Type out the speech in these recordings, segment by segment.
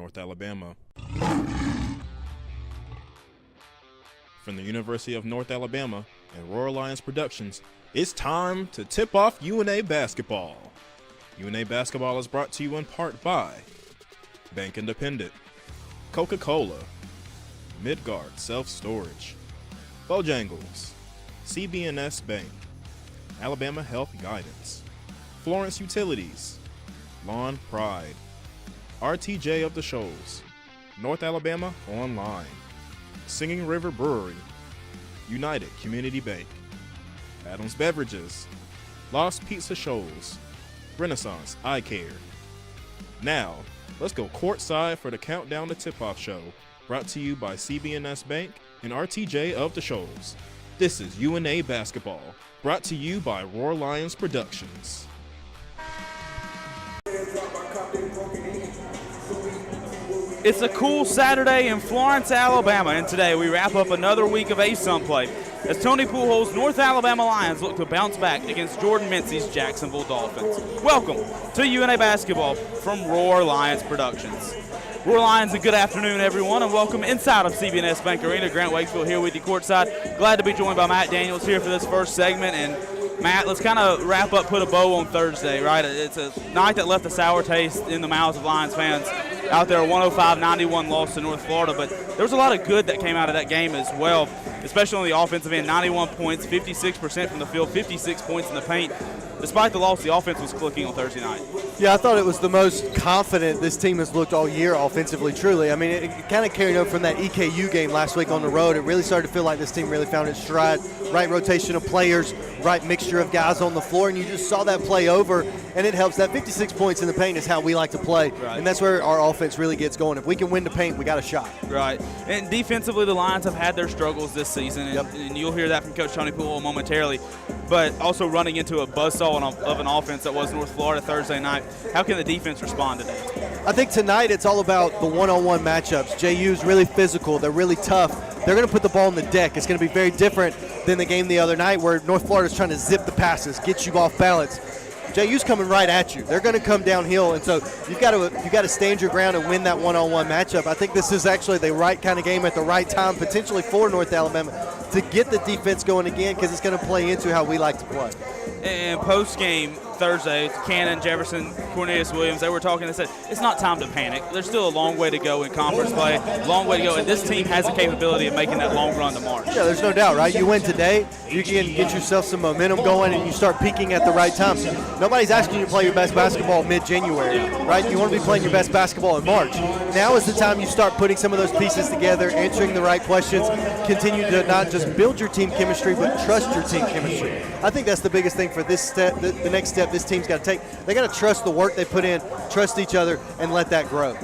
North Alabama. From the University of North Alabama and Roar Lions Productions, it's time to tip off UNA basketball. UNA basketball is brought to you in part by Bank Independent, Coca-Cola, Midgard Self-Storage, Bojangles, CB&S Bank, Alabama Health Guidance, Florence Utilities, Lawn Pride, RTJ of the Shoals, North Alabama Online, Singing River Brewery, United Community Bank, Adams Beverages, Lost Pizza Shoals, Renaissance Eye Care. Now, let's go courtside for the Countdown to Tip-Off show, brought to you by CB&S Bank and RTJ of the Shoals. This is UNA Basketball, brought to you by Roar Lions Productions. It's a cool Saturday in Florence, Alabama, and today we wrap up another week of ASUN play as Tony Pujols' North Alabama Lions look to bounce back against Jordan Mincy's Jacksonville Dolphins. Welcome to UNA Basketball from Roar Lions Productions. Roar Lions, a good afternoon, everyone, and welcome inside of CB&S Bank Arena. Grant Wakefield here with you courtside. Glad to be joined by Matt Daniels here for this first segment. And Matt, let's kind of wrap up, put a bow on Thursday, right? It's a night that left a sour taste in the mouths of Lions fans out there, a 105-91 loss to North Florida, but there was a lot of good that came out of that game as well, especially on the offensive end. 91 points, 56% from the field, 56 points in the paint. Despite the loss, the offense was clicking on Thursday night. Yeah, I thought it was the most confident this team has looked all year offensively, truly. I mean, it kind of carried over from that EKU game last week on the road. It really started to feel like this team really found its stride. Right rotation of players, right mixture of guys on the floor, and you just saw that play over, and it helps. That 56 points in the paint is how we like to play, right. And that's where our offense really gets going. If we can win the paint, we got a shot. Right. And defensively, the Lions have had their struggles this season, and you'll hear that from Coach Tony Pujols momentarily. But also running into a buzzsaw of an offense that was North Florida Thursday night. How can the defense respond today? I think tonight it's all about the one-on-one matchups. JU's really physical. They're really tough. They're going to put the ball on the deck. It's going to be very different than the game the other night where North Florida's trying to zip the passes, get you off balance. JU's coming right at you. They're going to come downhill, and so you've got to stand your ground and win that one-on-one matchup. I think this is actually the right kind of game at the right time, potentially for North Alabama, to get the defense going again, because it's going to play into how we like to play. And post-game Thursday, Cannon, Jefferson, Cornelius Williams, they were talking, they said, it's not time to panic. There's still a long way to go in conference play, long way to go, and this team has the capability of making that long run to March. Yeah, there's no doubt, right? You win today, you can get yourself some momentum going, and you start peaking at the right time. Nobody's asking you to play your best basketball mid-January, right? You want to be playing your best basketball in March. Now is the time you start putting some of those pieces together, answering the right questions, continue to not just build your team chemistry, but trust your team chemistry. I think that's the biggest thing for this step, the next step this team's got to take. They got to trust the work they put in, trust each other, and let that grow.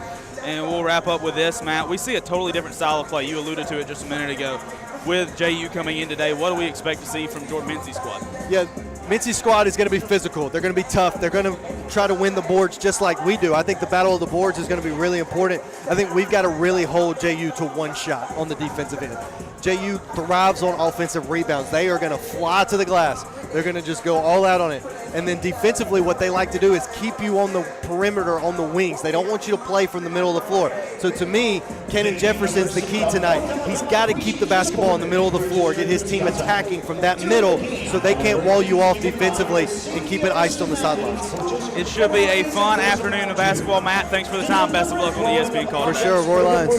And we'll wrap up with this, Matt. We see a totally different style of play. You alluded to it just a minute ago. With JU coming in today, what do we expect to see from Jordan Mincy's squad? Yeah, Mincy's squad is going to be physical. They're going to be tough. They're going to try to win the boards just like we do. I think the battle of the boards is going to be really important. I think we've got to really hold JU to one shot on the defensive end. JU thrives on offensive rebounds. They are going to fly to the glass. They're going to just go all out on it. And then defensively, what they like to do is keep you on the perimeter, on the wings. They don't want you to play from the middle of the floor. So to me, Kenan Jefferson's the key tonight. He's got to keep the basketball in the middle of the floor, get his team attacking from that middle so they can't wall you off defensively and keep it iced on the sidelines. It should be a fun afternoon of basketball. Matt, thanks for the time. Best of luck on the ESPN call. For sure, Roar Lions.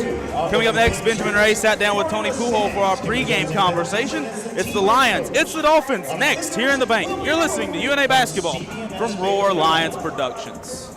Coming up next, Benjamin Ray sat down with Tony Pujols for our pregame conversation. It's the Lions, it's the Dolphins next here in the bank. You're listening to UNA Basketball from Roar Lions Productions.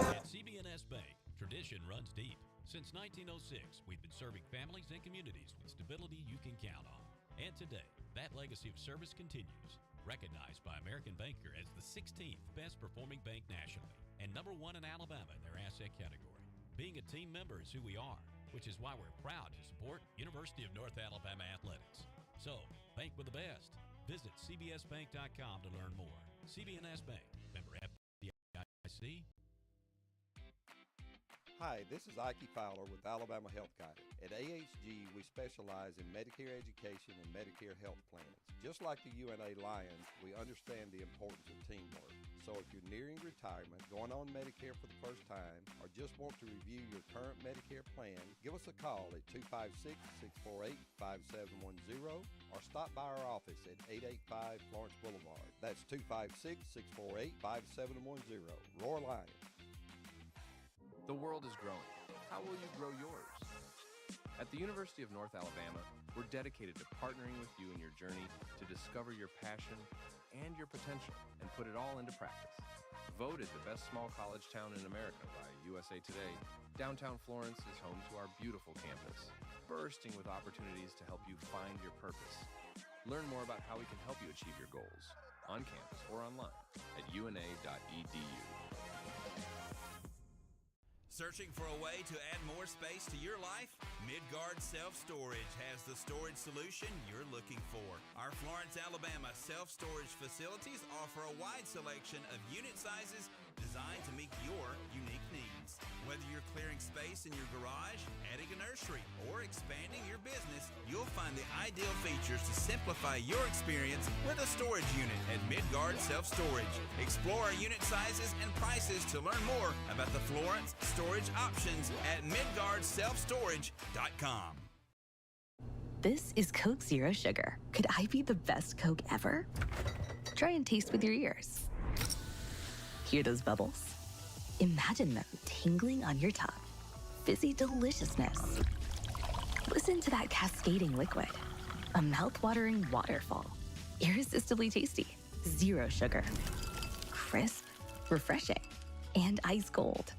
At CB&S Bank, tradition runs deep. Since 1906, we've been serving families and communities with stability you can count on. And today, that legacy of service continues, recognized by American Banker as the 16th best performing bank nationally and #1 in Alabama in their asset category. Being a team member is who we are, which is why we're proud to support University of North Alabama athletics. So, bank with the best. Visit cbsbank.com to learn more. CB&S Bank, member FDIC. Hi, this is Ike Fowler with Alabama Health Guidance. At AHG, we specialize in Medicare education and Medicare health plans. Just like the UNA Lions, we understand the importance of teamwork. So if you're nearing retirement, going on Medicare for the first time, or just want to review your current Medicare plan, give us a call at 256-648-5710 or stop by our office at 885 Florence Boulevard. That's 256-648-5710. Roar Lions. The world is growing. How will you grow yours? At the University of North Alabama, we're dedicated to partnering with you in your journey to discover your passion and your potential and put it all into practice. Voted the best small college town in America by USA Today, downtown Florence is home to our beautiful campus, bursting with opportunities to help you find your purpose. Learn more about how we can help you achieve your goals on campus or online at una.edu. Searching for a way to add more space to your life? Midgard Self-Storage has the storage solution you're looking for. Our Florence, Alabama self-storage facilities offer a wide selection of unit sizes designed to meet your unique needs. Whether you're clearing space in your garage, adding a nursery, or expanding your business, you'll find the ideal features to simplify your experience with a storage unit at Midgard Self-Storage. Explore our unit sizes and prices to learn more about the Florence storage options at midgardselfstorage.com. This is Coke Zero Sugar. Could I be the best Coke ever? Try and taste with your ears. Hear those bubbles? Imagine them tingling on your tongue. Fizzy deliciousness. Listen to that cascading liquid. A mouth-watering waterfall. Irresistibly tasty. Zero sugar. Crisp, refreshing, and ice cold.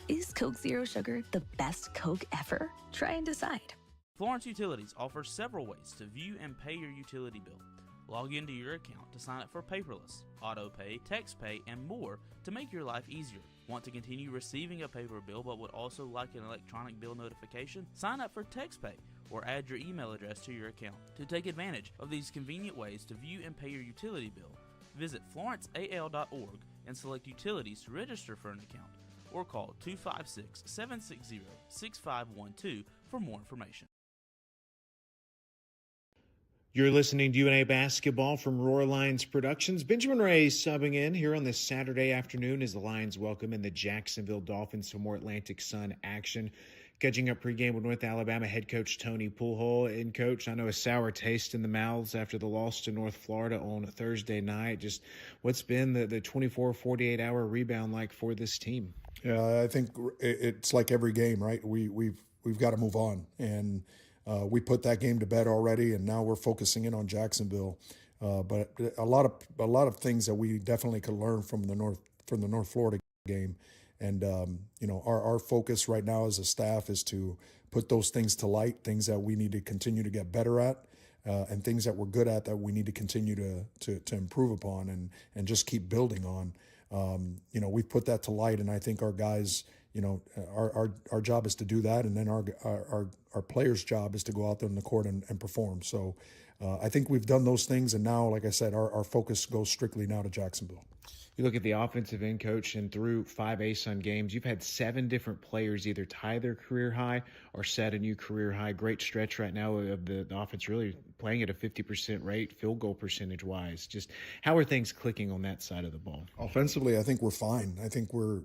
Is Coke Zero Sugar the best Coke ever? Try and decide. Florence Utilities offers several ways to view and pay your utility bill. Log into your account to sign up for paperless, auto pay, text pay, and more to make your life easier. Want to continue receiving a paper bill but would also like an electronic bill notification? Sign up for text pay or add your email address to your account. To take advantage of these convenient ways to view and pay your utility bill, visit florenceal.org and select Utilities to register for an account, or call 256-760-6512 for more information. You're listening to UNA Basketball from Roar Lions Productions. Benjamin Ray subbing in here on this Saturday afternoon as the Lions welcome in the Jacksonville Dolphins for more Atlantic Sun action. Catching up pregame with North Alabama head coach Tony Poole. And, Coach, I know a sour taste in the mouths after the loss to North Florida on Thursday night. Just what's been the 24, 48-hour rebound like for this team? Yeah, I think it's like every game, right? We've got to move on, and we put that game to bed already, and now we're focusing in on Jacksonville. But a lot of things that we definitely could learn from the North Florida game, and our focus right now as a staff is to put those things to light, things that we need to continue to get better at, and things that we're good at that we need to continue to improve upon and just keep building on. We've put that to light, and I think our guys, our job is to do that, and then our players' job is to go out there in the court and perform. So I think we've done those things, and now, like I said, our focus goes strictly now to Jacksonville. You look at the offensive end, Coach, and through 5 ASUN games, you've had 7 different players either tie their career high or set a new career high. Great stretch right now of the offense really playing at a 50% rate, field goal percentage-wise. Just how are things clicking on that side of the ball? Offensively, I think we're fine. I think we're,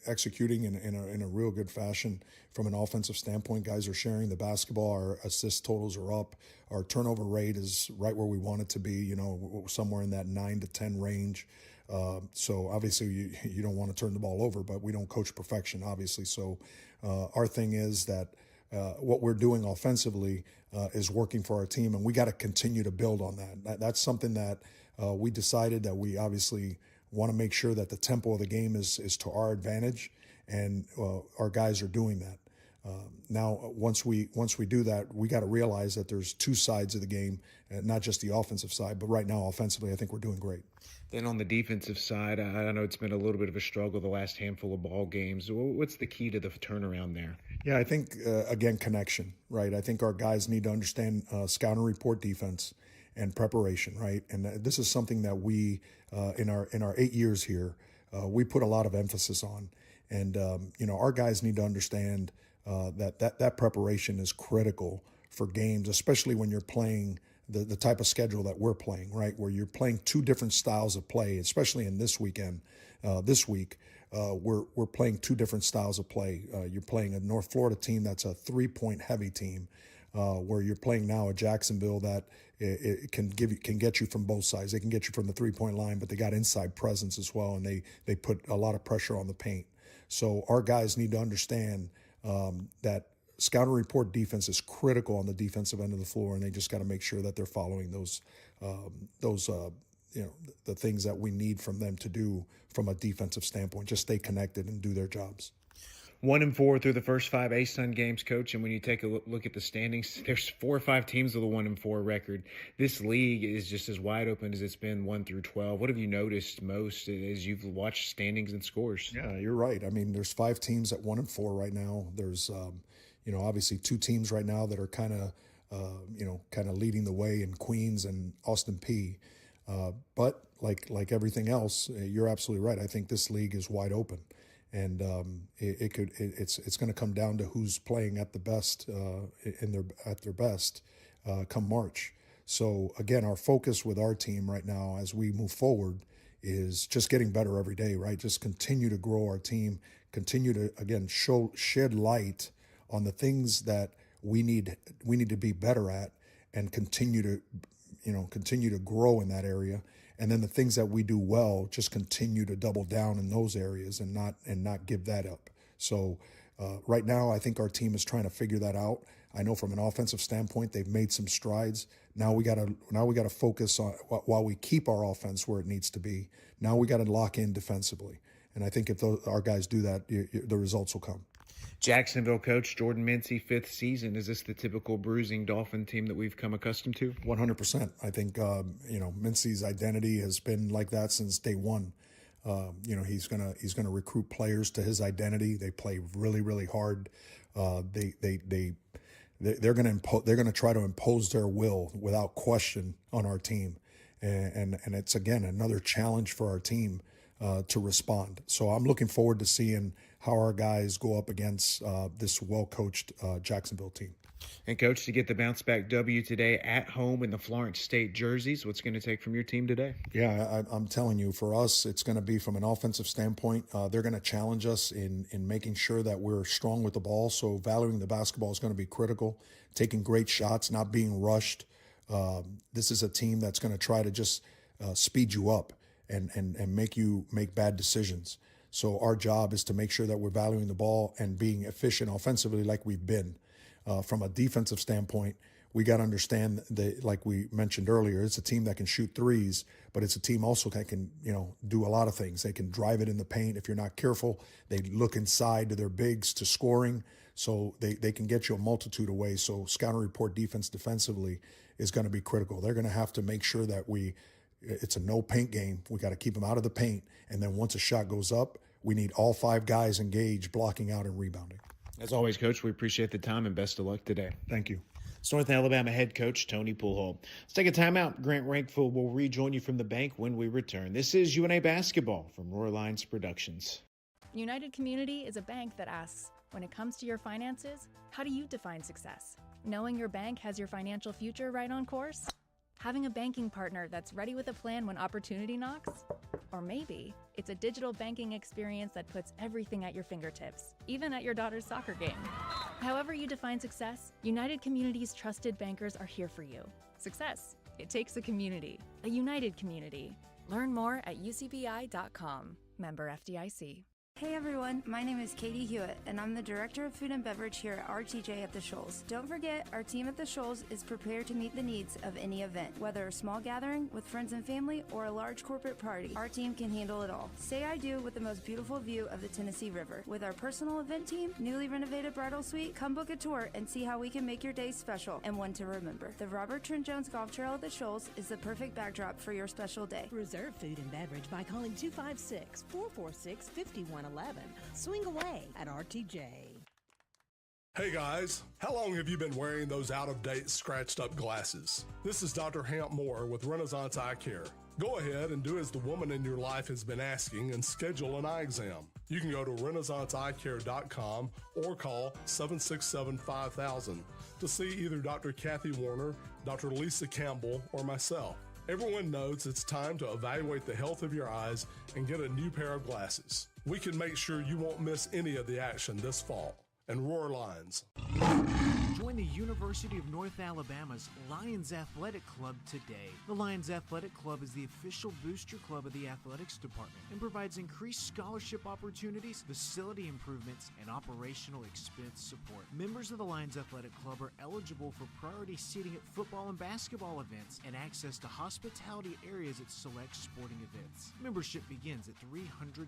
executing in a real good fashion from an offensive standpoint. Guys are sharing the basketball. Our assist totals are up. Our turnover rate is right where we want it to be, somewhere in that 9 to 10 range. So obviously you don't want to turn the ball over, but we don't coach perfection, obviously. So our thing is that what we're doing offensively is working for our team, and we got to continue to build on that. That's something that we decided that we obviously want to make sure that the tempo of the game is to our advantage, and our guys are doing that. Now, once we do that, we got to realize that there's 2 sides of the game, not just the offensive side. But right now, offensively, I think we're doing great. Then on the defensive side, I know it's been a little bit of a struggle the last handful of ball games. What's the key to the turnaround there? Yeah, I think, again, connection, right? I think our guys need to understand scout and report defense and preparation, right? And this is something that we, in our 8 years here, we put a lot of emphasis on. And, our guys need to understand that preparation is critical for games, especially when you're playing the type of schedule that we're playing, right? Where you're playing two different styles of play, especially in this week. We're playing two different styles of play. You're playing a North Florida team that's a 3-point heavy team, where you're playing now a Jacksonville that it can get you from both sides. They can get you from the 3-point line, but they got inside presence as well, and they put a lot of pressure on the paint. So our guys need to understand that scouting report defense is critical on the defensive end of the floor, and they just got to make sure that they're following those the things that we need from them to do from a defensive standpoint. Just stay connected and do their jobs. 1-4 through the first 5 A-Sun games, Coach, and when you take a look at the standings, there's 4 or 5 teams with a 1-4 record. This league is just as wide open as it's been 1 through 12. What have you noticed most as you've watched standings and scores? Yeah, you're right. I mean, there's 5 teams at 1-4 right now. There's, obviously 2 teams right now that are kind of leading the way in Queens and Austin Peay. But like everything else, you're absolutely right. I think this league is wide open. And it's going to come down to who's playing at the best at their best come March. So again, our focus with our team right now as we move forward is just getting better every day, right? Just continue to grow our team, continue to again shed light on the things that we need to be better at, and continue to grow in that area. And then the things that we do well, just continue to double down in those areas and not give that up. So right now, I think our team is trying to figure that out. I know from an offensive standpoint, they've made some strides. Now we got to focus on, while we keep our offense where it needs to be. Now we got to lock in defensively. And I think if our guys do that, the results will come. Jacksonville coach Jordan Mincy, 5th season. Is this the typical bruising Dolphin team that we've come accustomed to? 100%. I think, Mincy's identity has been like that since day one. He's gonna recruit players to his identity. They play really, really hard. They're gonna try to impose their will without question on our team, and it's again another challenge for our team to respond. So I'm looking forward to seeing how our guys go up against this well-coached Jacksonville team. And, Coach, to get the bounce-back W today at home in the Florence State jerseys, what's going to take from your team today? Yeah, I'm telling you, for us, it's going to be from an offensive standpoint. They're going to challenge us in making sure that we're strong with the ball, so valuing the basketball is going to be critical, taking great shots, not being rushed. This is a team that's going to try to just speed you up and make you make bad decisions. So our job is to make sure that we're valuing the ball and being efficient offensively like we've been. From a defensive standpoint, we got to understand that, like we mentioned earlier, it's a team that can shoot threes, but it's a team also that can, do a lot of things. They can drive it in the paint. If you're not careful, they look inside to their bigs to scoring. So they can get you a multitude of ways. So scouting report defense defensively is going to be critical. They're going to have to make sure that it's a no paint game. We got to keep them out of the paint. And then once a shot goes up, we need all 5 guys engaged, blocking out and rebounding. As always, Coach, we appreciate the time and best of luck today. Thank you. It's North Alabama head coach Tony Poolhole. Let's take a timeout. Grant Rankful will rejoin you from the bank when we return. This is UNA Basketball from Roar Lines Productions. United Community is a bank that asks, when it comes to your finances, how do you define success? Knowing your bank has your financial future right on course? Having a banking partner that's ready with a plan when opportunity knocks? Or maybe it's a digital banking experience that puts everything at your fingertips, even at your daughter's soccer game. However you define success, United Community's trusted bankers are here for you. Success, it takes a community, a united community. Learn more at ucbi.com. Member FDIC. Hey everyone, my name is Katie Hewitt, and I'm the Director of Food and Beverage here at RTJ at the Shoals. Don't forget, our team at the Shoals is prepared to meet the needs of any event, whether a small gathering with friends and family or a large corporate party. Our team can handle it all. Say I do with the most beautiful view of the Tennessee River. With our personal event team, newly renovated bridal suite, come book a tour and see how we can make your day special and one to remember. The Robert Trent Jones Golf Trail at the Shoals is the perfect backdrop for your special day. Reserve food and beverage by calling 256-446-5111. Swing away at RTJ. Hey guys, how long have you been wearing those out-of-date, scratched-up glasses? This is Dr. Hamp Moore with Renaissance Eye Care. Go ahead and do as the woman in your life has been asking and schedule an eye exam. You can go to renaissanceeyecare.com or call 767-5000 to see either Dr. Kathy Warner, Dr. Lisa Campbell, or myself. Everyone knows it's time to evaluate the health of your eyes and get a new pair of glasses. We can make sure you won't miss any of the action this fall. And Roar Lions. Join the University of North Alabama's Lions Athletic Club today. The Lions Athletic Club is the official booster club of the athletics department and provides increased scholarship opportunities, facility improvements, and operational expense support. Members of the Lions Athletic Club are eligible for priority seating at football and basketball events and access to hospitality areas at select sporting events. Membership begins at $300.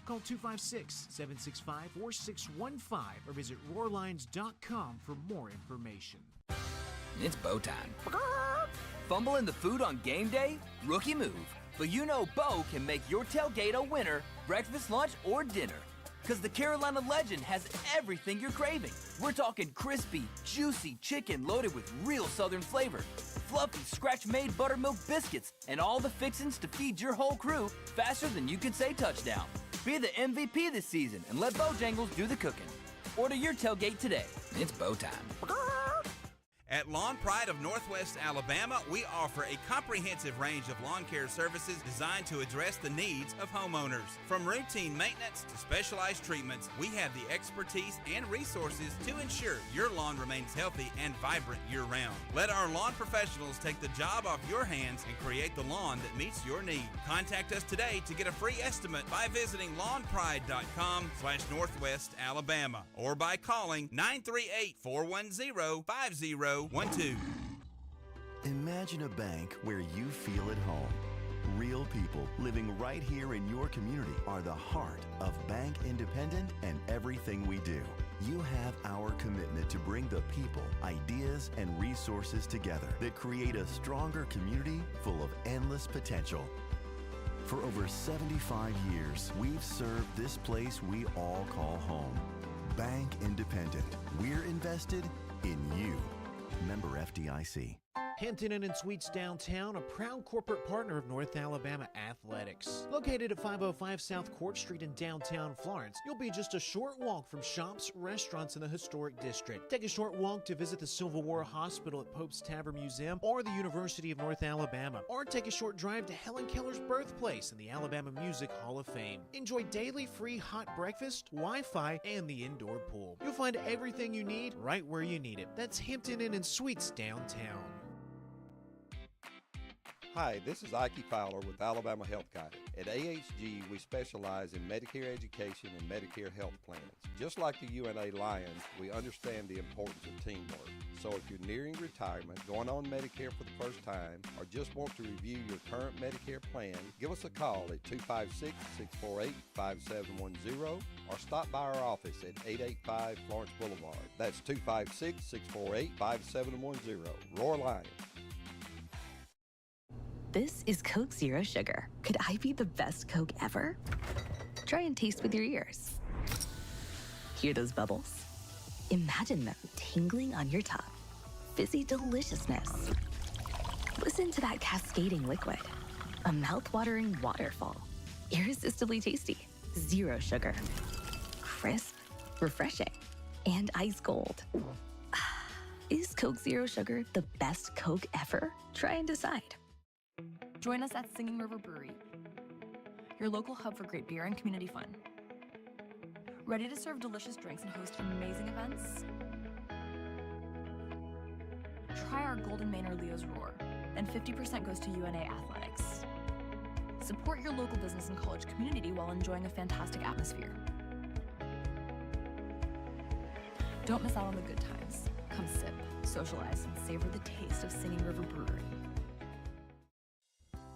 Call 256-765-4615 or visit roarlions.com for more information. It's Bo time. Fumbling the food on game day? Rookie move. But you know Bo can make your tailgate a winner, breakfast, lunch, or dinner. Because the Carolina Legend has everything you're craving. We're talking crispy, juicy chicken loaded with real Southern flavor, fluffy scratch-made buttermilk biscuits, and all the fixins to feed your whole crew faster than you can say touchdown. Be the MVP this season and let Bojangles do the cooking. Order your tailgate today. It's Bo time. At Lawn Pride of Northwest Alabama, we offer a comprehensive range of lawn care services designed to address the needs of homeowners. From routine maintenance to specialized treatments, we have the expertise and resources to ensure your lawn remains healthy and vibrant year-round. Let our lawn professionals take the job off your hands and create the lawn that meets your need. Contact us today to get a free estimate by visiting lawnpride.com/Northwest Alabama or by calling 938-410-5012. Imagine a bank where you feel at home. Real people living right here in your community are the heart of Bank Independent and everything we do. You have our commitment to bring the people, ideas, and resources together that create a stronger community full of endless potential. For over 75 years, we've served this place we all call home. Bank Independent. We're invested in you. Member FDIC. Hampton Inn and Suites Downtown, a proud corporate partner of North Alabama Athletics. Located at 505 South Court Street in downtown Florence, you'll be just a short walk from shops, restaurants in the historic district. Take a short walk to visit the Civil War Hospital at Pope's Tavern Museum or the University of North Alabama. Or take a short drive to Helen Keller's birthplace in the Alabama Music Hall of Fame. Enjoy daily free hot breakfast, Wi-Fi, and the indoor pool. You'll find everything you need right where you need it. That's Hampton Inn and Suites Downtown. Hi, this is Ike Fowler with Alabama Health Guidance. At AHG, we specialize in Medicare education and Medicare health plans. Just like the UNA Lions, we understand the importance of teamwork. So if you're nearing retirement, going on Medicare for the first time, or just want to review your current Medicare plan, give us a call at 256-648-5710 or stop by our office at 885 Florence Boulevard. That's 256-648-5710. Roar Lions. This is Coke Zero Sugar. Could I be the best Coke ever? Try and taste with your ears. Hear those bubbles? Imagine them tingling on your tongue. Fizzy deliciousness. Listen to that cascading liquid. A mouth-watering waterfall. Irresistibly tasty. Zero sugar. Crisp, refreshing, and ice cold. Is Coke Zero Sugar the best Coke ever? Try and decide. Join us at Singing River Brewery, your local hub for great beer and community fun. Ready to serve delicious drinks and host amazing events? Try our Golden Manor Leo's Roar, and 50% goes to UNA Athletics. Support your local business and college community while enjoying a fantastic atmosphere. Don't miss out on the good times. Come sip, socialize, and savor the taste of Singing River Brewery.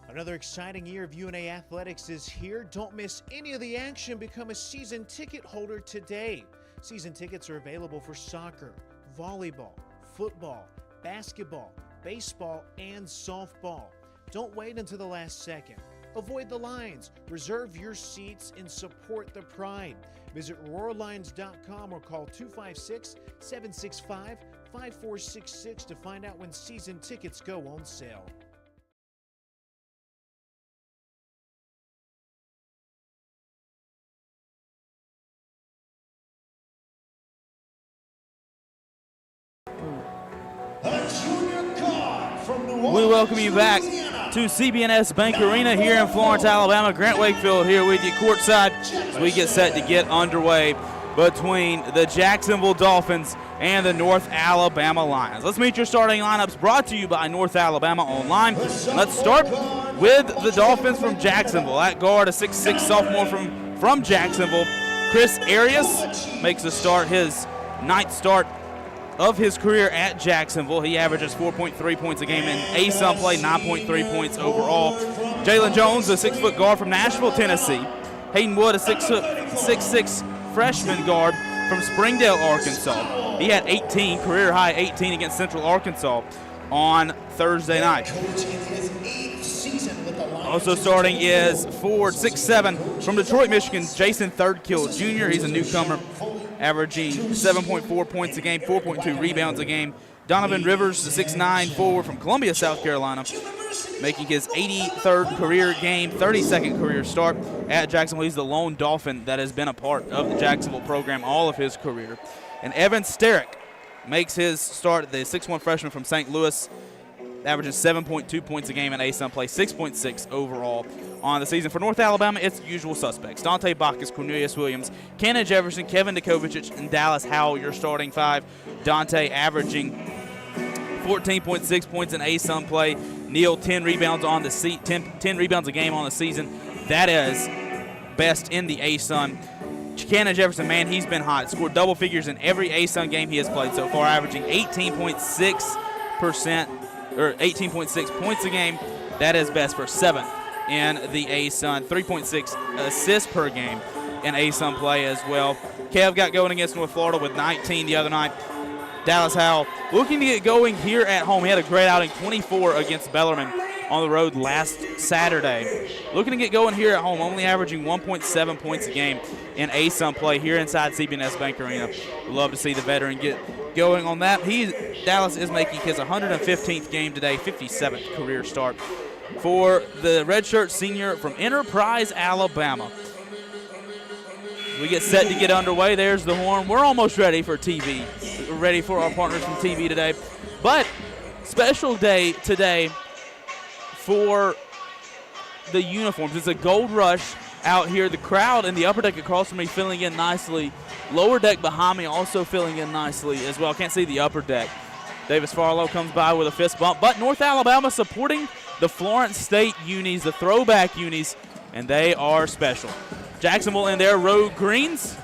Another exciting year of UNA Athletics is here. Don't miss any of the action. Become a season ticket holder today. Season tickets are available for soccer, volleyball, football, basketball, baseball, and softball. Don't wait until the last second. Avoid the lines, reserve your seats, and support the pride. Visit RoarLines.com or call 256-765-5466 to find out when season tickets go on sale. We welcome you back to CB&S Bank Arena here in Florence, Alabama. Grant Wakefield here with you courtside as we get set to get underway between the Jacksonville Dolphins and the North Alabama Lions. Let's meet your starting lineups, brought to you by North Alabama Online. Let's start with the Dolphins from Jacksonville. At guard, a 6'6 sophomore from Jacksonville, Chris Arias, makes a start, his ninth start of his career at Jacksonville. He averages 4.3 points a game in ASUN play, 9.3 points overall. Jalen Jones, a 6-foot guard from Nashville, Tennessee. Hayden Wood, a 6'6 freshman guard from Springdale, Arkansas. He had 18, career high 18 against Central Arkansas on Thursday night. Also starting is forward 6'7 from Detroit, Michigan, Jason Thirdkill Jr. He's a newcomer, averaging 7.4 points a game, 4.2 rebounds a game. Donovan Rivers, the 6'9 forward from Columbia, South Carolina, making his 83rd career game, 32nd career start at Jacksonville. He's the lone Dolphin that has been a part of the Jacksonville program all of his career. And Evan Sterick makes his start, the 6'1 freshman from St. Louis, averaging 7.2 points a game in ASUN play, 6.6 overall on the season. For North Alabama, it's the usual suspects: Dante Bacchus, Cornelius Williams, Cannon Jefferson, Kevin Djokovic, and Dallas Howell, your starting five. Dante averaging 14.6 points in ASUN play. Neal, 10 rebounds on the 10 rebounds a game on the season. That is best in the ASUN. Cannon Jefferson, man, he's been hot. Scored double figures in every ASUN game he has played so far, averaging 18.6% or 18.6 points a game. That is best for 7th in the ASUN. 3.6 assists per game in ASUN play as well. Kev got going against North Florida with 19 the other night. Dallas Howell looking to get going here at home. He had a great outing, 24 against Bellarmine on the road last Saturday. Looking to get going here at home, only averaging 1.7 points a game in ASUN play here inside CB&S Bank Arena. We'd love to see the veteran get going on that. Dallas is making his 115th game today, 57th career start for the redshirt senior from Enterprise, Alabama. We get set to get underway. There's the horn. We're almost ready for TV. We're ready for our partners from TV today. But special day today for the uniforms. It's a gold rush out here. The crowd in the upper deck across from me filling in nicely. Lower deck behind me also filling in nicely as well. Can't see the upper deck. Davis Farlow comes by with a fist bump. But North Alabama supporting the Florence State unis, the throwback unis, and they are special. Jacksonville in their road greens.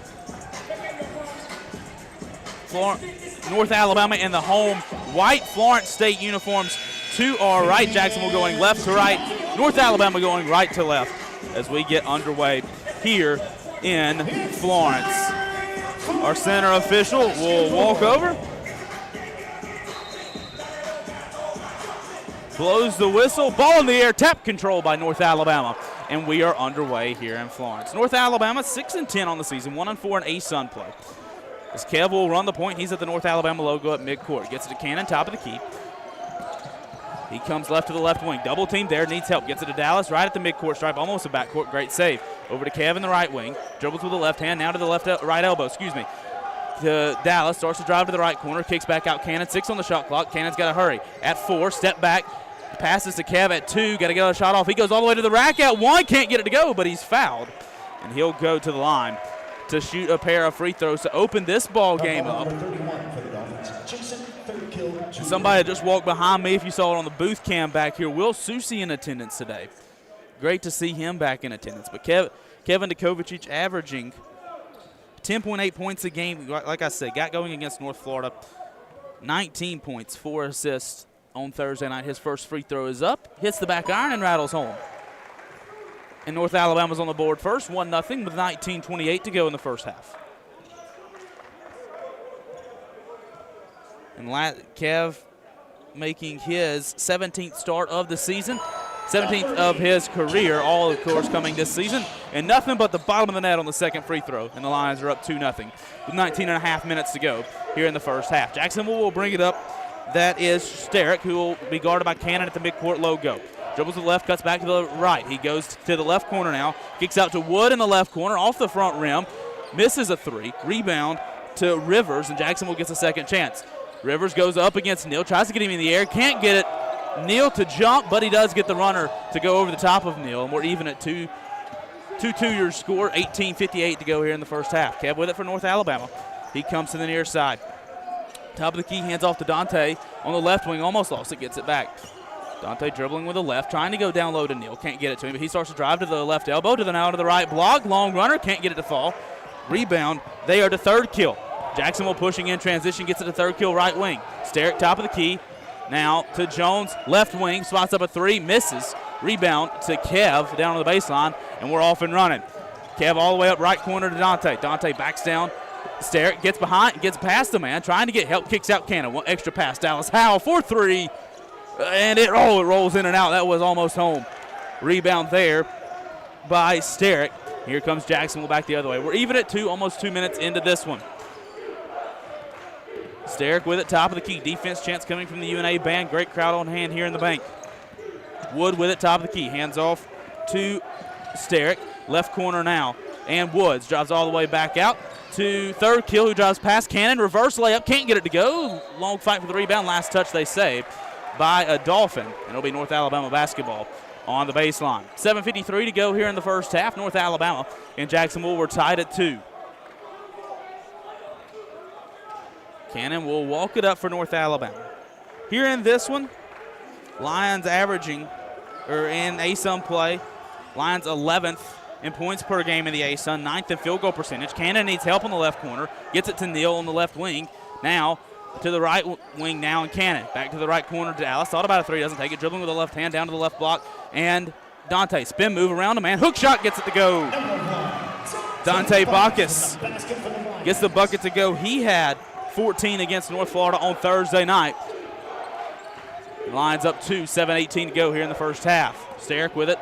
North Alabama in the home white Florence State uniforms to our right. Jacksonville going left to right. North Alabama going right to left as we get underway here in Florence. Our center official will walk over, blows the whistle, ball in the air, tap control by North Alabama, and we are underway here in Florence. North Alabama 6-10 on the season, 1-4 in ASUN play. As Kev will run the point, he's at the North Alabama logo at midcourt. Gets it to Cannon, top of the key. He comes left to the left wing. Double team there, needs help. Gets it to Dallas right at the midcourt stripe, almost a backcourt. Great save. Over to Kev in the right wing. Dribbles with the left hand, now to the right elbow, to Dallas. Starts to drive to the right corner, kicks back out Cannon. 6 on the shot clock. Cannon's got to hurry. At 4, step back. Passes to Kev at 2. Got to get a shot off. He goes all the way to the rack at 1. Can't get it to go, but he's fouled. And he'll go to the line to shoot a pair of free throws to open this ball game up. Somebody just walked behind me, if you saw it on the booth cam back here. Will Susi in attendance today. Great to see him back in attendance. But Kevin Djokovic averaging 10.8 points a game. Like I said, got going against North Florida. 19 points, 4 assists on Thursday night. His first free throw is up, hits the back iron and rattles home. And North Alabama's on the board first, 1-0 with 19:28 to go in the first half. And Kev making his 17th start of the season. 17th of his career, all, of course, coming this season. And nothing but the bottom of the net on the second free throw. And the Lions are up 2-0 with 19 and a half minutes to go here in the first half. Jacksonville will bring it up. That is Sterrick, who will be guarded by Cannon at the midcourt logo. Dribbles to the left, cuts back to the right. He goes to the left corner now. Kicks out to Wood in the left corner, off the front rim. Misses a three. Rebound to Rivers, and Jacksonville gets a second chance. Rivers goes up against Neal, tries to get him in the air, can't get it. Neal to jump, but he does get the runner to go over the top of Neal, and we're even at 2-2 your score, 18:58 to go here in the first half. Kev with it for North Alabama. He comes to the near side. Top of the key, hands off to Dante on the left wing, almost lost it, gets it back. Dante dribbling with the left, trying to go down low to Neal, can't get it to him, but he starts to drive to the left elbow, to the now to the right block, long runner, can't get it to fall. Rebound, they are to third kill. Jacksonville pushing in transition, gets it to third kill right wing. Sterrick top of the key, now to Jones, left wing, spots up a three, misses. Rebound to Kev down on the baseline, and we're off and running. Kev all the way up right corner to Dante. Dante backs down. Sterrick gets behind, gets past the man, trying to get help, kicks out Cannon. One extra pass, Dallas Howell for three, and it rolls in and out. That was almost home. Rebound there by Sterrick. Here comes Jacksonville back the other way. We're even at 2, almost 2 minutes into this one. Sterrick with it, top of the key. Defense chance coming from the UNA band. Great crowd on hand here in the bank. Wood with it, top of the key. Hands off to Sterrick. Left corner now. And Woods drives all the way back out to third kill, who drives past Cannon. Reverse layup, can't get it to go. Long fight for the rebound. Last touch they save by a Dolphin. And it'll be North Alabama basketball on the baseline. 7:53 to go here in the first half. North Alabama and Jacksonville were tied at 2. Cannon will walk it up for North Alabama. Here in this one, Lions averaging, or in ASUN play, Lions 11th in points per game in the ASUN, 9th in field goal percentage. Cannon needs help on the left corner, gets it to Neal on the left wing. Now to the right wing now, and Cannon back to the right corner to Dallas. Thought about a three, doesn't take it. Dribbling with the left hand down to the left block, and Dante spin move around a man. Hook shot gets it to go. Dante Bacchus gets the bucket to go. He had 14 against North Florida on Thursday night. Lions up 2, 7:18 to go here in the first half. Sterrick with it,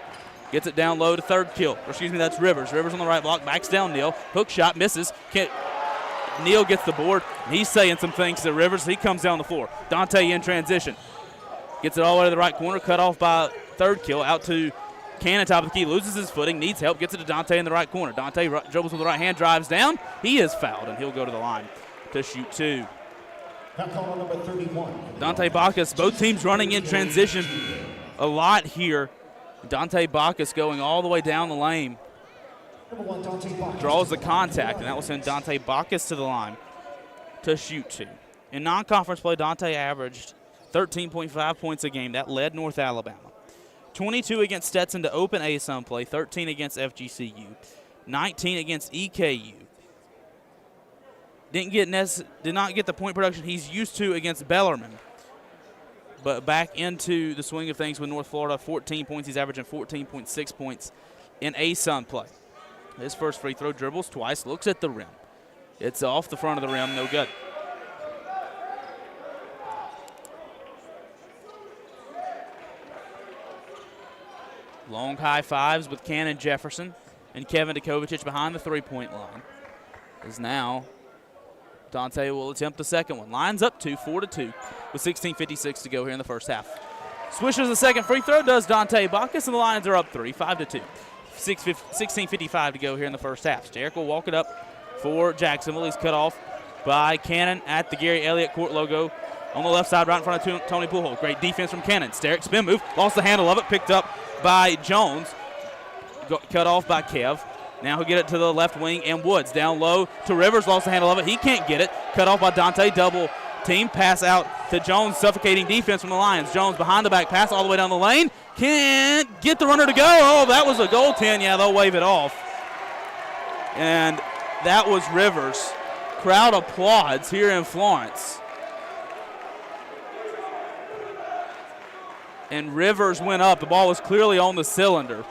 gets it down low to third kill. That's Rivers. Rivers on the right block, backs down Neal. Hook shot, misses. Neal gets the board, and he's saying some things to Rivers. He comes down the floor. Dante in transition. Gets it all the way to the right corner, cut off by third kill, out to Cannon, top of the key, loses his footing, needs help, gets it to Dante in the right corner. Dante dribbles with the right hand, drives down. He is fouled, and he'll go to the line to shoot 2. Dante Bacchus, both teams running in transition a lot here. Dante Bacchus going all the way down the lane. Draws the contact, and that will send Dante Bacchus to the line to shoot 2. In non-conference play, Dante averaged 13.5 points a game. That led North Alabama. 22 against Stetson to open ASUN play, 13 against FGCU, 19 against EKU. Did not get the point production he's used to against Bellarmine. But back into the swing of things with North Florida, 14 points. He's averaging 14.6 points in ASUN play. His first free throw, dribbles twice, looks at the rim. It's off the front of the rim, no good. Long high fives with Cannon Jefferson and Kevin Dukovic behind the three-point line. As now Dante will attempt the second one. Lines up 2, 4-2 with 16:56 to go here in the first half. Swishes the second free throw, does Dante Bacchus, and the Lions are up 3, 5-2. 16:55 to go here in the first half. Sterrick will walk it up for Jacksonville. He's cut off by Cannon at the Gary Elliott court logo on the left side right in front of Tony Pujols. Great defense from Cannon. Sterrick spin move, lost the handle of it, picked up by Jones. Cut off by Kev. Now he'll get it to the left wing, and Woods down low to Rivers, lost the handle of it. He can't get it. Cut off by Dante, double team. Pass out to Jones, suffocating defense from the Lions. Jones behind the back pass all the way down the lane. Can't get the runner to go. Oh, that was a goaltend. Yeah, they'll wave it off. And that was Rivers. Crowd applauds here in Florence. And Rivers went up. The ball was clearly on the cylinder.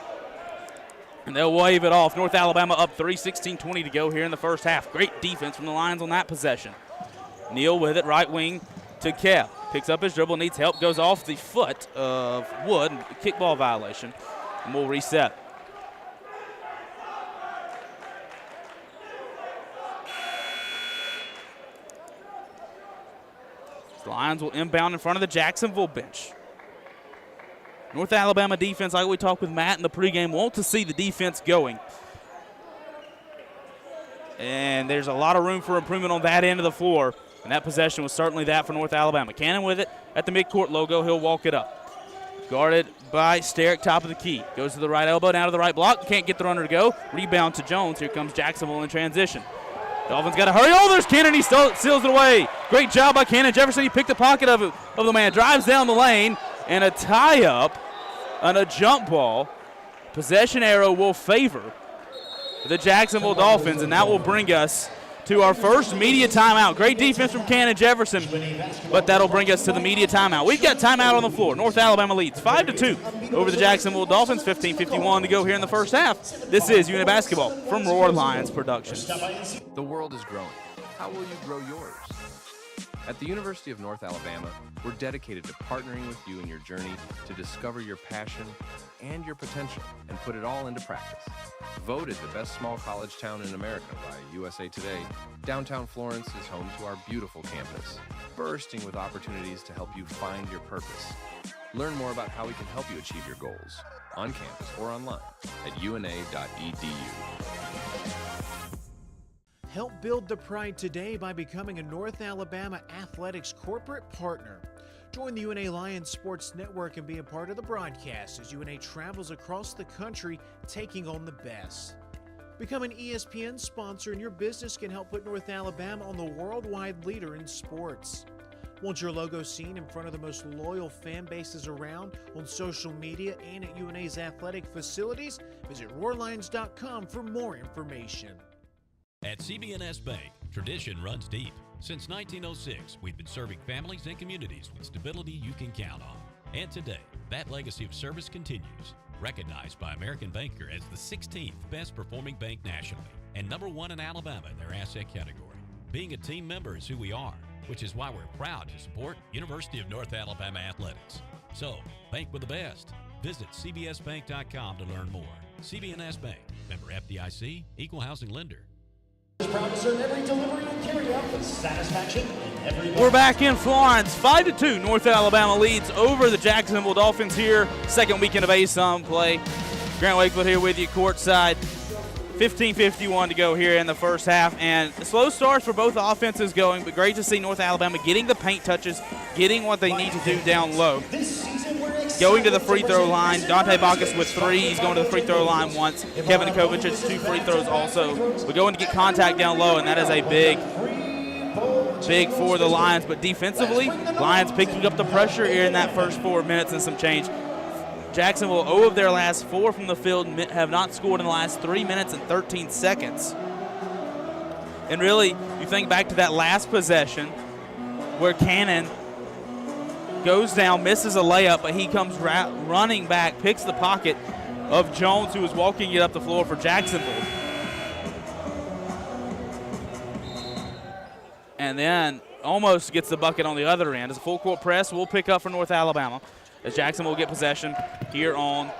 And they'll wave it off. North Alabama up 3, 16:20 to go here in the first half. Great defense from the Lions on that possession. Neal with it, right wing to Kev. Picks up his dribble, needs help, goes off the foot of Wood, kickball violation, and we'll reset. The Lions will inbound in front of the Jacksonville bench. North Alabama defense, like we talked with Matt in the pregame, want to see the defense going. And there's a lot of room for improvement on that end of the floor. And that possession was certainly that for North Alabama. Cannon with it at the midcourt logo. He'll walk it up. Guarded by Sterrick, top of the key. Goes to the right elbow, down to the right block. Can't get the runner to go. Rebound to Jones. Here comes Jacksonville in transition. Dolphins got to hurry. Oh, there's Cannon. He seals it away. Great job by Cannon Jefferson. He picked the pocket of the man. Drives down the lane. And a tie-up on a jump ball. Possession arrow will favor the Jacksonville Dolphins, and that will bring us to our first media timeout. Great defense from Cannon Jefferson, but that'll bring us to the media timeout. We've got timeout on the floor. North Alabama leads 5-2 over the Jacksonville Dolphins. 15:51 to go here in the first half. This is UNA Basketball from Roar Lions Productions. The world is growing. How will you grow yours? At the University of North Alabama, we're dedicated to partnering with you in your journey to discover your passion and your potential and put it all into practice. Voted the best small college town in America by USA Today, downtown Florence is home to our beautiful campus, bursting with opportunities to help you find your purpose. Learn more about how we can help you achieve your goals on campus or online at una.edu. Help build the pride today by becoming a North Alabama Athletics corporate partner. Join the UNA Lions Sports Network and be a part of the broadcast as UNA travels across the country taking on the best. Become an ESPN sponsor and your business can help put North Alabama on the worldwide leader in sports. Want your logo seen in front of the most loyal fan bases around on social media and at UNA's athletic facilities? Visit roarlions.com for more information. At CB&S Bank, tradition runs deep. Since 1906, we've been serving families and communities with stability you can count on. And today, that legacy of service continues. Recognized by American Banker as the 16th best performing bank nationally and #1 in Alabama in their asset category. Being a team member is who we are, which is why we're proud to support University of North Alabama Athletics. So, bank with the best. Visit cbsbank.com to learn more. CB&S Bank, member FDIC, equal housing lender. Proud to serve every delivery and carry out with satisfaction in every We're back in Florence. 5-2. North Alabama leads over the Jacksonville Dolphins here. Second weekend of ASUN play. Grant Wakefield here with you courtside. 15:51 to go here in the first half. And slow starts for both offenses going, but great to see North Alabama getting the paint touches, getting what they need to do down low. Going to the free throw line. Dante Bacchus with 3. He's going to the free throw line once. Kevin Kovac has 2 free throws also. We're going to get contact down low, and that is a big for the Lions. But defensively, Lions picking up the pressure here in that first 4 minutes and some change. Jacksonville, 0 of their last 4 from the field, have not scored in the last 3 minutes and 13 seconds. And really, you think back to that last possession where Cannon goes down, misses a layup, but he comes running back, picks the pocket of Jones, who was walking it up the floor for Jacksonville. And then almost gets the bucket on the other end. As a full court press will pick up for North Alabama as Jacksonville will get possession here on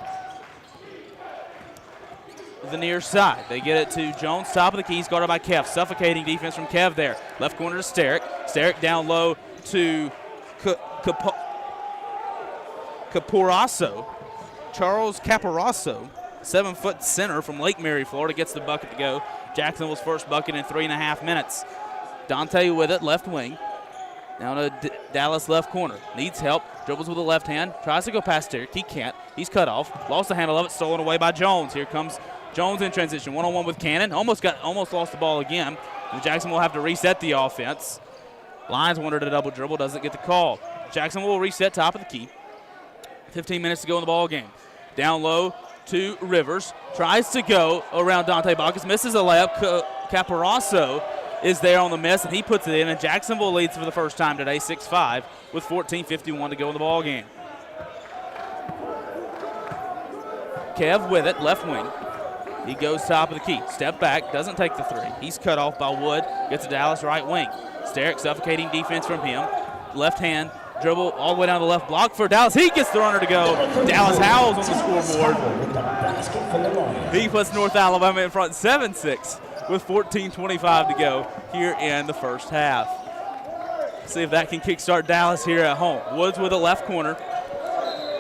the near side. They get it to Jones, top of the keys, guarded by Kev. Suffocating defense from Kev there. Left corner to Sterrick. Sterrick down low to Caporaso. Charles Caporaso, 7-foot center from Lake Mary, Florida, gets the bucket to go. Jacksonville's first bucket in 3.5 minutes. Dante with it, left wing. Down to Dallas left corner. Needs help. Dribbles with the left hand. Tries to go past Sterrick. He can't. He's cut off. Lost the handle of it. Stolen away by Jones. Here comes Jones in transition. 1-on-1 with Cannon. Almost lost the ball again. And Jackson will have to reset the offense. Lions wanted a double dribble. Doesn't get the call. Jackson will reset top of the key. 15 minutes to go in the ball game. Down low to Rivers. Tries to go around Dante Bacchus. Misses a layup. Caporaso is there on the miss, and he puts it in. And Jacksonville leads for the first time today, 6-5, with 14:51 to go in the ball game. Kev with it, left wing. He goes top of the key. Step back, doesn't take the 3. He's cut off by Wood. Gets to Dallas right wing. Sterrick, suffocating defense from him. Left hand Dribble all the way down the left block for Dallas. He gets the runner to go. Dallas Howells on the scoreboard. He puts North Alabama in front 7-6 with 14:25 to go here in the first half. See if that can kickstart Dallas here at home. Woods with a left corner.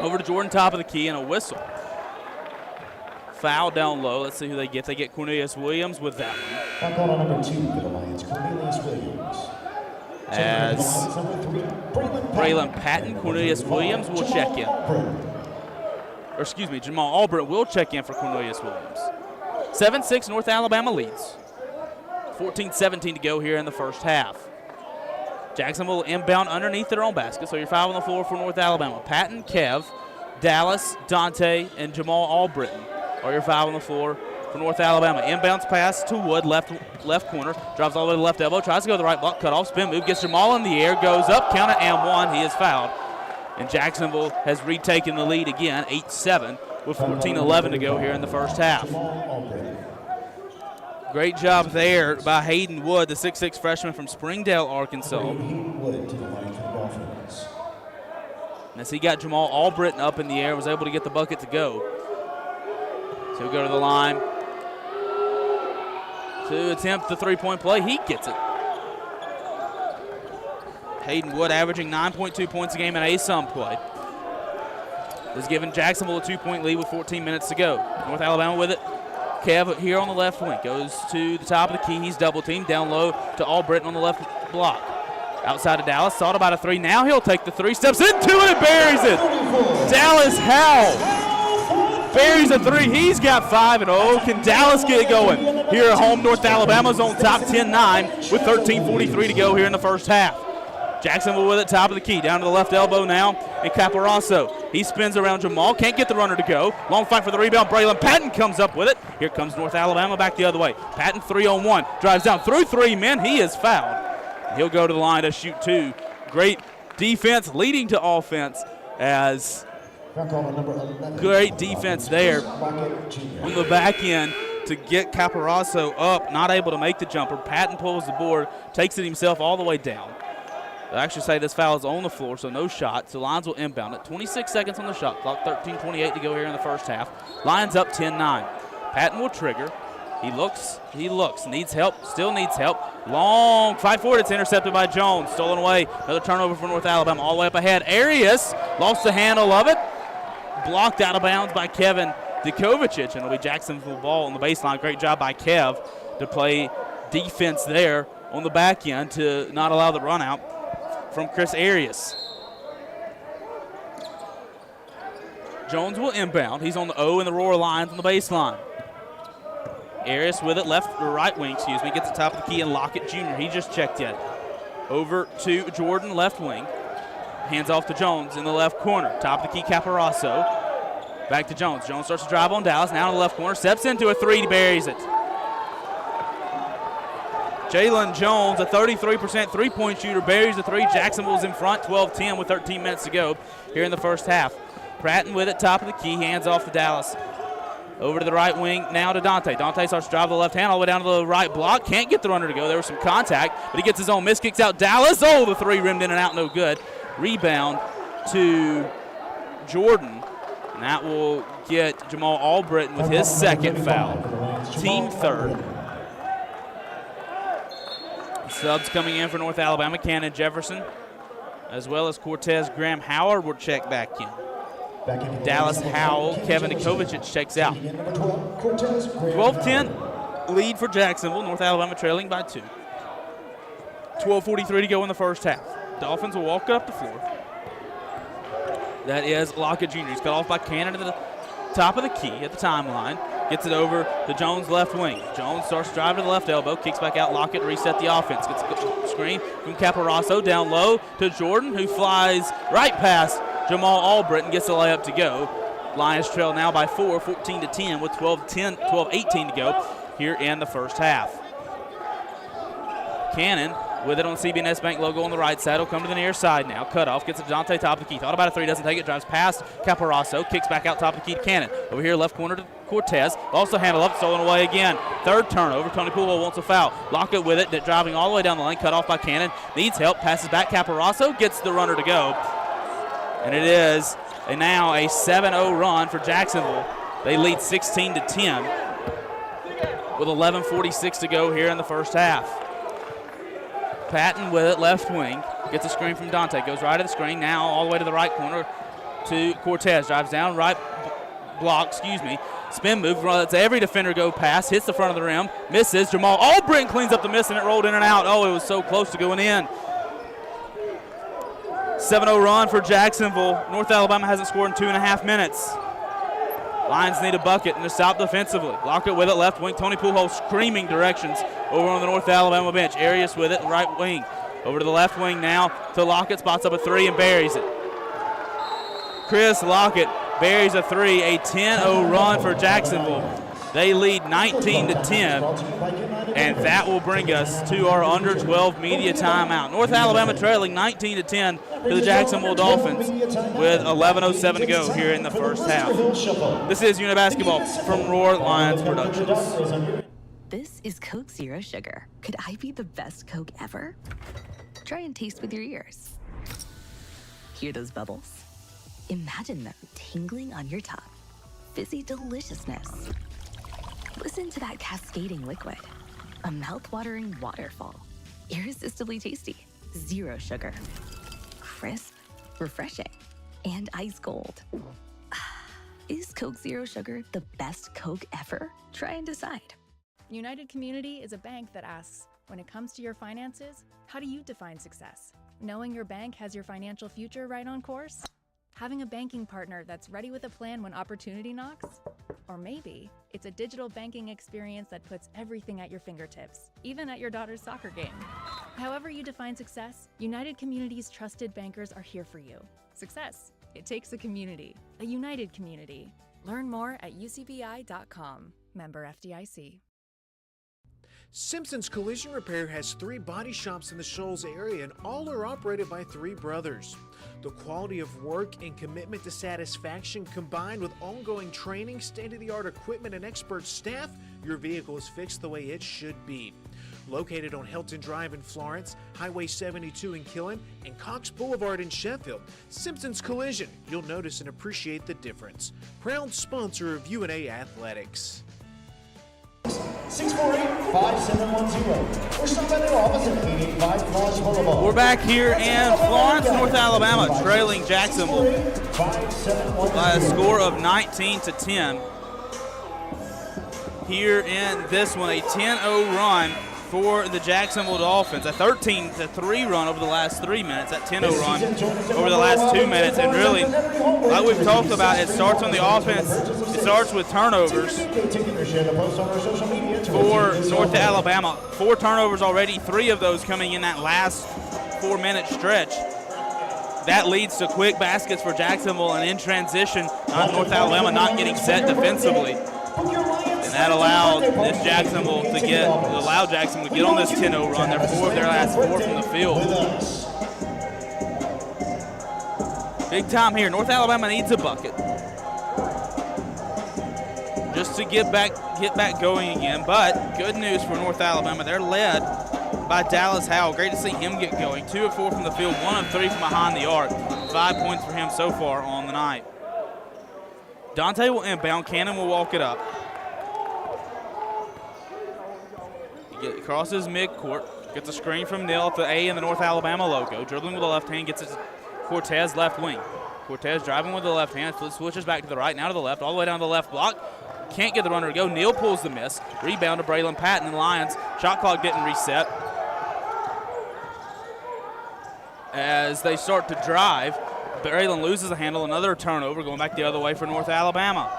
Over to Jordan, top of the key, and a whistle. Foul down low. Let's see who they get. They get Cornelius Williams with that one. Back on number 2 for the Lions, Cornelius Williams. As Braylon Patton, Cornelius Williams will check in. Or excuse me, Jamal Albert will check in for Cornelius Williams. 7-6, North Alabama leads. 14:17 to go here in the first half. Jacksonville inbound underneath their own basket, so you're foul on the floor for North Alabama. Patton, Kev, Dallas, Dante, and Jamal Albritton are your foul on the floor for North Alabama. Inbounds pass to Wood, left corner, drives all the way to the left elbow, tries to go to the right block, cut off, spin move, gets Jamal in the air, goes up, count it, and one. He is fouled. And Jacksonville has retaken the lead again, 8-7, with 14:11 to go here in the first half. Great job there by Hayden Wood, the 6'6 freshman from Springdale, Arkansas. As he got Jamal Albritton up in the air, was able to get the bucket to go. So he'll go to the line to attempt the three-point play. He gets it. Hayden Wood averaging 9.2 points a game in ASUN play. Has given Jacksonville a 2-point lead with 14 minutes to go. North Alabama with it. Kev here on the left wing goes to the top of the key. He's double teamed down low to Albritton on the left block. Outside of Dallas, thought about a three. Now he'll take the three, steps into it and buries it. Dallas Howell buries a three. He's got 5, and oh, can Dallas get it going? Here at home, North Alabama's on top 10-9 with 13:43 to go here in the first half. Jacksonville with it, top of the key, down to the left elbow now, and Caporaso. He spins around Jamal, can't get the runner to go. Long fight for the rebound, Braylon Patton comes up with it. Here comes North Alabama back the other way. Patton 3-on-1, drives down through 3 men. He is fouled. He'll go to the line to shoot 2. Great defense leading to offense as great defense there on the back end to get Caporaso up, not able to make the jumper. Patton pulls the board, takes it himself all the way down. They actually say this foul is on the floor, so no shot. So Lions will inbound it. 26 seconds on the shot clock, 13:28 to go here in the first half. Lions up 10-9. Patton will trigger. He looks, needs help, still needs help. Long fight for it. It's intercepted by Jones. Stolen away. Another turnover for North Alabama all the way up ahead. Arias lost the handle of it. Blocked out of bounds by Kevin Dukovic, and it'll be Jacksonville ball on the baseline. Great job by Kev to play defense there on the back end to not allow the run out from Chris Arias. Jones will inbound. He's on the O in the Roar Lions on the baseline. Arias with it, right wing, gets the top of the key, and Lockett Jr. He just checked in. Over to Jordan, left wing. Hands off to Jones in the left corner. Top of the key, Caporaso. Back to Jones. Jones starts to drive on Dallas, now in the left corner, steps into a three, buries it. Jalen Jones, a 33% three-point shooter, buries the three. Jacksonville's in front, 12-10 with 13 minutes to go here in the first half. Pratton with it, top of the key, hands off to Dallas. Over to the right wing, now to Dante. Dante starts to drive the left hand all the way down to the right block. Can't get the runner to go. There was some contact, but he gets his own miss, kicks out Dallas. Oh, the three rimmed in and out, no good. Rebound to Jordan. And that will get Jamal Albritton with his second foul. Team third. Subs coming in for North Alabama, Cannon Jefferson, as well as Cortez Graham Howard will check back in. Dallas Howell, Kevin Dukovic checks out. 12-10 lead for Jacksonville. North Alabama trailing by 2. 12:43 to go in the first half. Dolphins will walk up the floor. That is Lockett Jr. He's cut off by Cannon to the top of the key at the timeline. Gets it over to Jones left wing. Jones starts to drive to the left elbow, kicks back out Lockett, reset the offense. Gets a screen from Caporaso down low to Jordan, who flies right past Jamal Albritton, gets the layup to go. Lions trail now by 4, 14-10 with 12-18 to go here in the first half. Cannon with it on CBNS Bank logo on the right side. He'll come to the near side now. Cut off, gets it to Dante, top of the key. Thought about a three, doesn't take it. Drives past Caparasso, kicks back out top of the key to Cannon. Over here, left corner to Cortez. Also handle up, stolen away again. Third turnover. Tony Poole wants a foul. Lockett with it, driving all the way down the lane. Cut off by Cannon. Needs help, passes back. Caparasso gets the runner to go. And it is now a 7-0 run for Jacksonville. They lead 16-10 with 11:46 to go here in the first half. Patton with it, left wing. Gets a screen from Dante. Goes right of the screen. Now all the way to the right corner to Cortez. Drives down, right block, Spin move. Lets every defender go past. Hits the front of the rim. Misses. Jamal Albritton cleans up the miss, and it rolled in and out. Oh, it was so close to going in. 7-0 run for Jacksonville. North Alabama hasn't scored in 2.5 minutes. Lions need a bucket and to stop defensively. Lockett with it, left wing. Tony Poole screaming directions over on the North Alabama bench. Arias with it, right wing. Over to the left wing now to Lockett. Spots up a three and buries it. Chris Lockett buries a three. A 10-0 run for Jacksonville. They lead 19-10, and that will bring us to our under 12 media timeout. North Alabama trailing 19-10 to the Jacksonville Dolphins with 11:07 to go here in the first half. This is UNA Basketball from Roar Lions Productions. This is Coke Zero Sugar. Could I be the best Coke ever? Try and taste with your ears. Hear those bubbles? Imagine them tingling on your tongue. Fizzy deliciousness. Listen to that cascading liquid. A mouth-watering waterfall. Irresistibly tasty. Zero sugar. Crisp, refreshing, and ice cold. Is Coke Zero Sugar the best Coke ever? Try and decide. United Community is a bank that asks, when it comes to your finances, how do you define success? Knowing your bank has your financial future right on course? Having a banking partner that's ready with a plan when opportunity knocks? Or maybe it's a digital banking experience that puts everything at your fingertips, even at your daughter's soccer game. However you define success, United Community's trusted bankers are here for you. Success, it takes a community, a united community. Learn more at ucbi.com. Member FDIC. Simpson's Collision Repair has 3 body shops in the Shoals area, and all are operated by 3 brothers. The quality of work and commitment to satisfaction, combined with ongoing training, state-of-the-art equipment, and expert staff, your vehicle is fixed the way it should be. Located on Helton Drive in Florence, Highway 72 in Killen, and Cox Boulevard in Sheffield, Simpson's Collision, you'll notice and appreciate the difference. Proud sponsor of UNA Athletics. 648-5710 or stop at their office at 885 Florence Boulevard. We're back here in Florence, North Alabama, trailing Jacksonville by a score of 19-10. Here in this one, a 10-0 run for the Jacksonville Dolphins, a 13-3 run over the last 3 minutes, that 10-0 run over the last 2 minutes, and really, like we've talked about, it starts on the offense. It starts with turnovers for North Alabama. 4 turnovers already, 3 of those coming in that last 4-minute stretch. That leads to quick baskets for Jacksonville, and in transition, North Alabama not getting set defensively. And that allowed Jacksonville to get on this 10-0 run. They're 4 of their last 4 from the field. Big time here. North Alabama needs a bucket just to get back going again. But good news for North Alabama. They're led by Dallas Howell. Great to see him get going. 2 of 4 from the field, 1 of 3 from behind the arc. 5 points for him so far on the night. Dante will inbound. Cannon will walk it up. He crosses midcourt. Gets a screen from Neal at the A in the North Alabama logo. Dribbling with the left hand. Gets it to Cortez, left wing. Cortez driving with the left hand. Switches back to the right, now to the left. All the way down to the left block. Can't get the runner to go. Neal pulls the miss. Rebound to Braylon Patton and Lions. Shot clock didn't reset. As they start to drive, Braylon loses a handle. Another turnover going back the other way for North Alabama.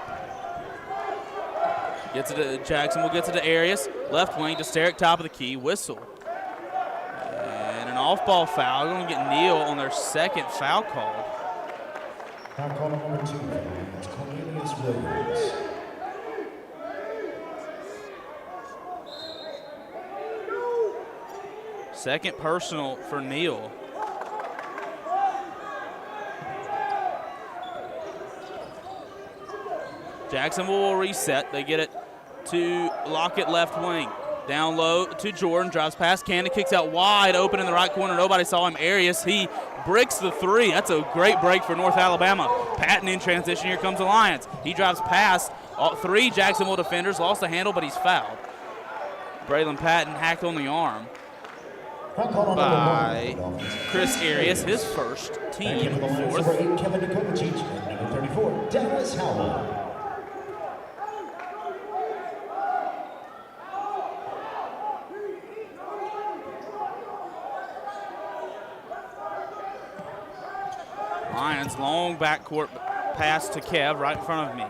Gets it to Jacksonville, gets it to Arias. Left wing to Sterick, top of the key. Whistle. And an off-ball foul. They're going to get Neal on their second foul call. Foul call number 2, it's Cornelius Williams. Second personal for Neal. Jacksonville will reset. They get it to Lockett left wing. Down low to Jordan, drives past Cannon, kicks out wide open in the right corner. Nobody saw him. Arias, he bricks the three. That's a great break for North Alabama. Patton in transition. Here comes Alliance. He drives past all three Jacksonville defenders, lost the handle, but he's fouled. Braylon Patton hacked on the arm by Chris Arias, his first, team fourth. Kevin Kovacic, and number 34, Dallas Howell. Lions, long backcourt pass to Kev right in front of me.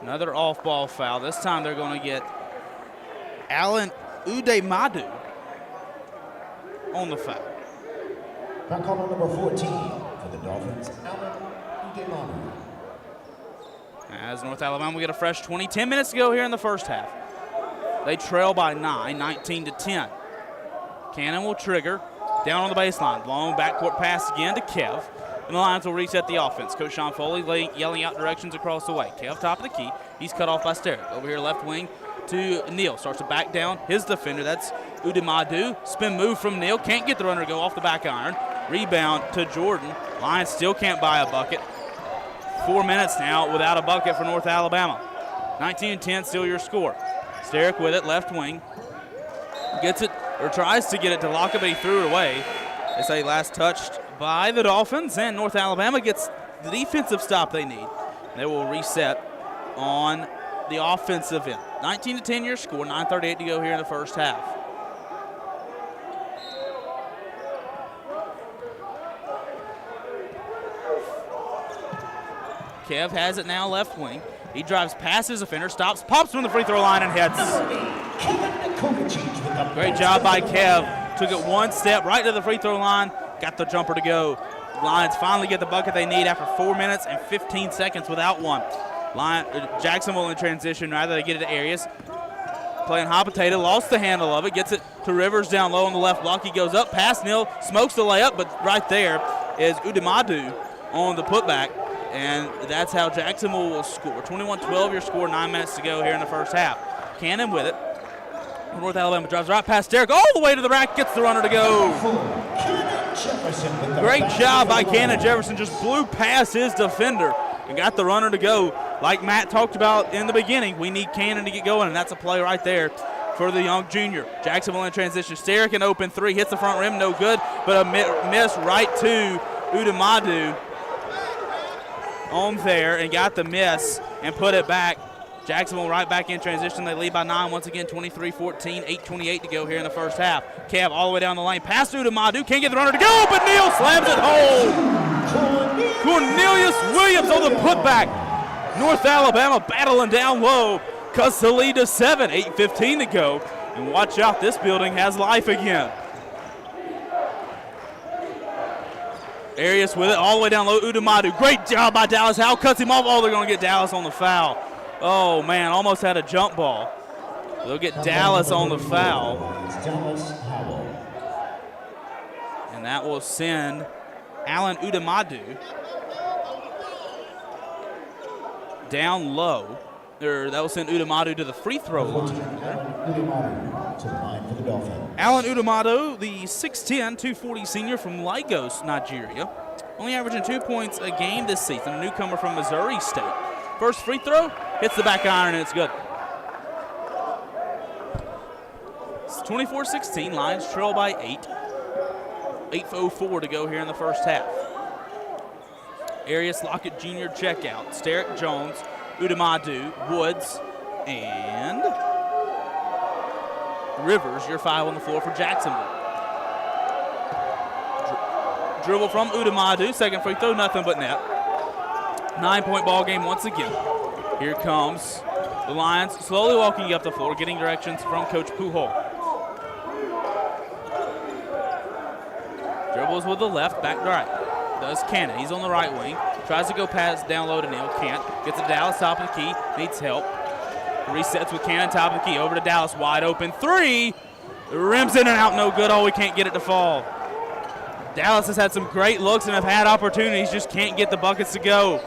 Another off-ball foul. This time they're going to get Alan Udemadu on the foul. Foul call on number 14 for the Dolphins, Alan Udemadu. As North Alabama will get a fresh 20. 10 minutes to go here in the first half. They trail by 9, 19-10. Cannon will trigger down on the baseline. Long backcourt pass again to Kev. And the Lions will reset the offense. Coach Sean Foley yelling out directions across the way. Kev, top of the key. He's cut off by Sterrick. Over here, left wing to Neal. Starts to back down his defender. That's Udemadu. Spin move from Neal. Can't get the runner to go off the back iron. Rebound to Jordan. Lions still can't buy a bucket. 4 minutes now without a bucket for North Alabama. 19-10, still your score. Sterrick with it, left wing. Gets it, or tries to get it to Lockett, but he threw it away. They say last touched by the Dolphins, and North Alabama gets the defensive stop they need. They will reset on the offensive end. 19-10 your score, 9:38 to go here in the first half. Kev has it now left wing. He drives past his defender, stops, pops from the free throw line, and hits. Great job by Kev. Took it one step right to the free throw line, got the jumper to go. Lions finally get the bucket they need after 4 minutes and 15 seconds without one. Jacksonville in transition, rather they get it to Arias. Playing hot potato, lost the handle of it, gets it to Rivers down low on the left block. He goes up past Neal, smokes the layup, but right there is Udemadu on the putback. And that's how Jacksonville will score. 21-12 your score, 9 minutes to go here in the first half. Cannon with it. North Alabama drives right past Derrick all the way to the rack, gets the runner to go. Great job by Cannon Jefferson, just blew past his defender and got the runner to go. Like Matt talked about in the beginning, we need Cannon to get going, and that's a play right there for the young junior. Jacksonville in transition. Sterrick an open three, hits the front rim, no good, but a miss right to Udemadu on there and got the miss and put it back. Jacksonville right back in transition. They lead by 9 once again, 23-14, 8:28 to go here in the first half. Kev all the way down the lane, pass to Udemadu, can't get the runner to go, but Neal slams it home. Cornelius Williams on the putback. North Alabama battling down low, cuts the lead to 7, 8:15 to go. And watch out, this building has life again. Arias with it all the way down low, Udemadu. Great job by Dallas Howell, cuts him off. Oh, they're going to get Dallas on the foul. Oh, man, almost had a jump ball. They'll get Dallas on the foul. And that will send Alan Udemadu down low. That will send Udemadu to the free throw line. Alan Udemadu, the 6'10", 240 senior from Lagos, Nigeria. Only averaging 2 points a game this season, a newcomer from Missouri State. First free throw, hits the back iron, and it's good. It's 24-16, Lions trail by 8. 8:04 to go here in the first half. Arias Lockett Jr. checkout. Sterrick Jones, Udemadu, Woods, and Rivers, your 5 on the floor for Jacksonville. Dribble from Udemadu, second free throw, nothing but net. 9-point ball game once again. Here comes the Lions slowly walking up the floor, getting directions from Coach Pujol. Dribbles with the left, back right. Does Cannon, he's on the right wing. Tries to go pass down low to Neal, can't. Gets it Dallas top of the key, needs help. Resets with Cannon, top of the key, over to Dallas, wide open three. Rims in and out, no good. Oh, we can't get it to fall. Dallas has had some great looks and have had opportunities, just can't get the buckets to go.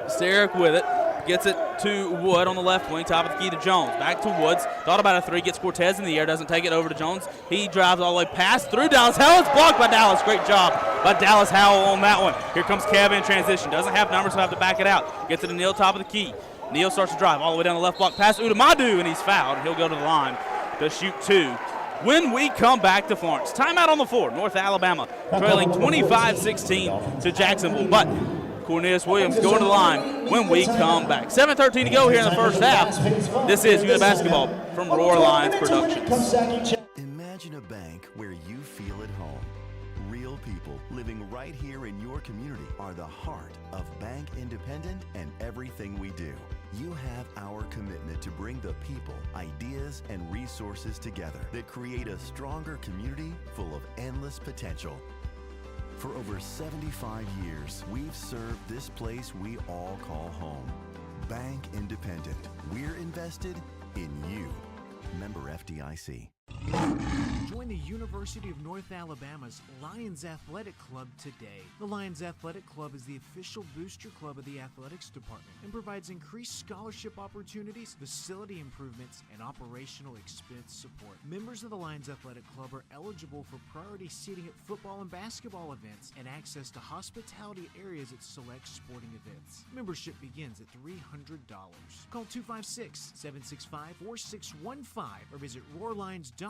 Sterick with it, gets it to Wood on the left wing, top of the key to Jones. Back to Woods, thought about a three, gets Cortez in the air, doesn't take it, over to Jones. He drives all the way past through Dallas Howell. It's blocked by Dallas. Great job by Dallas Howell on that one. Here comes Kevin in transition. Doesn't have numbers, so have to back it out. Gets it to Neal, top of the key. Neal starts to drive all the way down the left block past Udamadu, and he's fouled. He'll go to the line to shoot two. When we come back to Florence, timeout on the floor. North Alabama trailing 25-16 to Jacksonville. But Cornelius Williams going to the line when we come back. 7:13 to go here in the first half. This is UNA Basketball from Roar Lions Productions. Imagine a bank where you feel at home. Real people living right here in your community are the heart of Bank Independent and everything we do. You have our commitment to bring the people, ideas, and resources together that create a stronger community full of endless potential. For over 75 years, we've served this place we all call home. Bank Independent. We're invested in you. Member FDIC. Join the University of North Alabama's Lions Athletic Club today. The Lions Athletic Club is the official booster club of the athletics department and provides increased scholarship opportunities, facility improvements, and operational expense support. Members of the Lions Athletic Club are eligible for priority seating at football and basketball events and access to hospitality areas at select sporting events. Membership begins at $300. Call 256-765-4615 or visit roarlions.com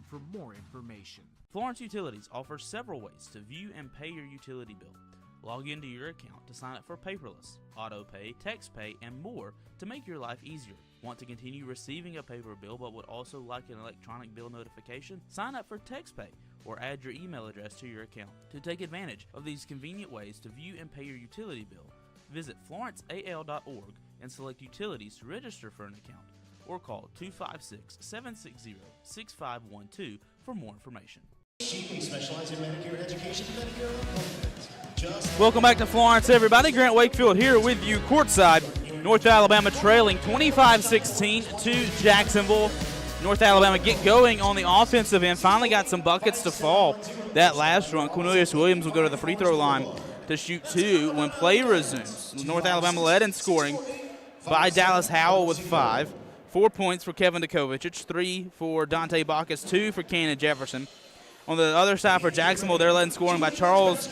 for more information. Florence Utilities offers several ways to view and pay your utility bill. Log into your account to sign up for paperless, auto pay, text pay, and more to make your life easier. Want to continue receiving a paper bill but would also like an electronic bill notification? Sign up for text pay or add your email address to your account. To take advantage of these convenient ways to view and pay your utility bill, visit florenceal.org and select Utilities to register for an account, or call 256-760-6512 for more information. We specialize in Medicare education and Medicare employment. Welcome back to Florence, everybody. Grant Wakefield here with you courtside. North Alabama trailing 25-16 to Jacksonville. North Alabama get going on the offensive end. Finally got some buckets to fall that last run. Cornelius Williams will go to the free throw line to shoot two when play resumes. North Alabama led in scoring by Dallas Howell with 5. 4 points for Kevin Dukovic, 3 for Dante Bacchus, 2 for Cannon Jefferson. On the other side for Jacksonville, they're led in scoring by Charles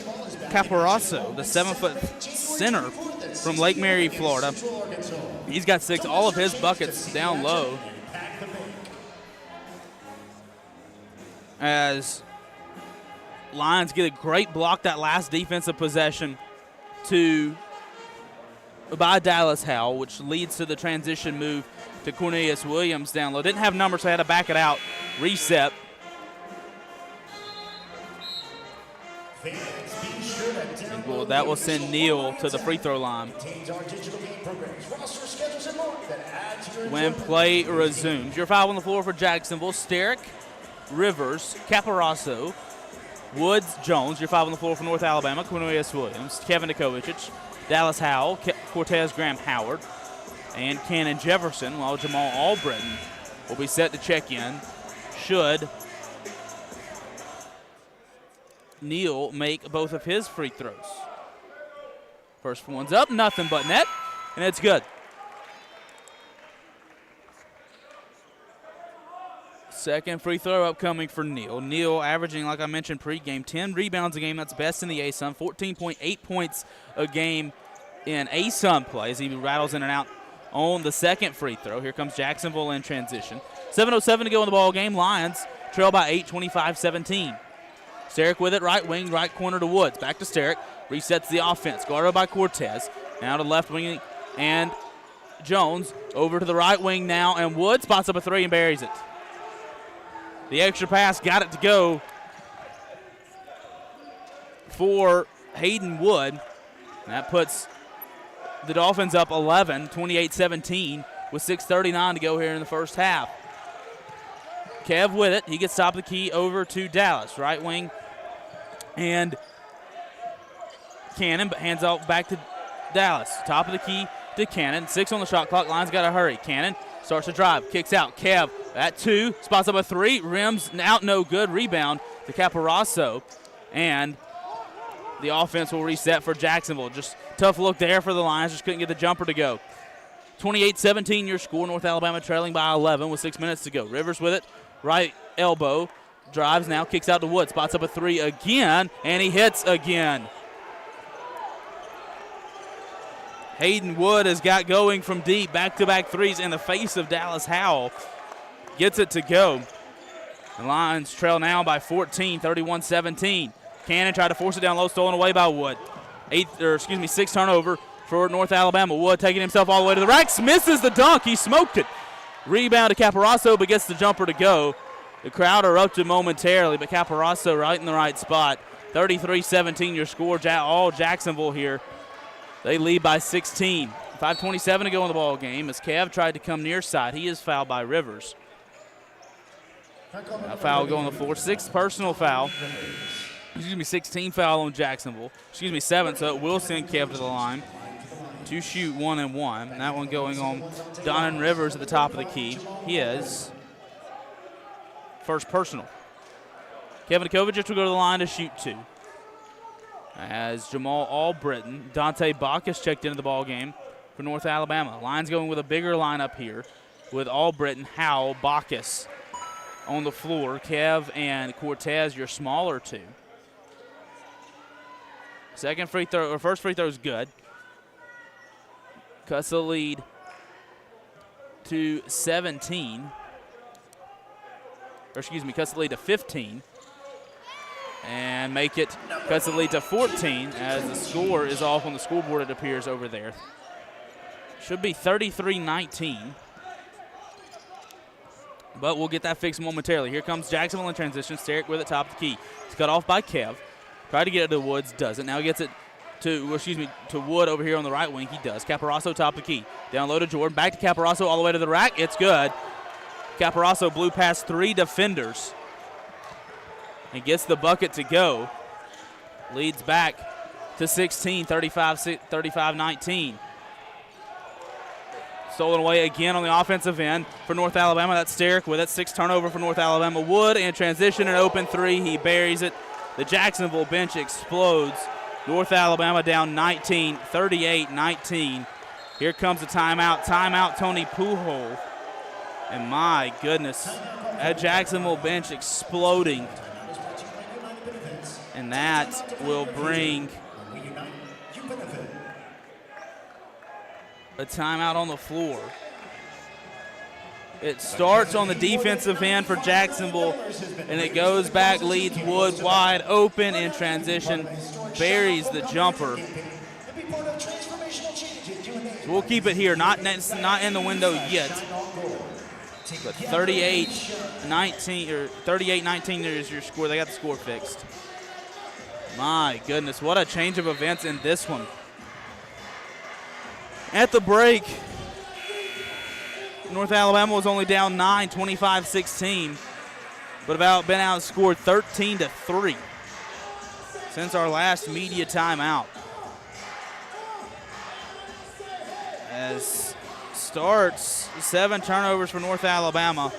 Caporaso, the 7-foot center from Lake Mary, Florida. He's got 6, all of his buckets down low. As Lions get a great block that last defensive possession by Dallas Howell, which leads to the transition move to Cornelius Williams down low. Didn't have numbers, so I had to back it out. Reset. Well, that will send Neal to the free throw line when play resumes. Your foul on the floor for Jacksonville. Sterick, Rivers, Caporaso, Woods, Jones. Your foul on the floor for North Alabama. Cornelius Williams, Kevin Dukovic, Dallas Howell, Cortez Graham Howard, and Cannon Jefferson, while Jamal Albritton will be set to check in should Neal make both of his free throws. First one's up, nothing but net, and it's good. Second free throw upcoming for Neal. Neal averaging, like I mentioned pregame, 10 rebounds a game. That's best in the ASUN. 14.8 points a game in ASUN play as he rattles in and out on the second free throw. Here comes Jacksonville in transition. 7:07 to go in the ball game. Lions trail by 8, 25-17. Sterick with it, right wing, right corner to Woods. Back to Sterick. Resets the offense. Guarded by Cortez. Now to left wing and Jones. Over to the right wing now, and Woods spots up a three and buries it. The extra pass got it to go for Hayden Wood. That puts the Dolphins up 11, 28-17, with 6:39 to go here in the first half. Kev with it. He gets top of the key over to Dallas. Right wing and Cannon, but hands off back to Dallas. Top of the key to Cannon. 6 on the shot clock. Lions got to hurry. Cannon starts to drive. Kicks out. Kev at 2. Spots up a 3. Rims out. No good. Rebound to Caparasso. And the offense will reset for Jacksonville. Just tough look there for the Lions. Just couldn't get the jumper to go. 28-17 your score. North Alabama trailing by 11 with 6 minutes to go. Rivers with it. Right elbow. Drives now. Kicks out to Wood. Spots up a 3 again. And he hits again. Hayden Wood has got going from deep. Back-to-back threes in the face of Dallas Howell. Gets it to go. The Lions trail now by 14, 31-17. Cannon tried to force it down low, stolen away by Wood. 6 turnover for North Alabama. Wood taking himself all the way to the racks. Misses the dunk. He smoked it. Rebound to Caparasso, but gets the jumper to go. The crowd erupted momentarily, but Caparasso right in the right spot. 33-17 your score. All Jacksonville here. They lead by 16. 5:27 to go in the ball game as Kev tried to come near side. He is fouled by Rivers. A foul go on the floor. 6th personal foul. 16 foul on Jacksonville. 7, so it will send Kev to the line to shoot 1 and 1. And that one going on Donovan Rivers at the top of the key. His first personal. Kevin Kovacic will go to the line to shoot 2. As Jamal Albritton, Dante Bacchus checked into the ball game for North Alabama. Lions going with a bigger lineup here with Albritton, Howell, Bacchus on the floor. Kev and Cortez, your smaller 2. First free throw is good. Cuts the lead to 17. Cuts the lead to 15. And cuts the lead to 14 as the score is off on the scoreboard, it appears, over there. Should be 33-19. But we'll get that fixed momentarily. Here comes Jacksonville in transition. Sterick with it, top of the key. It's cut off by Kev. Tried to get it to Woods, doesn't. Now gets it to Wood over here on the right wing. He does. Caparasso, top of the key. Down low to Jordan. Back to Caparasso all the way to the rack. It's good. Caparasso blew past 3 defenders and gets the bucket to go. Leads back to 16, 35-19. Stolen away again on the offensive end for North Alabama. That's Sterick with it. 6 turnover for North Alabama. Wood in transition, an open 3. He buries it. The Jacksonville bench explodes. North Alabama down 19, 38-19. Here comes the timeout. Timeout, Tony Pujol. And my goodness, that Jacksonville bench exploding. And that will bring a timeout on the floor. It starts on the defensive end for Jacksonville, and it goes back, leads Wood wide open in transition, buries the jumper. So we'll keep it here, not in the window yet. But 38-19 is your score. They got the score fixed. My goodness, what a change of events in this one. At the break, North Alabama was only down 9, 25-16, but been outscored 13-3 since our last media timeout. As starts 7 turnovers for North Alabama.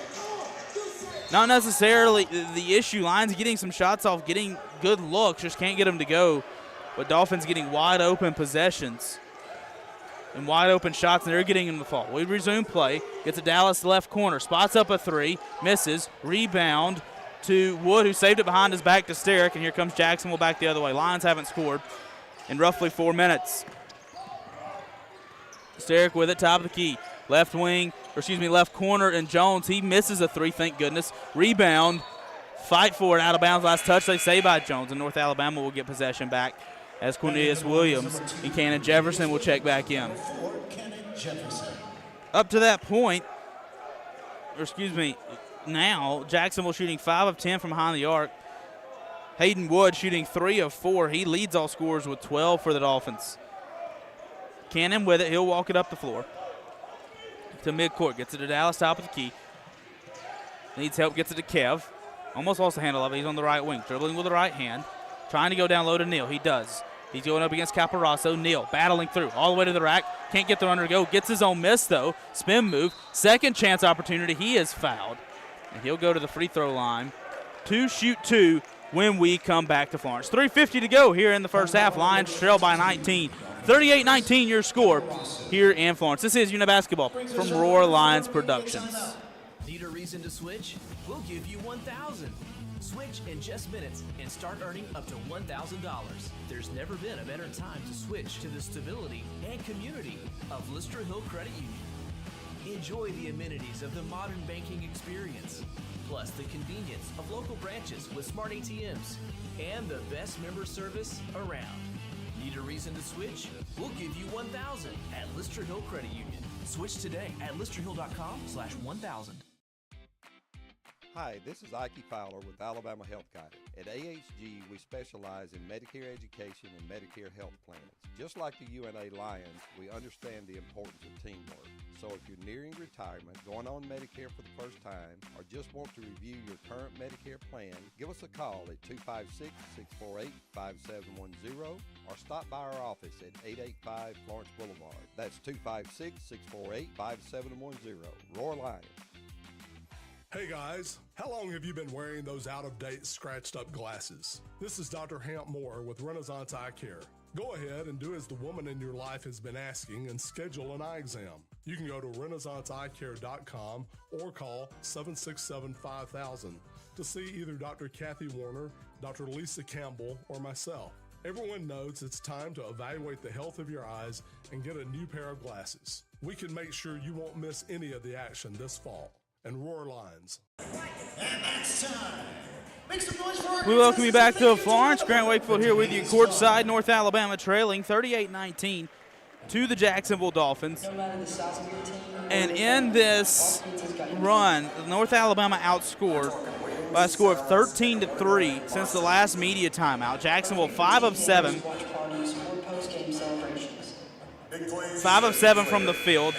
Not necessarily the issue. Lions getting some shots off, getting good looks, just can't get them to go. But Dolphins getting wide open possessions and wide open shots, and they're getting them to fall. We resume play. Gets a Dallas left corner. Spots up a 3. Misses. Rebound to Wood, who saved it behind his back to Sterick, and here comes Jacksonville back the other way. Lions haven't scored in roughly 4 minutes. Sterick with it, top of the key. Left corner, and Jones, he misses a 3, thank goodness. Rebound, fight for it, out of bounds, last touch, they say by Jones, and North Alabama will get possession back as Cornelius Williams and Cannon Jefferson will check back in. Up to that point, now Jacksonville shooting 5 of 10 from behind the arc. Hayden Wood shooting 3 of 4. He leads all scorers with 12 for the Dolphins. Cannon with it, he'll walk it up the floor to midcourt. Gets it to Dallas, top of the key. Needs help, gets it to Kev. Almost lost the handle of it. He's on the right wing. Dribbling with the right hand. Trying to go down low to Neal. He does. He's going up against Caporaso. Neal battling through all the way to the rack. Can't get there under to go. Gets his own miss, though. Spin move. Second chance opportunity. He is fouled. And he'll go to the free throw line to shoot 2 when we come back to Florence. 3:50 to go here in the first half. Lions trail by 19. 38-19 your score here in Florence. This is UNA Basketball from Roar Lions Productions. Need a reason to switch? We'll give you 1,000. Switch in just minutes and start earning up to $1,000. There's never been a better time to switch to the stability and community of Lister Hill Credit Union. Enjoy the amenities of the modern banking experience, plus the convenience of local branches with smart ATMs and the best member service around. Need a reason to switch? We'll give you 1,000 at Lister Hill Credit Union. Switch today at listerhill.com/1000. Hi, this is Ike Fowler with Alabama Health Guidance. At AHG, we specialize in Medicare education and Medicare health plans. Just like the UNA Lions, we understand the importance of teamwork. So if you're nearing retirement, going on Medicare for the first time, or just want to review your current Medicare plan, give us a call at 256-648-5710 or stop by our office at 885 Florence Boulevard. That's 256-648-5710. Roar Lions. Hey guys, how long have you been wearing those out-of-date, scratched-up glasses? This is Dr. Hamp Moore with Renaissance Eye Care. Go ahead and do as the woman in your life has been asking and schedule an eye exam. You can go to renaissanceeyecare.com or call 767-5000 to see either Dr. Kathy Warner, Dr. Lisa Campbell, or myself. Everyone knows it's time to evaluate the health of your eyes and get a new pair of glasses. We can make sure you won't miss any of the action this fall. And Roar Lions. And that's time. Make some noise for our We welcome you back to Florence. Grant Wakefield here with you courtside. North Alabama trailing 38-19 to the Jacksonville Dolphins. And in this run, North Alabama outscored by a score of 13-3 since the last media timeout. Jacksonville 5 of 7. 5 of 7 from the field,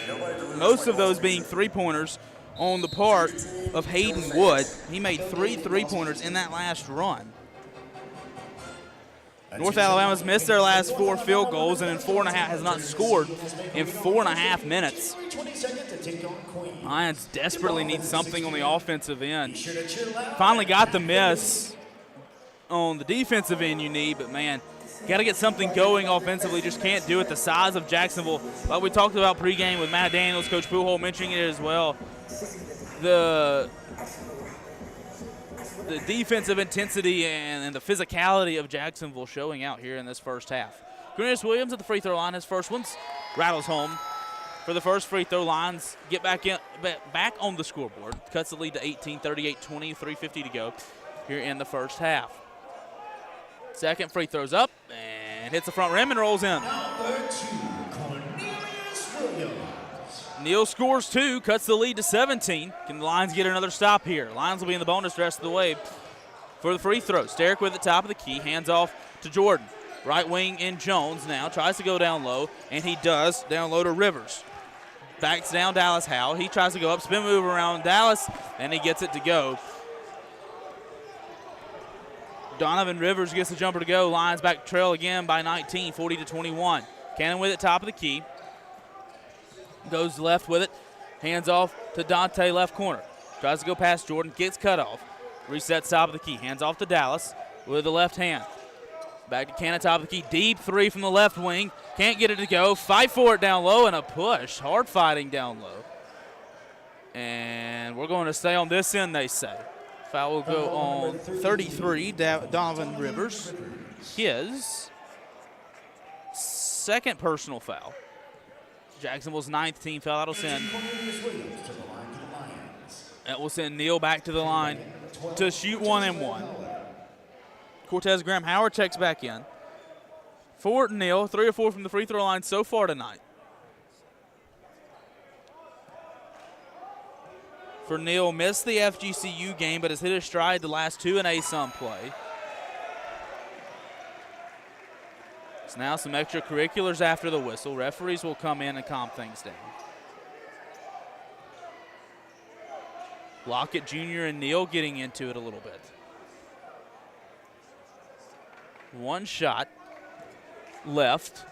most of those being three-pointers on the part of Hayden Wood. He made 3 three-pointers in that last run. North Alabama's missed their last 4 field goals and in 4.5 has not scored in 4.5 minutes. Lions desperately need something on the offensive end. Finally got the miss on the defensive end you need, but man, got to get something going offensively. Just can't do it. The size of Jacksonville, like we talked about pregame with Matt Daniels, Coach Pujols mentioning it as well. The defensive intensity and the physicality of Jacksonville showing out here in this first half. Cornelius Williams at the free throw line. His first one's rattles home for the first free throw. Lions get back on the scoreboard. Cuts the lead to 18, 38-20, 3:50 to go here in the first half. Second free throw's up and hits the front rim and rolls in. Number 2, Cornelius Williams. Neal scores 2, cuts the lead to 17. Can the Lions get another stop here? Lions will be in the bonus the rest of the way for the free throw. Sterrick with the top of the key, hands off to Jordan. Right wing in Jones now, tries to go down low, and he does, down low to Rivers. Backs down Dallas Howell. He tries to go up, spin move around Dallas, and he gets it to go. Donovan Rivers gets the jumper to go. Lions back trail again by 19, 40-21. Cannon with it, top of the key. Goes left with it. Hands off to Dante, left corner. Tries to go past Jordan, gets cut off. Resets top of the key. Hands off to Dallas with the left hand. Back to Cannon, top of the key. Deep three from the left wing. Can't get it to go. Fight for it down low and a push. Hard fighting down low. And we're going to stay on this end, they say. Foul will go on 33, Donovan Rivers. His second personal foul. Jacksonville's 9th team foul. That will send Neal back to the line to shoot 1-and-1. Cortez Graham Howard checks back in. For Neal, 3 or 4 from the free throw line so far tonight. For Neal, missed the FGCU game, but has hit his stride the last 2 in ASUN play. So now some extracurriculars after the whistle. Referees will come in and calm things down. Lockett Jr. and Neal getting into it a little bit. One shot. left.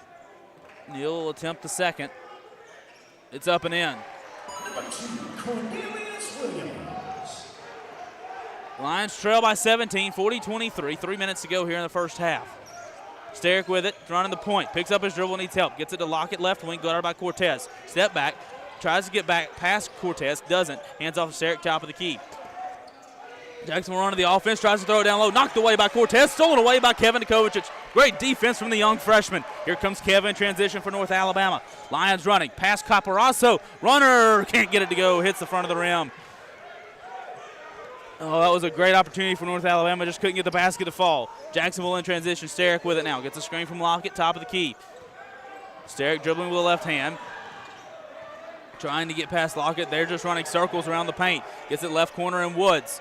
Neal will attempt the second. It's up and in. Lions trail by 17, 40-23. 3 minutes to go here in the first half. Sterick with it, running the point. Picks up his dribble, needs help. Gets it to Lockett left wing, guarded by Cortez. Step back, tries to get back past Cortez, doesn't. Hands off to Sterick, top of the key. Jackson will run to the offense, tries to throw it down low. Knocked away by Cortez, stolen away by Kevin Kovacic. Great defense from the young freshman. Here comes Kevin, transition for North Alabama. Lions running, past Caparazzo. Runner, can't get it to go, hits the front of the rim. Oh, that was a great opportunity for North Alabama, just couldn't get the basket to fall. Jacksonville in transition, Sterick with it now. Gets a screen from Lockett, top of the key. Sterick dribbling with the left hand. Trying to get past Lockett. They're just running circles around the paint. Gets it left corner in Woods.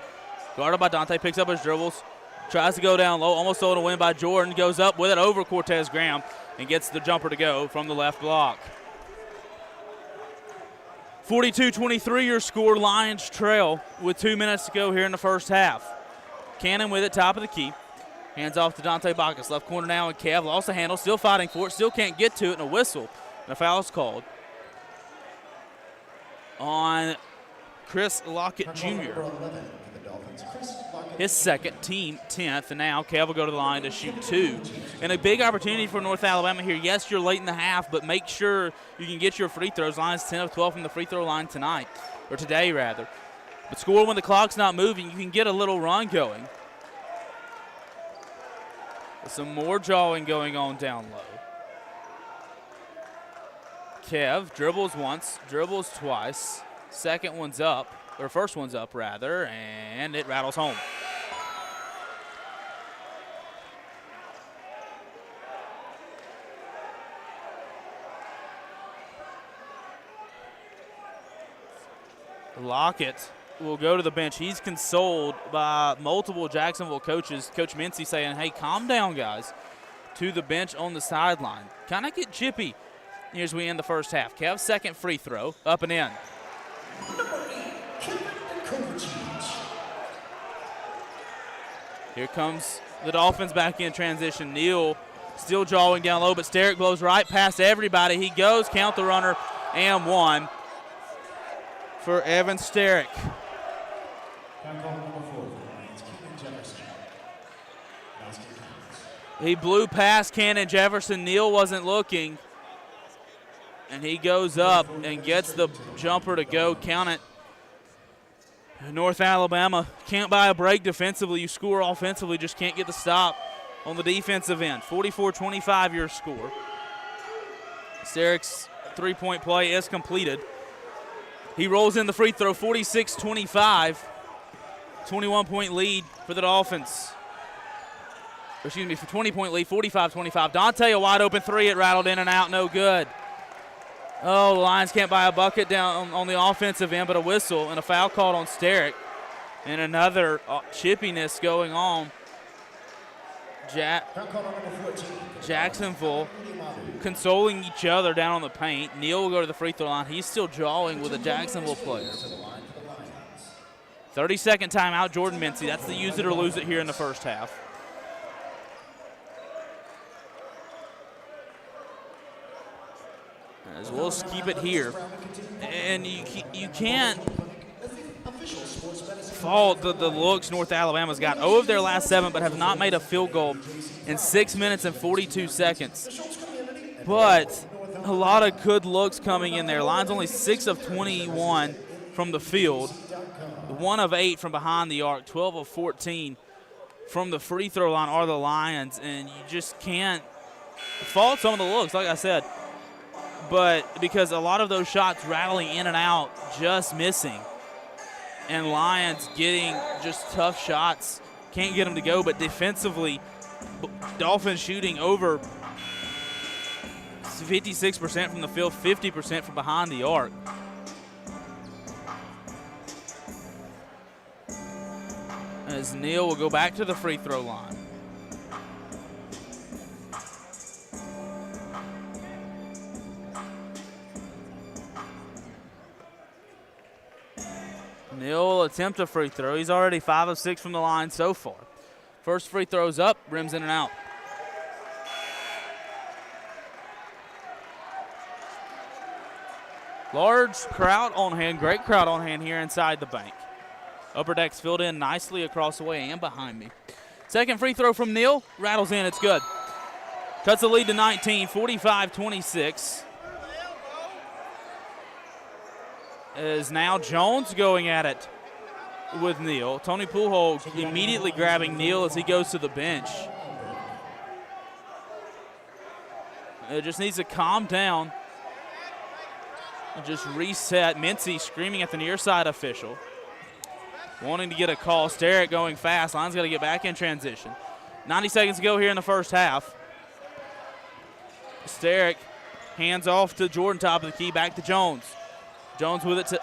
Guarded by Dante, picks up his dribbles. Tries to go down low, almost stolen away by Jordan. Goes up with it over Cortez Graham and gets the jumper to go from the left block. 42-23 your score. Lions trail with 2 minutes to go here in the first half. Cannon with it, top of the key. Hands off to Dante Bacchus. Left corner now, and Kev lost the handle. Still fighting for it. Still can't get to it, and a whistle. And a foul is called on Chris Lockett Jr. His second, team 10th, and now Kev will go to the line to shoot 2. And a big opportunity for North Alabama here. Yes, you're late in the half, but make sure you can get your free throws. Lions 10 of 12 from the free throw line tonight, or today rather. But score when the clock's not moving. You can get a little run going. Some more drawing going on down low. Kev dribbles once, dribbles twice. Second one's up, or first one's up rather, and it rattles home. Lockett will go to the bench. He's consoled by multiple Jacksonville coaches. Coach Mincy saying, hey, calm down, guys, to the bench on the sideline. Kind of get chippy as we end the first half. Kev's second free throw, up and in. Here comes the Dolphins back in transition. Neal still drawing down low, but Sterick blows right past everybody. He goes, count the runner, and one for Evan Sterick. He blew past Cannon Jefferson. Neal wasn't looking, and he goes up and gets the jumper to go. Count it. North Alabama can't buy a break defensively. You score offensively, just can't get the stop on the defensive end. 44-25 your score. Sterick's three-point play is completed. He rolls in the free throw, 46-25. 21-point lead for the Dolphins. Excuse me, for 20-point lead, 45-25. Dante, a wide open three. It rattled in and out, no good. Oh, the Lions can't buy a bucket down on the offensive end, but a whistle and a foul called on Sterick. And another chippiness going on. Jacksonville consoling each other down on the paint. Neal will go to the free throw line. He's still drawing with a Jacksonville player. 30-second timeout, Jordan Mincy. That's the use it or lose it here in the first half. As we'll keep it here. And you can't fault the looks North Alabama's got. 0 of their last 7, but have not made a field goal in 6 minutes and 42 seconds. But a lot of good looks coming in there. Lions only 6 of 21 from the field. 1 of 8 from behind the arc. 12 of 14 from the free throw line are the Lions. And you just can't fault some of the looks, like I said. But because a lot of those shots rattling in and out, just missing. And Lions getting just tough shots. Can't get them to go, but defensively, Dolphins shooting over 56% from the field, 50% from behind the arc. As Neal will go back to the free throw line. Neal will attempt a free throw. He's already 5 of 6 from the line so far. First free throw's up, rims in and out. Large crowd on hand, great crowd on hand here inside the bank. Upper deck's filled in nicely across the way and behind me. Second free throw from Neal, rattles in, it's good. Cuts the lead to 19, 45-26. Is now Jones going at it with Neal. Tony Pujols immediately grabbing Neal as he goes to the bench. It just needs to calm down and just reset. Mincy screaming at the near side official, wanting to get a call. Sterrick going fast. Lions got to get back in transition. 90 seconds to go here in the first half. Sterrick hands off to Jordan, top of the key, back to Jones. Jones with it to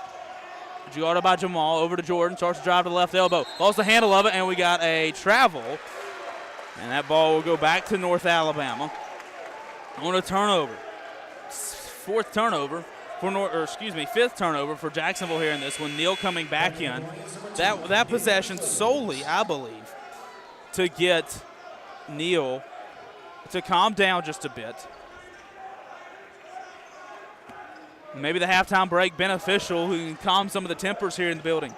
guarded by Jamal, over to Jordan, starts to drive to the left elbow. Lost the handle of it, and we got a travel. And that ball will go back to North Alabama on a turnover. Fifth turnover for Jacksonville here in this one. Neal coming back in. That possession solely, I believe, to get Neal to calm down just a bit. Maybe the halftime break beneficial, who can calm some of the tempers here in the building.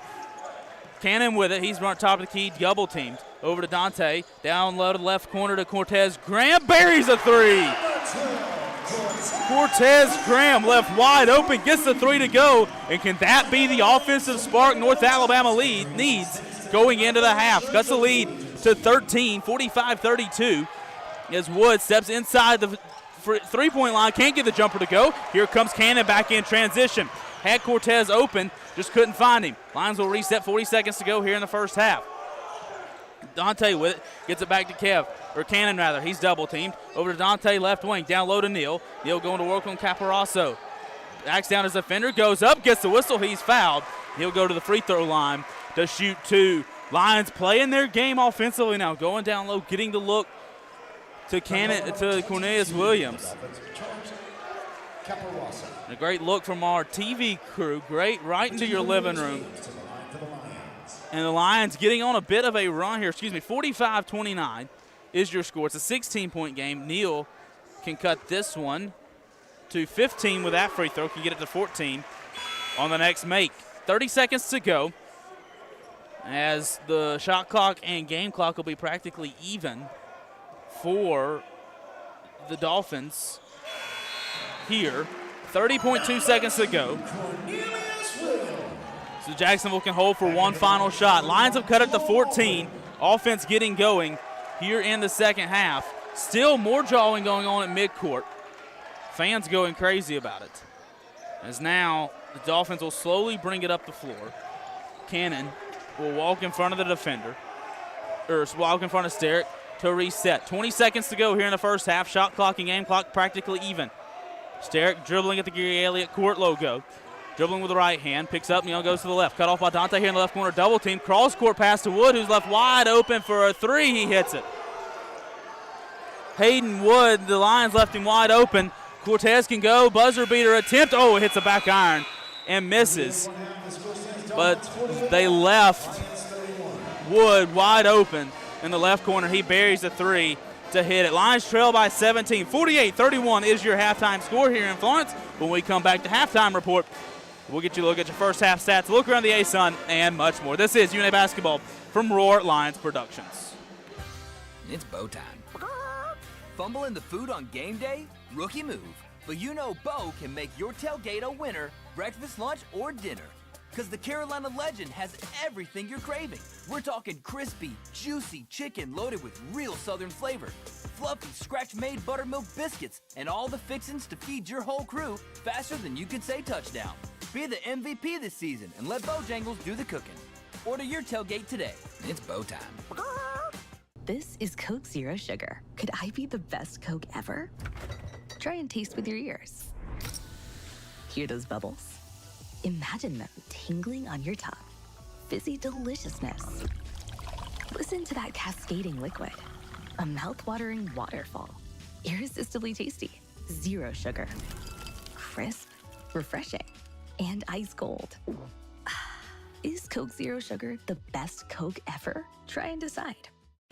Cannon with it. He's run top of the key, double teamed. Over to Dante. Down low to the left corner to Cortez Graham. Buries a three. Cortez Graham left wide open, gets the three to go. And can that be the offensive spark North Alabama needs going into the half? Cuts the lead to 13, 45-32. As Wood steps inside the three-point line, can't get the jumper to go. Here comes Cannon back in transition. Had Cortez open, just couldn't find him. Lions will reset, 40 seconds to go here in the first half. Dante with it, gets it back to Cannon rather. He's double teamed. Over to Dante, left wing, down low to Neal. Neal going to work on Caporaso. Backs down his defender, goes up, gets the whistle, he's fouled. He'll go to the free throw line to shoot two. Lions playing their game offensively now, going down low, getting the look to Cornelius Williams. A great look from our TV crew, great right into your living room. And the Lions getting on a bit of a run here. 45-29 is your score. It's a 16-point game. Neal can cut this one to 15 with that free throw, can get it to 14 on the next make. 30 seconds to go as the shot clock and game clock will be practically even for the Dolphins here. 30.2 seconds to go. So Jacksonville can hold for one final shot. Lions have cut it to 14. Offense getting going here in the second half. Still more jawing going on at midcourt. Fans going crazy about it. As now the Dolphins will slowly bring it up the floor. Cannon will walk in front of the defender, or walk in front of Sterrick to reset. 20 seconds to go here in the first half. Shot clock and game clock practically even. Sterrick dribbling at the Gary Elliott court logo. Dribbling with the right hand, picks up, Neal goes to the left. Cut off by Dante here in the left corner, double team. Cross court pass to Wood, who's left wide open for a three. He hits it. Hayden Wood, the Lions left him wide open. Cortez can go, buzzer beater attempt. Oh, hits a back iron and misses. But they left Wood wide open in the left corner. He buries a three to hit it. Lions trail by 17. 48-31 is your halftime score here in Florence. When we come back to halftime report, we'll get you a look at your first half stats, a look around the A-Sun, and much more. This is UNA Basketball from Roar Lions Productions. It's bow time. Fumbling the food on game day? Rookie move. But you know Bo can make your tailgate a winner, breakfast, lunch, or dinner. Because the Carolina Legend has everything you're craving. We're talking crispy, juicy chicken loaded with real Southern flavor, fluffy scratch-made buttermilk biscuits, and all the fixins to feed your whole crew faster than you can say touchdown. Be the MVP this season and let Bojangles do the cooking. Order your tailgate today. It's bow time. This is Coke Zero Sugar. Could I be the best Coke ever? Try and taste with your ears. Hear those bubbles? Imagine them tingling on your tongue. Fizzy deliciousness. Listen to that cascading liquid. A mouth-watering waterfall. Irresistibly tasty. Zero sugar. Crisp, refreshing, and ice cold. Is Coke Zero Sugar the best Coke ever? Try and decide.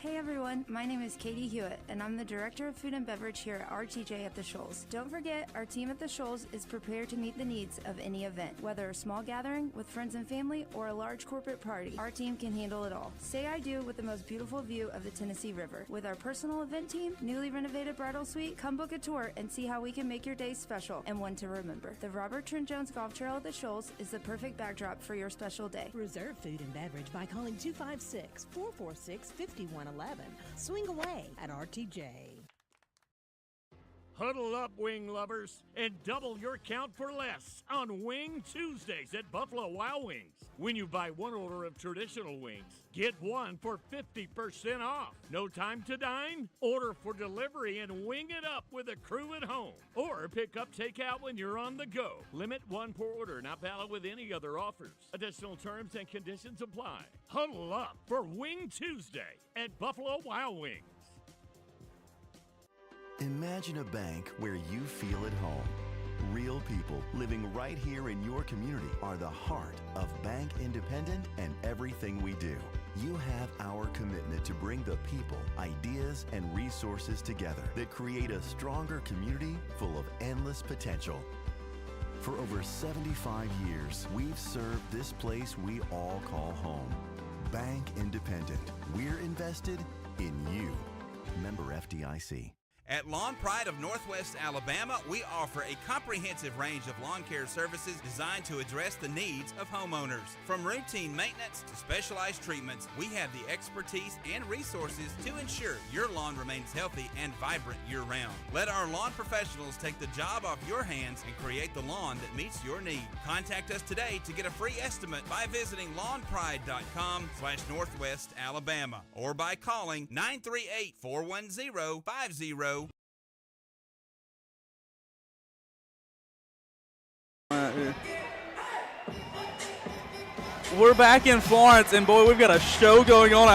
Hey everyone, my name is Katie Hewitt, and I'm the Director of Food and Beverage here at RTJ at the Shoals. Don't forget, our team at the Shoals is prepared to meet the needs of any event, whether a small gathering with friends and family or a large corporate party. Our team can handle it all. Say I do with the most beautiful view of the Tennessee River. With our personal event team, newly renovated bridal suite, come book a tour and see how we can make your day special and one to remember. The Robert Trent Jones Golf Trail at the Shoals is the perfect backdrop for your special day. Reserve food and beverage by calling 256-446-5111. Swing away at RTJ. Huddle up, wing lovers, and double your count for less on Wing Tuesdays at Buffalo Wild Wings. When you buy one order of traditional wings, get one for 50% off. No time to dine? Order for delivery and wing it up with a crew at home. Or pick up takeout when you're on the go. Limit one per order, not valid with any other offers. Additional terms and conditions apply. Huddle up for Wing Tuesday at Buffalo Wild Wings. Imagine a bank where you feel at home. Real people living right here in your community are the heart of Bank Independent and everything we do. You have our commitment to bring the people, ideas, and resources together that create a stronger community full of endless potential. For over 75 years, we've served this place we all call home. Bank Independent. We're invested in you. Member FDIC. At Lawn Pride of Northwest Alabama, we offer a comprehensive range of lawn care services designed to address the needs of homeowners. From routine maintenance to specialized treatments, we have the expertise and resources to ensure your lawn remains healthy and vibrant year-round. Let our lawn professionals take the job off your hands and create the lawn that meets your need. Contact us today to get a free estimate by visiting lawnpride.com/Northwest Alabama or by calling 938-410-50. We're back in Florence, and boy, we've got a show going on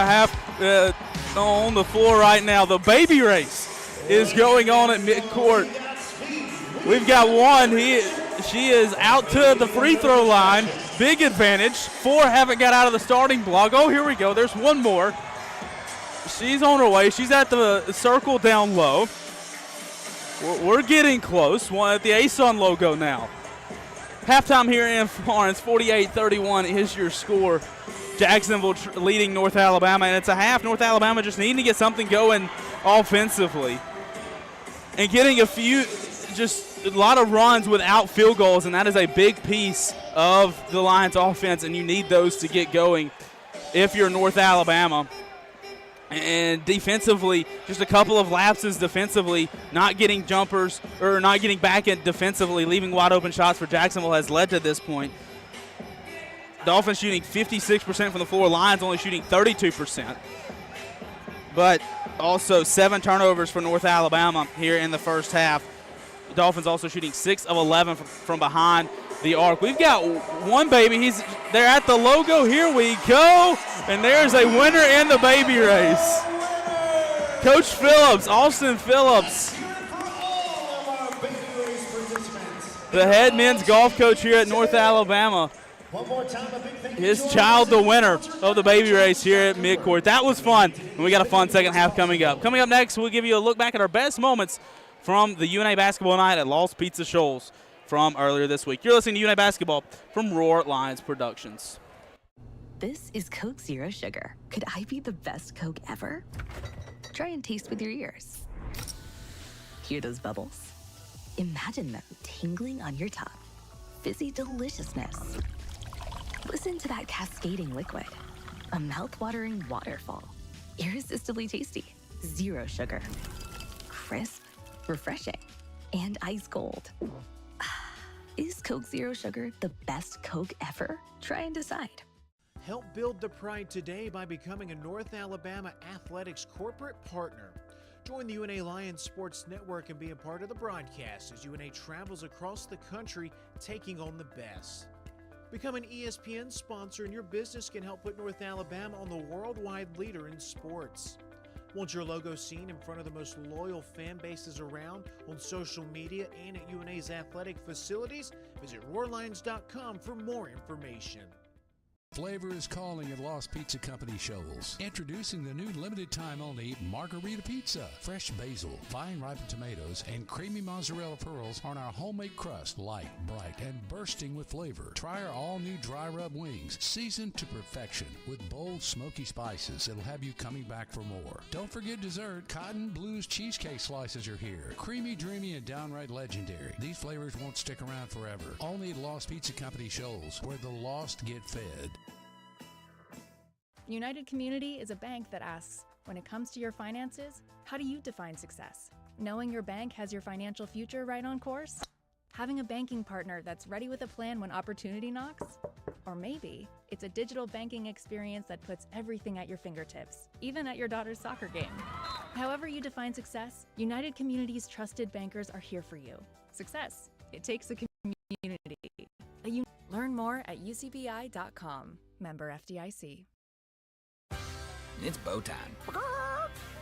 on the floor right now. The baby race is going on at midcourt. We've got one. She is out to the free throw line. Big advantage. 4 haven't got out of the starting block. Oh, here we go. There's one more. She's on her way. She's at the circle down low. We're getting close. One at the ASUN logo now. Halftime here in Florence, 48-31 is your score. Jacksonville leading North Alabama, and it's a half. North Alabama just needing to get something going offensively and getting just a lot of runs without field goals, and that is a big piece of the Lions offense, and you need those to get going if you're North Alabama. And defensively, just a couple of lapses defensively, not getting jumpers or not getting back in defensively, leaving wide open shots for Jacksonville has led to this point. Dolphins shooting 56% from the floor, Lions only shooting 32%. But also 7 turnovers for North Alabama here in the first half. The Dolphins also shooting 6 of 11 from behind the arc. We've got one baby. They're at the logo. Here we go. And there's a winner in the baby race. Coach Phillips, Austin Phillips, the head men's golf coach here at North Alabama. His child the winner of the baby race here at midcourt. That was fun. And we got a fun second half coming up. Coming up next, we'll give you a look back at our best moments from the UNA basketball night at Lost Pizza Shoals from earlier this week. You're listening to UNA Basketball from Roar Lions Productions. This is Coke Zero Sugar. Could I be the best Coke ever? Try and taste with your ears. Hear those bubbles? Imagine them tingling on your tongue. Fizzy deliciousness. Listen to that cascading liquid. A mouth-watering waterfall. Irresistibly tasty. Zero sugar. Crisp, refreshing, and ice cold. Is Coke Zero Sugar the best Coke ever? Try and decide. Help build the pride today by becoming a North Alabama Athletics corporate partner. Join the UNA Lions Sports Network and be a part of the broadcast as UNA travels across the country taking on the best. Become an ESPN sponsor and your business can help put North Alabama on the worldwide leader in sports. Want your logo seen in front of the most loyal fan bases around on social media and at UNA's athletic facilities? Visit roarlions.com for more information. Flavor is calling at Lost Pizza Company Shoals. Introducing the new limited time only Margarita Pizza. Fresh basil, fine ripened tomatoes, and creamy mozzarella pearls on our homemade crust. Light, bright, and bursting with flavor. Try our all new dry rub wings, seasoned to perfection with bold smoky spices that'll have you coming back for more. Don't forget dessert. Cotton Blues cheesecake slices are here. Creamy, dreamy, and downright legendary. These flavors won't stick around forever. Only at Lost Pizza Company Shoals, where the lost get fed. United Community is a bank that asks, when it comes to your finances, how do you define success? Knowing your bank has your financial future right on course? Having a banking partner that's ready with a plan when opportunity knocks? Or maybe it's a digital banking experience that puts everything at your fingertips, even at your daughter's soccer game. However you define success, United Community's trusted bankers are here for you. Success, it takes a community. Learn more at ucbi.com. Member FDIC. It's Bo time.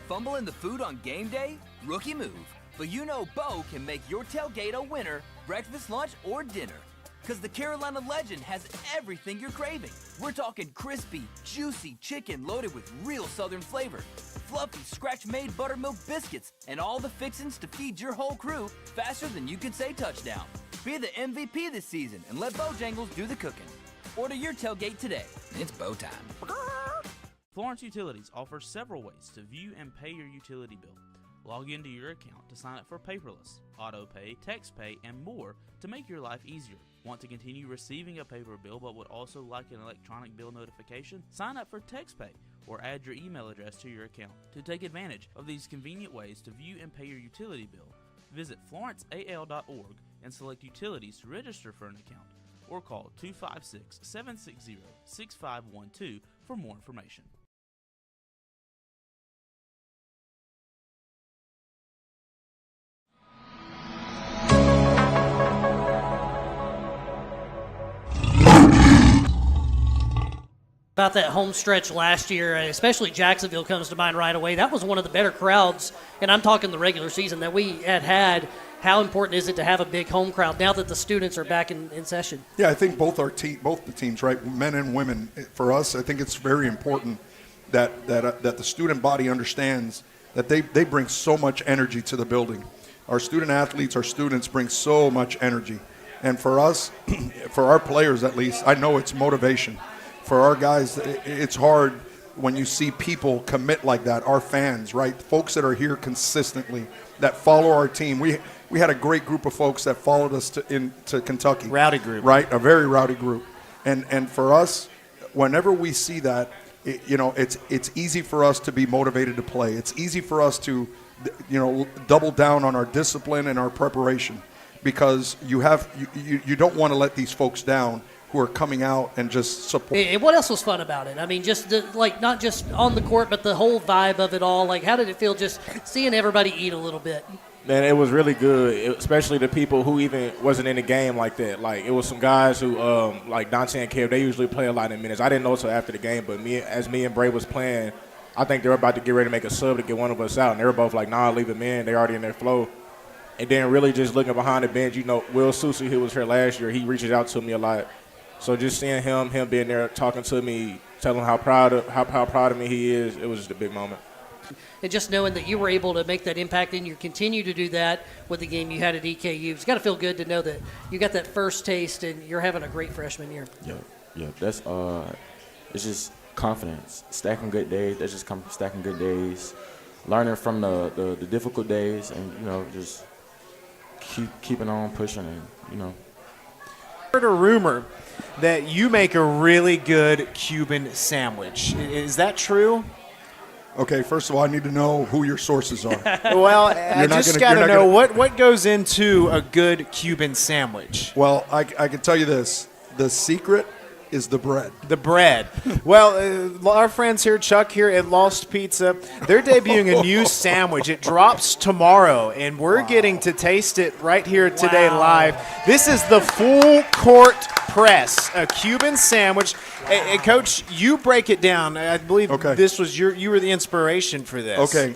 Fumbling the food on game day? Rookie move. But you know Bo can make your tailgate a winner, breakfast, lunch, or dinner. Because the Carolina Legend has everything you're craving. We're talking crispy, juicy chicken loaded with real Southern flavor, fluffy, scratch-made buttermilk biscuits, and all the fixings to feed your whole crew faster than you can say touchdown. Be the MVP this season and let Bojangles do the cooking. Order your tailgate today. It's Bo time. Florence Utilities offers several ways to view and pay your utility bill. Log into your account to sign up for paperless, auto pay, text pay, and more to make your life easier. Want to continue receiving a paper bill but would also like an electronic bill notification? Sign up for text pay or add your email address to your account. To take advantage of these convenient ways to view and pay your utility bill, visit florenceal.org and select Utilities to register for an account, or call 256-760-6512 for more information. About that home stretch last year, especially Jacksonville comes to mind right away. That was one of the better crowds, and I'm talking the regular season, that we had. How important is it to have a big home crowd now that the students are back in session? Yeah, I think both the teams, right, men and women, for us, I think it's very important that the student body understands that they bring so much energy to the building. Our student athletes, our students bring so much energy. And for us, for our players at least, I know it's motivation. For our guys, it's hard when you see people commit like that, our fans, right? Folks that are here consistently, that follow our team. We had a great group of folks that followed us to Kentucky. Rowdy group. Right, a very rowdy group. And for us, whenever we see that, it's easy for us to be motivated to play. It's easy for us to, double down on our discipline and our preparation, because you don't want to let these folks down who are coming out and just support. And what else was fun about it? I mean, just not just on the court, but the whole vibe of it all. Like, how did it feel just seeing everybody eat a little bit? Man, it was really good, especially the people who even wasn't in the game like that. Like, it was some guys who, like Dante and Kev, they usually play a lot in minutes. I didn't know until after the game, but me and Bray was playing, I think they were about to get ready to make a sub to get one of us out, and they were both like, nah, leave them in. They already in their flow. And then really just looking behind the bench, Will Susi, who was here last year, he reaches out to me a lot. So just seeing him being there talking to me, telling how proud of me he is, it was just a big moment. And just knowing that you were able to make that impact and you continue to do that with the game you had at EKU, it's got to feel good to know that you got that first taste and you're having a great freshman year. Yeah, that's it's just confidence, stacking good days. That's just stacking good days, learning from the difficult days, and just keeping on pushing, and I heard a rumor that you make a really good Cuban sandwich. Is that true? Okay, first of all, I need to know who your sources are. Well, I just got to know what goes into a good Cuban sandwich. Well, I can tell you this. The secret is the bread. The bread. Well, our friends here, Chuck here at Lost Pizza, they're debuting a new sandwich. It drops tomorrow, and we're getting to taste it right here today live. This is the Full Court Press, a Cuban sandwich. And Coach, you break it down. I believe this was you were the inspiration for this. Okay.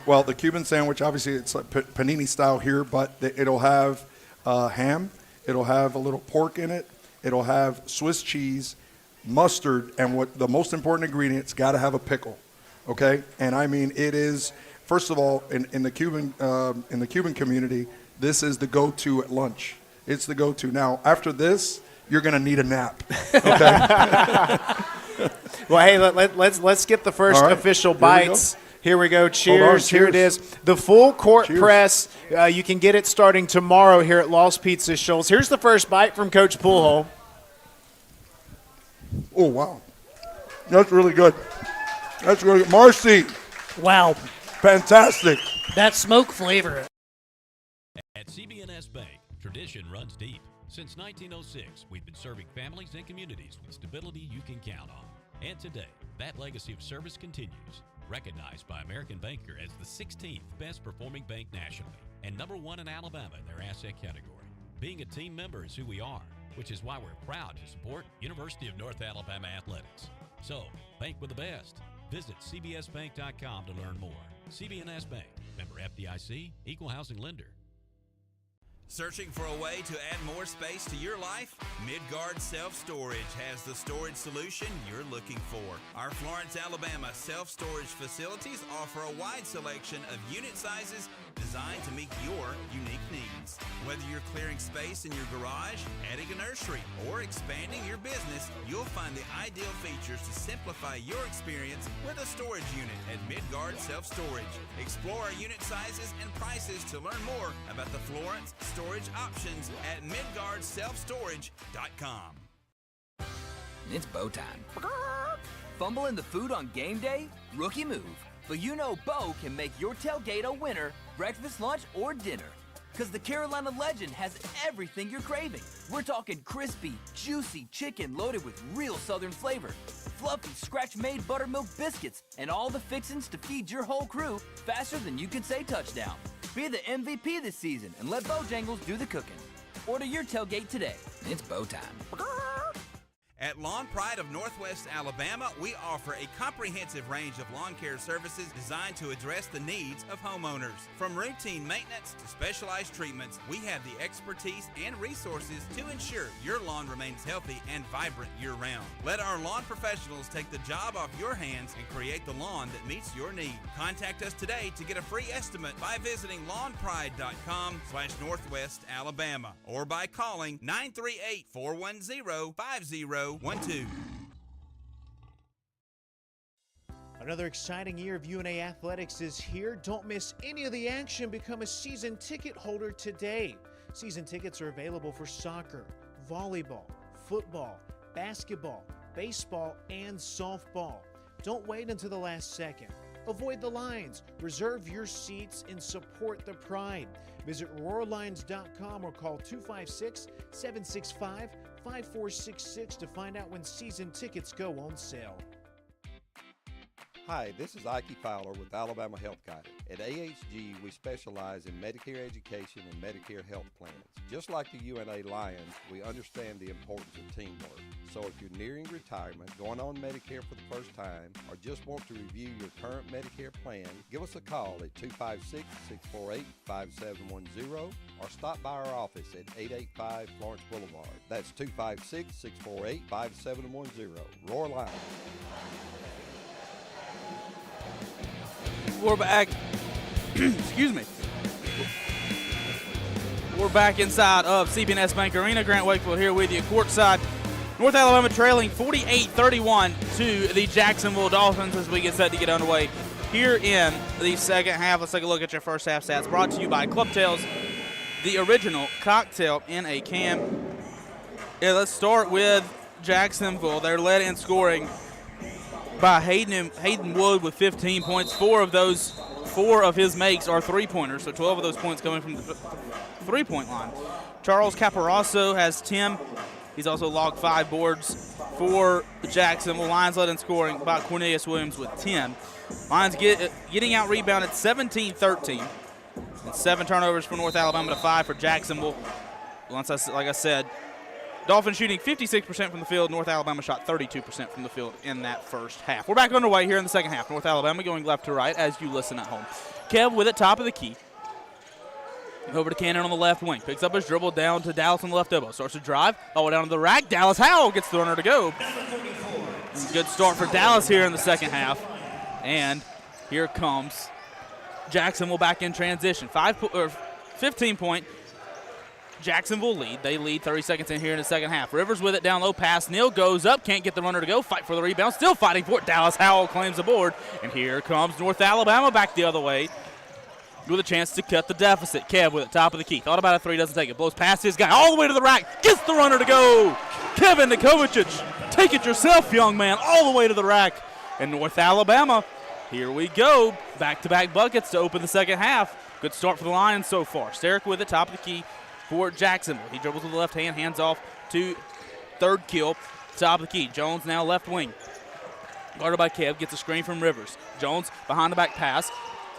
Well, the Cuban sandwich, obviously, it's like panini style here, but it'll have ham. It'll have a little pork in it. It'll have Swiss cheese, mustard, and what the most important ingredient's got to have a pickle, okay? And I mean, it is, first of all, in the Cuban community, this is the go-to at lunch. It's the go-to. Now, after this, you're going to need a nap, okay? Well, hey, let's get the first official bites. Here we go. Cheers. Here it is. The full court press. You can get it starting tomorrow here at Lost Pizza Shoals. Here's the first bite from Coach Poolhole. Oh, wow. That's really good. That's really good. Marcy. Wow. Fantastic. That smoke flavor. At CB&S Bank, tradition runs deep. Since 1906, we've been serving families and communities with stability you can count on. And today, that legacy of service continues. Recognized by American Banker as the 16th best performing bank nationally and #1 in Alabama in their asset category. Being a team member is who we are, which is why we're proud to support University of North Alabama athletics. So, bank with the best. Visit cbsbank.com to learn more. CB&S Bank, member FDIC, equal housing lender. Searching for a way to add more space to your life? Midgard Self-Storage has the storage solution you're looking for. Our Florence, Alabama self-storage facilities offer a wide selection of unit sizes designed to meet your unique needs. Whether you're clearing space in your garage, adding a nursery, or expanding your business, you'll find the ideal features to simplify your experience with a storage unit at Midgard Self-Storage. Explore our unit sizes and prices to learn more about the Florence storage options at midgardselfstorage.com. It's Bo time. Fumble in the food on game day? Rookie move. But you know Bo can make your tailgate a winner, breakfast, lunch, or dinner. Because the Carolina Legend has everything you're craving. We're talking crispy, juicy chicken loaded with real Southern flavor, fluffy, scratch-made buttermilk biscuits, and all the fixins to feed your whole crew faster than you can say touchdown. Be the MVP this season and let Bojangles do the cooking. Order your tailgate today. It's Bo time. At Lawn Pride of Northwest Alabama, we offer a comprehensive range of lawn care services designed to address the needs of homeowners. From routine maintenance to specialized treatments, we have the expertise and resources to ensure your lawn remains healthy and vibrant year-round. Let our lawn professionals take the job off your hands and create the lawn that meets your need. Contact us today to get a free estimate by visiting lawnpride.com/Northwest Alabama or by calling 938-410-5012. Another exciting year of UNA athletics is here. Don't miss any of the action. Become a season ticket holder today. Season tickets are available for soccer, volleyball, football, basketball, baseball, and softball. Don't wait until the last second. Avoid the lines. Reserve your seats and support the Pride. Visit RoarLines.com or call 256-765-5466 to find out when season tickets go on sale. Hi, this is Ike Fowler with Alabama Health Guidance. At AHG, we specialize in Medicare education and Medicare health plans. Just like the UNA Lions, we understand the importance of teamwork. So if you're nearing retirement, going on Medicare for the first time, or just want to review your current Medicare plan, give us a call at 256-648-5710 or stop by our office at 885 Florence Boulevard. That's 256-648-5710. Roar Lions. We're back. Excuse me. We're back inside of CB&S Bank Arena. Grant Wakefield here with you courtside. North Alabama trailing 48-31 to the Jacksonville Dolphins as we get set to get underway here in the second half. Let's take a look at your first half stats. Brought to you by Club Tails, the original cocktail in a can. Yeah, let's start with Jacksonville. They're led in scoring by Hayden Wood with 15 points. Four of his makes are three-pointers, so 12 of those points coming from the three-point line. Charles Caporaso has 10. He's also logged 5 boards for Jacksonville. Lions led in scoring by Cornelius Williams with 10. Lions getting out-rebounded 17-13. And 7 turnovers for North Alabama to 5 for Jacksonville. Like I said, Dolphins shooting 56% from the field. North Alabama shot 32% from the field in that first half. We're back underway here in the second half. North Alabama going left to right as you listen at home. Kev with it, top of the key. Over to Cannon on the left wing. Picks up his dribble down to Dallas on the left elbow. Starts to drive all the way down to the rack. Dallas Howell gets the runner to go. Good start for Dallas here in the second half. And here comes Jacksonville back in transition. 15-point Jacksonville lead. They lead 30 seconds in here in the second half. Rivers with it down low. Pass. Neal goes up. Can't get the runner to go. Fight for the rebound. Still fighting for it. Dallas Howell claims the board. And here comes North Alabama back the other way with a chance to cut the deficit. Kev with it, top of the key. Thought about a three, doesn't take it. Blows past his guy all the way to the rack. Gets the runner to go. Kevin Nikovacic, take it yourself, young man, all the way to the rack. And North Alabama, here we go. Back-to-back buckets to open the second half. Good start for the Lions so far. Sterick with it, top of the key for Jacksonville. He dribbles with the left hand, hands off to third kill, top of the key. Jones now left wing. Guarded by Kev, gets a screen from Rivers. Jones behind the back pass.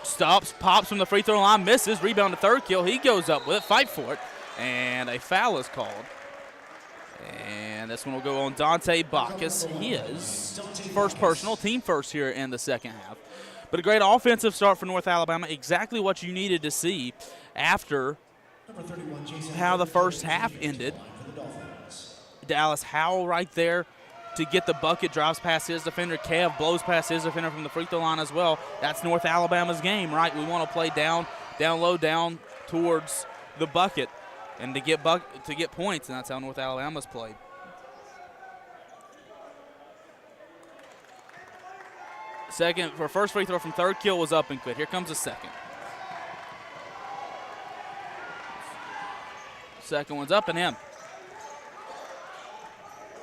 Stops, pops from the free throw line, misses, rebound to third kill. He goes up with it, fight for it, and a foul is called. And this one will go on Dante Bacchus. His first personal, team first here in the second half. But a great offensive start for North Alabama, exactly what you needed to see after how the first half ended. Dallas Howell right there to get the bucket, drives past his defender. Kev blows past his defender from the free throw line as well. That's North Alabama's game, right? We want to play down low, down towards the bucket and to get points, and that's how North Alabama's played. Second, for first free throw from third kill was up and good. Here comes the second. Second one's up and in.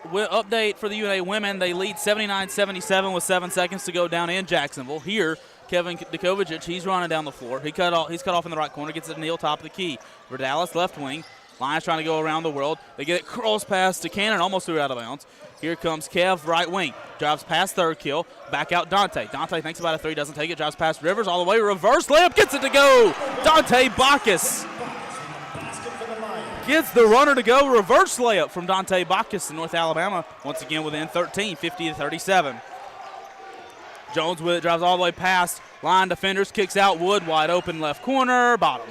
Update for the UNA women. They lead 79-77 with 7 seconds to go down in Jacksonville. Here, Kevin Nikovacic, he's running down the floor. He's cut off in the right corner, gets it to Neal, top of the key. For Dallas, left wing. Lions trying to go around the world. They get it cross pass to Cannon, almost threw it out of bounds. Here comes Kev, right wing. Drives past third kill. Back out Dante. Dante thinks about a three, doesn't take it. Drives past Rivers all the way. Reverse layup, gets it to go. Dante Bacchus gets the runner to go. Reverse layup from Dante Bacchus in North Alabama. Once again within 13, 50-37. Jones with it, drives all the way past. Line defenders, kicks out. Wood wide open left corner, bottom.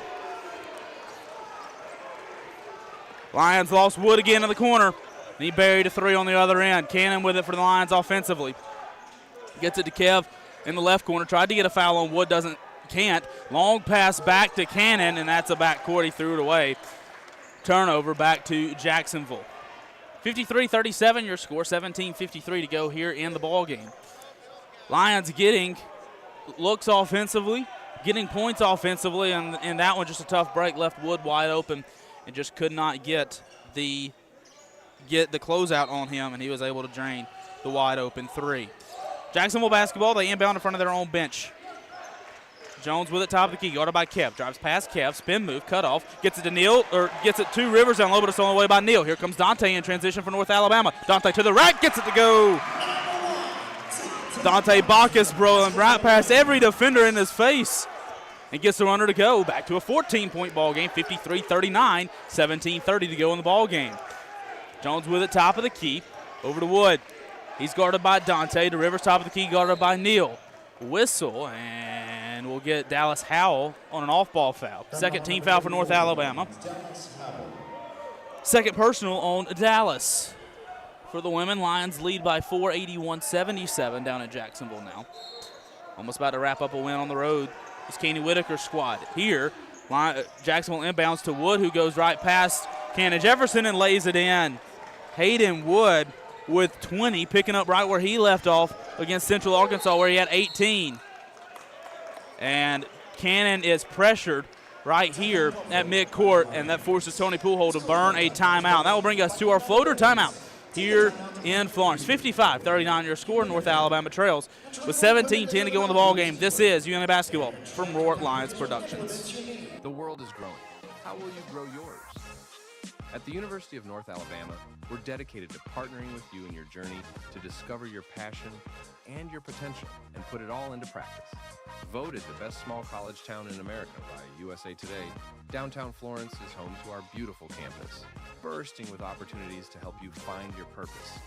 Lions lost Wood again in the corner. He buried a three on the other end. Cannon with it for the Lions offensively. Gets it to Kev in the left corner. Tried to get a foul on Wood, can't. Long pass back to Cannon, and that's a backcourt. He threw it away. Turnover back to Jacksonville. 53-37 your score, 17:53 to go here in the ball game. Lions getting looks offensively, getting points offensively, and that one just a tough break, left Wood wide open and just could not get the closeout on him, and he was able to drain the wide open three. Jacksonville basketball, they inbound in front of their own bench. Jones with it, top of the key, guarded by Kev. Drives past Kev, spin move, cut off, gets it to Neal, or gets it to Rivers down low, but it's on the way by Neal. Here comes Dante in transition for North Alabama. Dante to the rack, gets it to go. Dante Bacchus, right past every defender in his face and gets the runner to go. Back to a 14-point ball game, 53-39, 17:30 to go in the ball game. Jones with it, top of the key, over to Wood. He's guarded by Dante. To Rivers, top of the key, guarded by Neal. Whistle, and we'll get Dallas Howell on an off-ball foul. Second team foul for North Alabama. Second personal on Dallas. For the women, Lions lead by 4, 81-77 down at Jacksonville now. Almost about to wrap up a win on the road. It's Kenny Whitaker's squad. Here, Jacksonville inbounds to Wood, who goes right past Cannon Jefferson and lays it in. Hayden Wood with 20, picking up right where he left off against Central Arkansas, where he had 18. And Cannon is pressured right here at midcourt, and that forces Tony Poolhole to burn a timeout. That will bring us to our floater timeout here in Florence. 55-39 your score. North Alabama trails with 17-10 to go in the ball game. This is UNA basketball from Roar Lions Productions. The world is growing. How will you grow yours? At the University of North Alabama, we're dedicated to partnering with you in your journey to discover your passion and your potential and put it all into practice. Voted the best small college town in America by USA Today, downtown Florence is home to our beautiful campus, bursting with opportunities to help you find your purpose.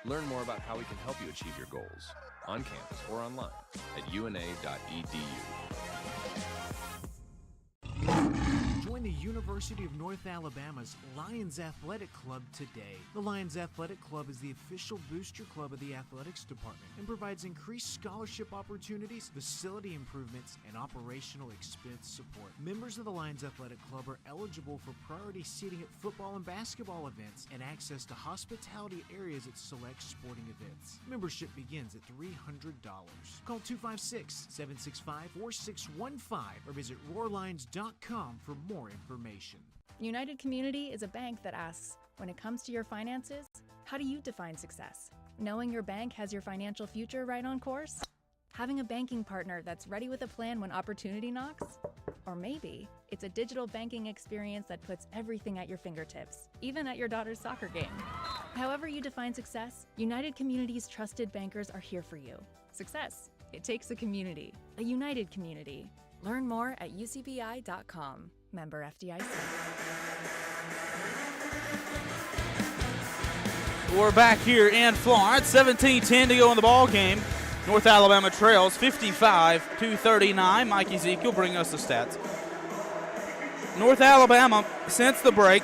Learn more about how we can help you achieve your goals on campus or online at una.edu. Join the University of North Alabama's Lions Athletic Club today. The Lions Athletic Club is the official booster club of the athletics department and provides increased scholarship opportunities, facility improvements, and operational expense support. Members of the Lions Athletic Club are eligible for priority seating at football and basketball events and access to hospitality areas at select sporting events. Membership begins at $300. Call 256-765-4615 or visit roarlions.com for more information. United Community is a bank that asks, when it comes to your finances, how do you define success? Knowing your bank has your financial future right on course? Having a banking partner that's ready with a plan when opportunity knocks? Or maybe it's a digital banking experience that puts everything at your fingertips, even at your daughter's soccer game. However you define success, United Community's trusted bankers are here for you. Success. It takes a community, a united community. Learn more at ucbi.com. Member FDIC. We're back here in Florence. 17-10 to go in the ball game. North Alabama trails 55-39. Mike Ezekiel bringing us the stats. North Alabama, since the break,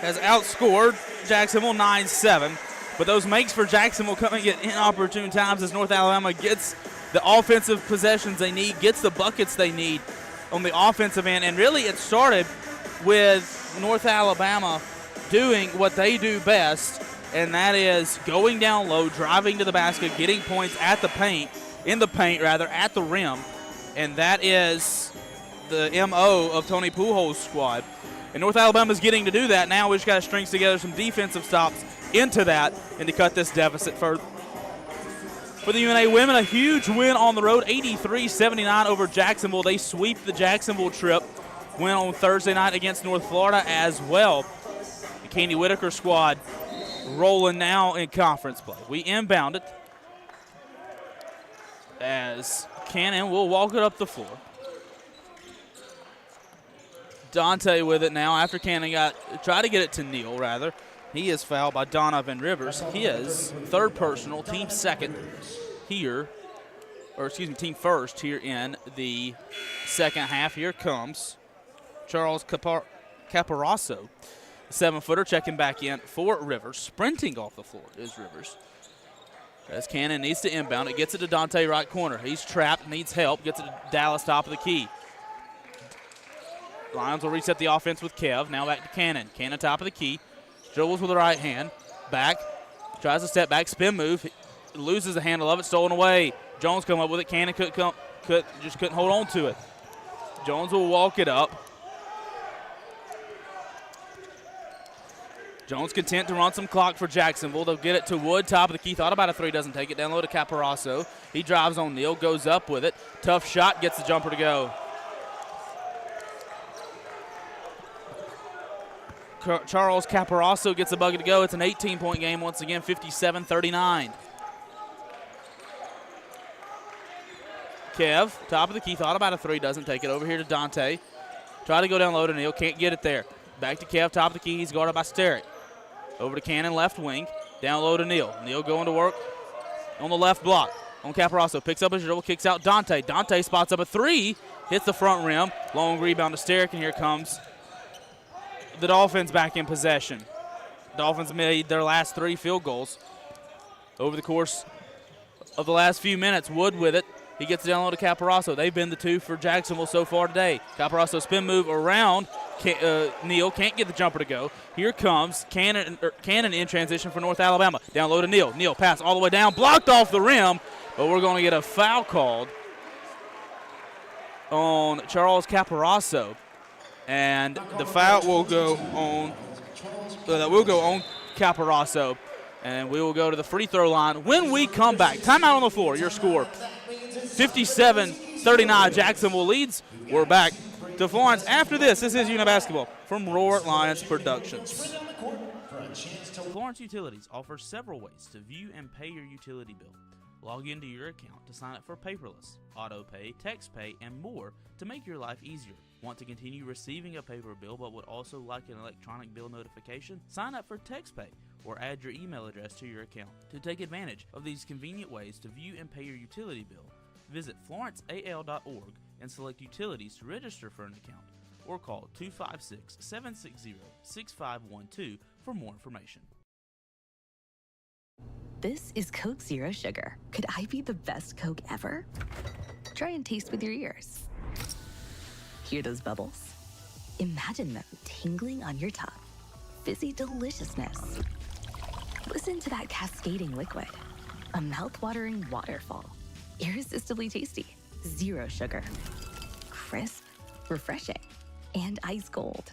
has outscored Jacksonville 9-7. But those makes for Jacksonville coming at inopportune times as North Alabama gets the offensive possessions they need, gets the buckets they need on the offensive end. And really it started with North Alabama doing what they do best, and that is going down low, driving to the basket, getting points at the paint, at the rim. And that is the MO of Tony Pujols' squad. And North Alabama's getting to do that. Now we just got to string together some defensive stops into that and to cut this deficit further. For the UNA women, a huge win on the road, 83-79 over Jacksonville. They sweep the Jacksonville trip. Win on Thursday night against North Florida as well. The Candy Whitaker squad rolling now in conference play. We inbound it as Cannon will walk it up the floor. Dante with it now after Cannon tried to get it to Neal, rather. He is fouled by Donovan Rivers. His third personal, team second here, team first here in the second half. Here comes Charles Caporasso, 7-footer, checking back in for Rivers. Sprinting off the floor is Rivers. As Cannon needs to inbound it, gets it to Dante right corner. He's trapped, needs help, gets it to Dallas top of the key. Lions will reset the offense with Kev. Now back to Cannon. Cannon top of the key. Dribbles with the right hand. Back. Tries to step back. Spin move. Loses the handle of it. Stolen away. Jones come up with it. Cannon just couldn't hold on to it. Jones will walk it up. Jones content to run some clock for Jacksonville. They'll get it to Wood. Top of the key. Thought about a three. Doesn't take it. Down low to Caporasso. He drives on Neal. Goes up with it. Tough shot. Gets the jumper to go. Charles Caporasso gets the bucket to go. It's an 18-point game once again, 57-39. Kev, top of the key, thought about a three, doesn't take it. Over here to Dante. Try to go down low to Neal, can't get it there. Back to Kev, top of the key, he's guarded by Sterick. Over to Cannon, left wing. Down low to Neal. Neal going to work on the left block. On Caporasso, picks up his dribble, kicks out Dante. Dante spots up a three, hits the front rim. Long rebound to Sterick, and here comes the Dolphins back in possession. Dolphins made their last 3 field goals over the course of the last few minutes. Wood with it. He gets it down low to Caporasso. They've been the two for Jacksonville so far today. Caporasso spin move around. Neal can't get the jumper to go. Here comes Cannon in transition for North Alabama. Down low to Neal. Neal pass all the way down. Blocked off the rim, but we're going to get a foul called on Charles Caporasso. And the foul will go on Caporasso, and we will go to the free throw line when we come back. Timeout on the floor. Your score, 57-39. Jacksonville leads. We're back to Florence after this. This is UNA Basketball from Roar Lions Productions. Florence Utilities offers several ways to view and pay your utility bill. Log into your account to sign up for paperless, auto pay, text pay, and more to make your life easier. Want to continue receiving a paper bill but would also like an electronic bill notification? Sign up for TextPay or add your email address to your account. To take advantage of these convenient ways to view and pay your utility bill, visit florenceal.org and select Utilities to register for an account, or call 256-760-6512 for more information. This is Coke Zero Sugar. Could I be the best Coke ever? Try and taste with your ears. Hear those bubbles? Imagine them tingling on your tongue. Fizzy deliciousness. Listen to that cascading liquid. A mouth-watering waterfall. Irresistibly tasty. Zero sugar. Crisp, refreshing, and ice cold.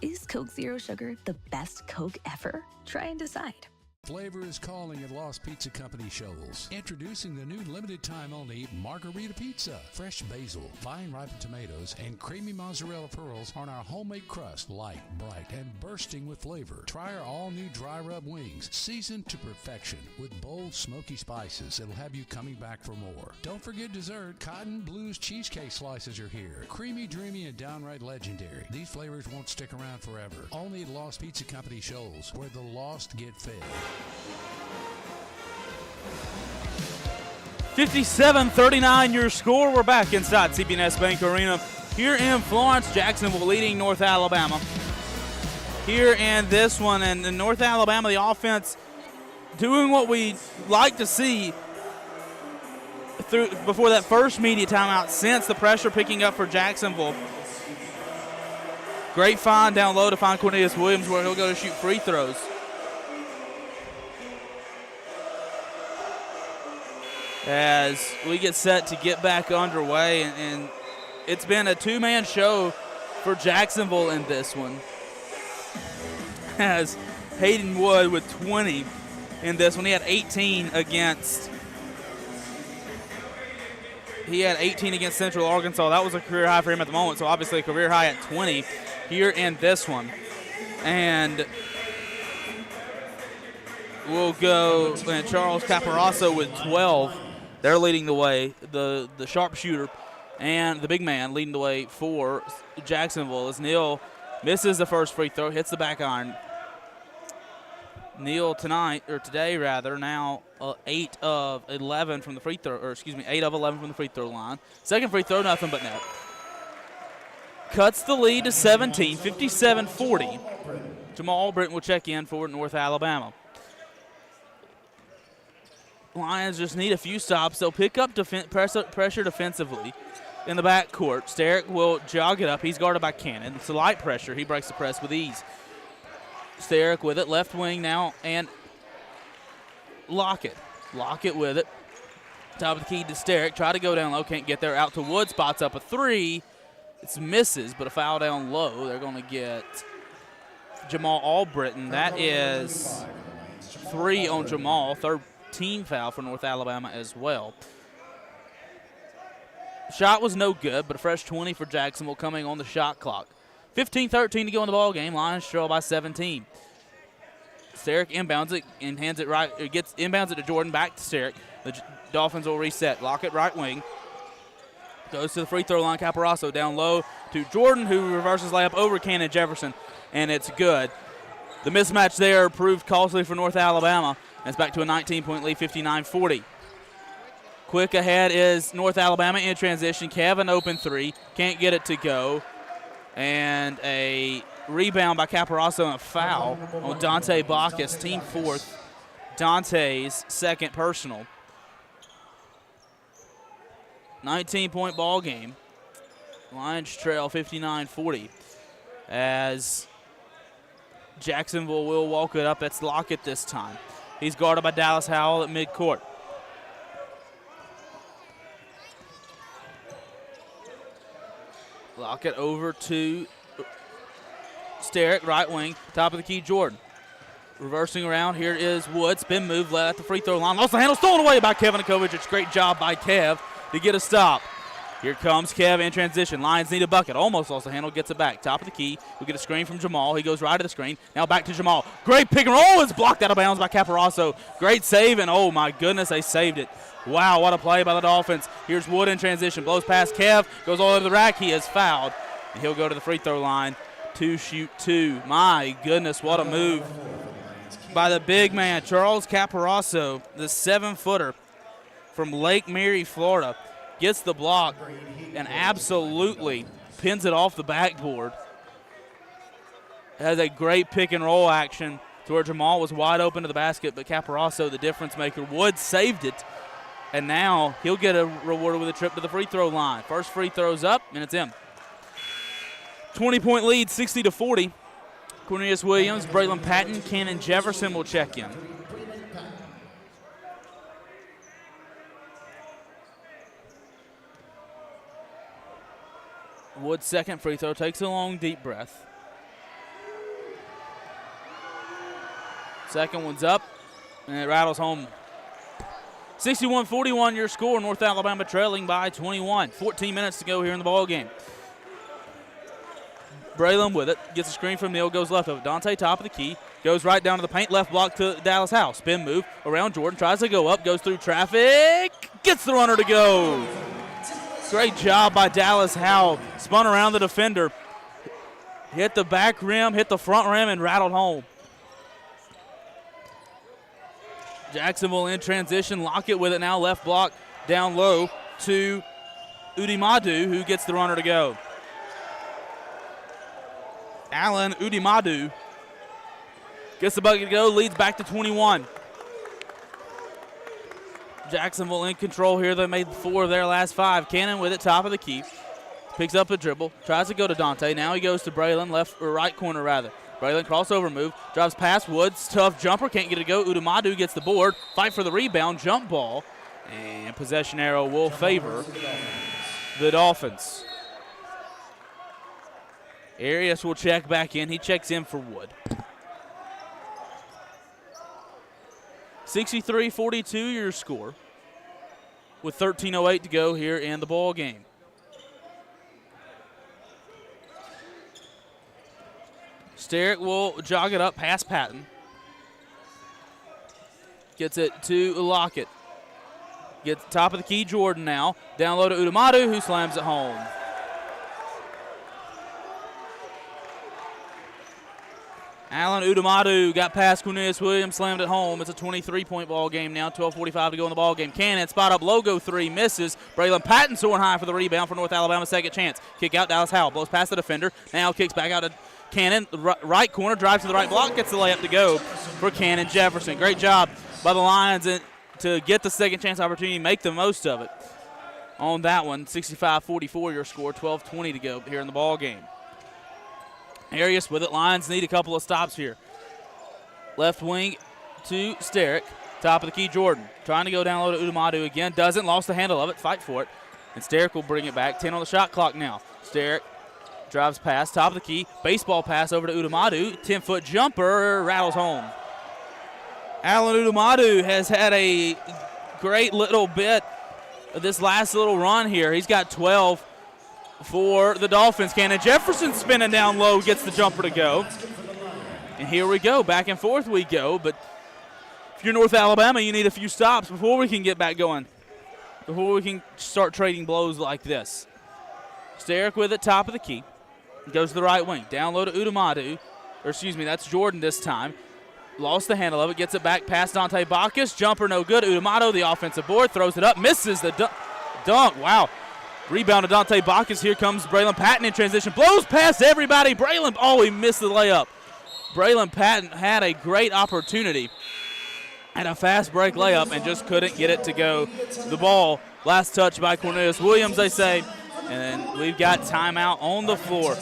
Is Coke Zero Sugar the best Coke ever? Try and decide. Flavor is calling at Lost Pizza Company Shoals. Introducing the new limited time only Margarita Pizza. Fresh basil, fine ripened tomatoes, and creamy mozzarella pearls on our homemade crust. Light, bright, and bursting with flavor. Try our all new dry rub wings. Seasoned to perfection with bold smoky spices that'll have you coming back for more. Don't forget dessert. Cotton Blues cheesecake slices are here. Creamy, dreamy, and downright legendary. These flavors won't stick around forever. Only at Lost Pizza Company Shoals, where the lost get fed. 57-39 your score. We're back inside CBNS Bank Arena here in Florence. Jacksonville leading North Alabama here in this one. And in North Alabama, the offense doing what we like to see before that first media timeout. Since the pressure picking up for Jacksonville. Great find down low to find Cornelius Williams, where he'll go to shoot free throws. As we get set to get back underway, and it's been a two-man show for Jacksonville in this one. As Hayden Wood with 20 in this one. He had 18 against Central Arkansas. That was a career high for him at the moment, so obviously a career high at 20 here in this one. And we'll go Charles Caparasso with 12. They're leading the way, the sharpshooter and the big man leading the way for Jacksonville as Neal misses the first free throw, hits the back iron. Neal today now 8 of 11 from the free throw, 8 of 11 from the free throw line. Second free throw, nothing but net. Cuts the lead to 17, 57-40. Jamal Britton will check in for North Alabama. Lions just need a few stops. They'll pick up pressure defensively in the backcourt. Sterick will jog it up. He's guarded by Cannon. It's a light pressure. He breaks the press with ease. Sterick with it, left wing now, and Lockett. Lockett with it. Top of the key to Sterick. Try to go down low, can't get there. Out to Wood, spots up a three. It's misses, but a foul down low. They're going to get Jamal Albritton. That is 3 on Jamal. Third team foul for North Alabama as well. Shot was no good, but a fresh 20 for Jacksonville coming on the shot clock. 15-13 to go in the ball game. Lions trail by 17. Sterick inbounds it and hands it right. Inbounds it to Jordan. Back to Sterick. The Dolphins will reset. Lockett right wing. Goes to the free throw line. Caparasso down low to Jordan, who reverses layup over Cannon Jefferson, and it's good. The mismatch there proved costly for North Alabama. And it's back to a 19-point lead, 59-40. Quick ahead is North Alabama in transition. Kevin open three. Can't get it to go. And a rebound by Caparasso and a foul on Dante Bacchus, team fourth. Dante's second personal. 19-point ball game. Lions trail 59-40 as Jacksonville will walk it up. It's Lockett this time. He's guarded by Dallas Howell at midcourt. Lockett over to Sterick, right wing, top of the key, Jordan. Reversing around, here is Wood. Spin move, led at the free throw line. Lost the handle, stolen away by Kevin Akovic. Great job by Kev to get a stop. Here comes Kev in transition. Lions need a bucket. Almost lost the handle, gets it back. Top of the key. We'll get a screen from Jamal. He goes right to the screen. Now back to Jamal. Great pick and roll. It's blocked out of bounds by Caparasso. Great save, and oh my goodness, they saved it. Wow, what a play by the Dolphins. Here's Wood in transition. Blows past Kev. Goes all over the rack. He is fouled. And he'll go to the free throw line to shoot 2. My goodness, what a move by the big man, Charles Caparasso, the 7-footer from Lake Mary, Florida. gets the block, and absolutely pins it off the backboard. Has a great pick and roll action to where Jamal was wide open to the basket, but Caparasso, the difference maker, Wood saved it. And now he'll get a reward with a trip to the free throw line. First free throw's up, and it's in. 20-point lead, 60-40. Cornelius Williams, Braylon Patton, Cannon Jefferson will check in. Wood's second free throw takes a long, deep breath. Second one's up, and it rattles home. 61-41 your score. North Alabama trailing by 21. 14 minutes to go here in the ball game. Braylon with it. Gets a screen from Neal, goes left of it. Dante top of the key. Goes right down to the paint. Left block to Dallas Howe. Spin move around Jordan. Tries to go up. Goes through traffic. Gets the runner to go. Great job by Dallas Howe. Spun around the defender. Hit the back rim, hit the front rim, and rattled home. Jacksonville in transition. Lockett with it now. Left block down low to Udimadu, who gets the runner to go. Allen Udimadu gets the bucket to go, leads back to 21. Jacksonville in control here. They made 4 of their last 5. Cannon with it, top of the key. Picks up a dribble, tries to go to Dante. Now he goes to Braylon, left or right corner rather. Braylon crossover move, drives past Woods, tough jumper, can't get it to go. Udimadu gets the board, fight for the rebound, jump ball, and possession arrow will favor the Dolphins. Arias will check back in. He checks in for Wood. 63-42 your score with 13:08 to go here in the ball game. Sterrick will jog it up past Patton. Gets it to Lockett. Gets top of the key, Jordan now. Down low to Udimadu, who slams it home. Allen Udimadu got past Cornelius Williams, slammed it home. It's a 23-point ball game now, 12:45 to go in the ball game. Cannon, spot up, logo 3, misses. Braylon Patton soaring high for the rebound for North Alabama, second chance. Kick out, Dallas Howell, blows past the defender. Now kicks back out to Cannon, right corner, drives to the right block, gets the layup to go for Cannon Jefferson. Great job by the Lions to get the second chance opportunity, make the most of it. On that one, 65-44 your score, 12:20 to go here in the ball game. Arias with it. Lions need a couple of stops here. Left wing to Sterrick. Top of the key, Jordan. Trying to go down low to Udimadu again. Doesn't. Lost the handle of it. Fight for it. And Sterrick will bring it back. 10 on the shot clock now. Sterrick drives past. Top of the key. Baseball pass over to Udimadu. 10-foot jumper. Rattles home. Allen Udimadu has had a great little bit of this last little run here. He's got 12 for the Dolphins. Cannon Jefferson spinning down low, gets the jumper to go. And here we go, back and forth we go. But if you're North Alabama, you need a few stops before we can get back going, before we can start trading blows like this. Sterrick with it, top of the key. Goes to the right wing, down low to Udimadu. Or excuse me, that's Jordan this time. Lost the handle of it, gets it back past Dante Bacchus. Jumper no good. Udimadu, the offensive board, throws it up, misses the dunk. Wow. Rebound to Dante Bacchus. Here comes Braylon Patton in transition. Blows past everybody. Braylon, he missed the layup. Braylon Patton had a great opportunity and a fast break layup and just couldn't get it to go. The ball, last touch by Cornelius Williams, they say. And we've got timeout on the floor.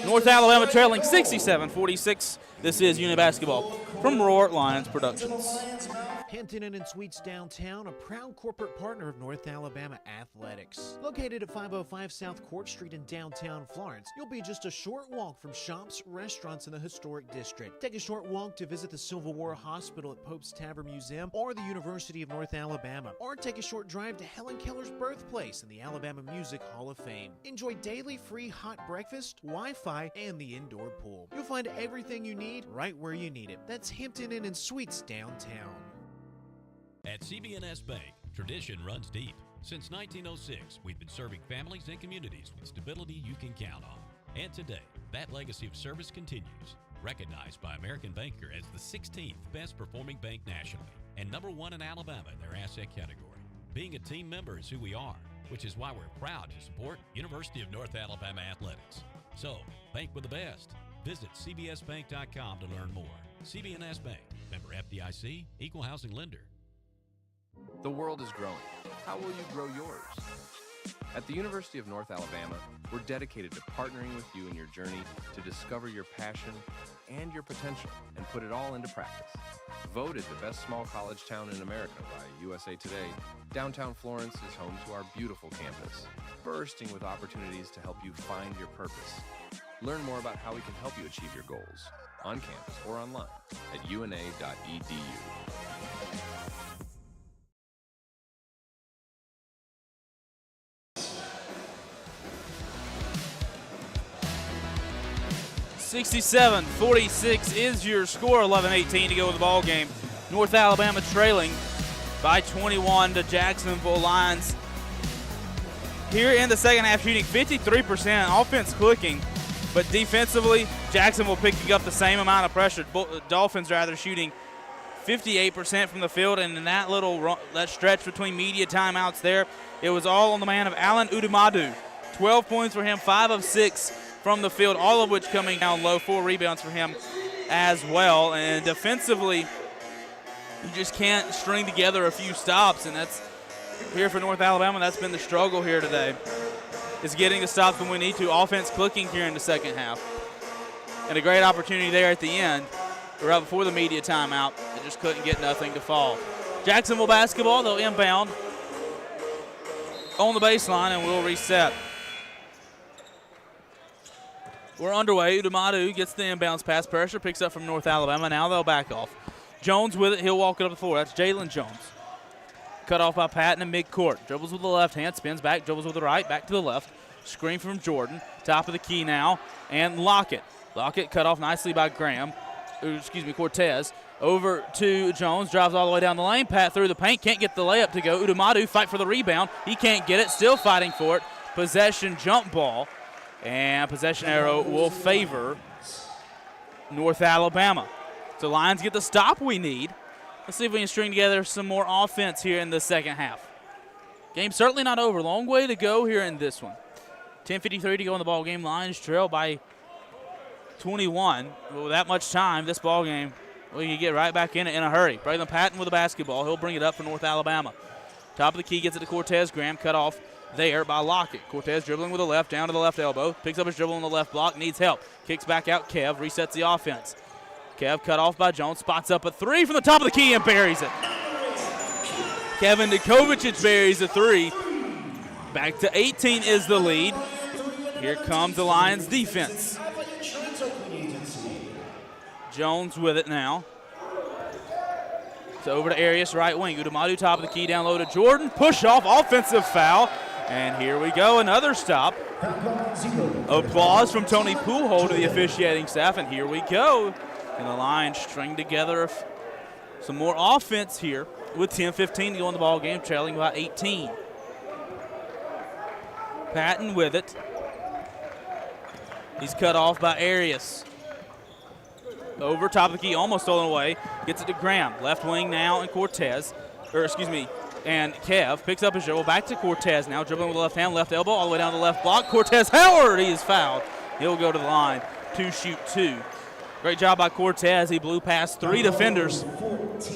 North Alabama trailing 67-46. This is Uni Basketball from Roar Lions Productions. Hampton Inn and Suites downtown, a proud corporate partner of North Alabama Athletics. Located at 505 South Court Street in downtown Florence, you'll be just a short walk from shops, restaurants in the historic district. Take a short walk to visit the Civil War Hospital at Pope's Tavern Museum or the University of North Alabama. Or take a short drive to Helen Keller's birthplace in the Alabama Music Hall of Fame. Enjoy daily free hot breakfast, Wi-Fi, and the indoor pool. You'll find everything you need right where you need it. That's Hampton Inn and Suites downtown. At CB&S Bank, tradition runs deep. Since 1906, we've been serving families and communities with stability you can count on. And today, that legacy of service continues. Recognized by American Banker as the 16th best performing bank nationally and #1 in Alabama in their asset category. Being a team member is who we are, which is why we're proud to support University of North Alabama Athletics. So, bank with the best. Visit cbsbank.com to learn more. CB&S Bank, member FDIC, equal housing lender. The world is growing. How will you grow yours? At the University of North Alabama, we're dedicated to partnering with you in your journey to discover your passion and your potential and put it all into practice. Voted the best small college town in America by USA Today, downtown Florence is home to our beautiful campus, bursting with opportunities to help you find your purpose. Learn more about how we can help you achieve your goals on campus or online at una.edu. (67-46) is your score. 11:18 to go with the ball game. North Alabama trailing by 21 to Jacksonville Lions. Here in the second half, shooting 53%, offense clicking, but defensively, Jacksonville picking up the same amount of pressure. Dolphins rather shooting 58% from the field, and in that stretch between media timeouts there, it was all on the man of Alan Udumadu. 12 points for him, 5 of 6 from the field, all of which coming down low. 4 rebounds for him as well. And defensively, you just can't string together a few stops, and that's here for North Alabama. That's been the struggle here today, is getting the stops when we need to. Offense clicking here in the second half. And a great opportunity there at the end, right before the media timeout. They just couldn't get nothing to fall. Jacksonville basketball, they'll inbound on the baseline, and we'll reset. We're underway. Udumadu gets the inbounds pass. Pressure picks up from North Alabama. Now they'll back off. Jones with it. He'll walk it up the floor. That's Jalen Jones. Cut off by Patton in midcourt. Dribbles with the left hand. Spins back. Dribbles with the right. Back to the left. Screen from Jordan. Top of the key now. And Lockett. Lockett cut off nicely by Cortez. Over to Jones. Drives all the way down the lane. Pat through the paint. Can't get the layup to go. Udumadu fight for the rebound. He can't get it. Still fighting for it. Possession jump ball. And possession arrow will favor North Alabama. So Lions get the stop we need. Let's see if we can string together some more offense here in the second half. Game certainly not over. Long way to go here in this one. 10:53 to go in the ball game. Lions trail by 21. With that much time, this ball game, we can get right back in it in a hurry. Braylon Patton with the basketball. He'll bring it up for North Alabama. Top of the key, gets it to Cortez. Graham cut off there by Lockett. Cortez dribbling with the left, down to the left elbow. Picks up his dribble on the left block, needs help. Kicks back out Kev, resets the offense. Kev cut off by Jones, spots up a 3 from the top of the key and buries it. Kevin Dukovic buries a 3. Back to 18 is the lead. Here comes the Lions defense. Jones with it now. It's over to Arias, right wing. Udumadu top of the key, down low to Jordan. Push off, offensive foul. And here we go, another stop. Applause from Tony Poolhold to the officiating staff, and here we go. And the Lions string together some more offense here with 10:15 to go in the ball game, trailing by 18. Patton with it. He's cut off by Arias. Over top of the key, almost stolen away. Gets it to Graham. Left wing now, and and Kev picks up his dribble. Back to Cortez now, dribbling with the left hand, left elbow, all the way down to the left block. Cortez Howard, he is fouled. He'll go to the line to shoot 2. Great job by Cortez. He blew past 3 defenders.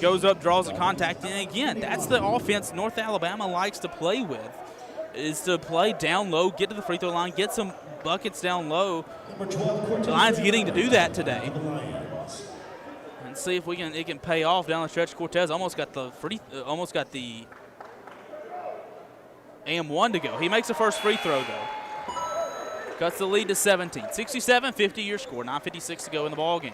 Goes up, draws the contact, and again, that's the offense North Alabama likes to play with, is to play down low, get to the free throw line, get some buckets down low. The Lions getting to do that today. And see if it can pay off down the stretch. Cortez almost got the AM1 to go. He makes the first free throw though. Cuts the lead to 17. 67-50 your score. 9:56 to go in the ball game.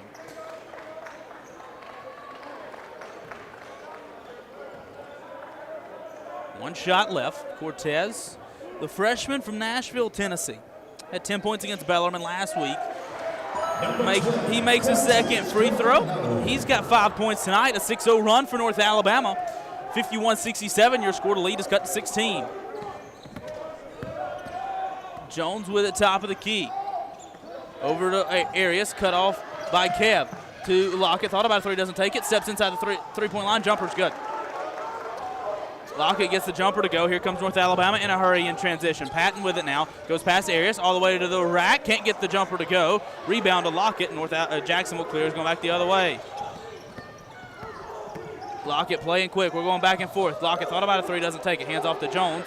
One shot left. Cortez, the freshman from Nashville, Tennessee, had 10 points against Bellarmine last week. He makes a second free throw. He's got 5 points tonight. A 6-0 run for North Alabama. 51-67 your score. The lead is cut to 16. Jones with it, top of the key. Over to Arias, cut off by Kev. To Lockett, thought about a 3, doesn't take it. Steps inside the three-point line, jumper's good. Lockett gets the jumper to go. Here comes North Alabama in a hurry in transition. Patton with it now. Goes past Arias all the way to the rack. Can't get the jumper to go. Rebound to Lockett. Jacksonville clears, going back the other way. Lockett playing quick. We're going back and forth. Lockett thought about a three, doesn't take it. Hands off to Jones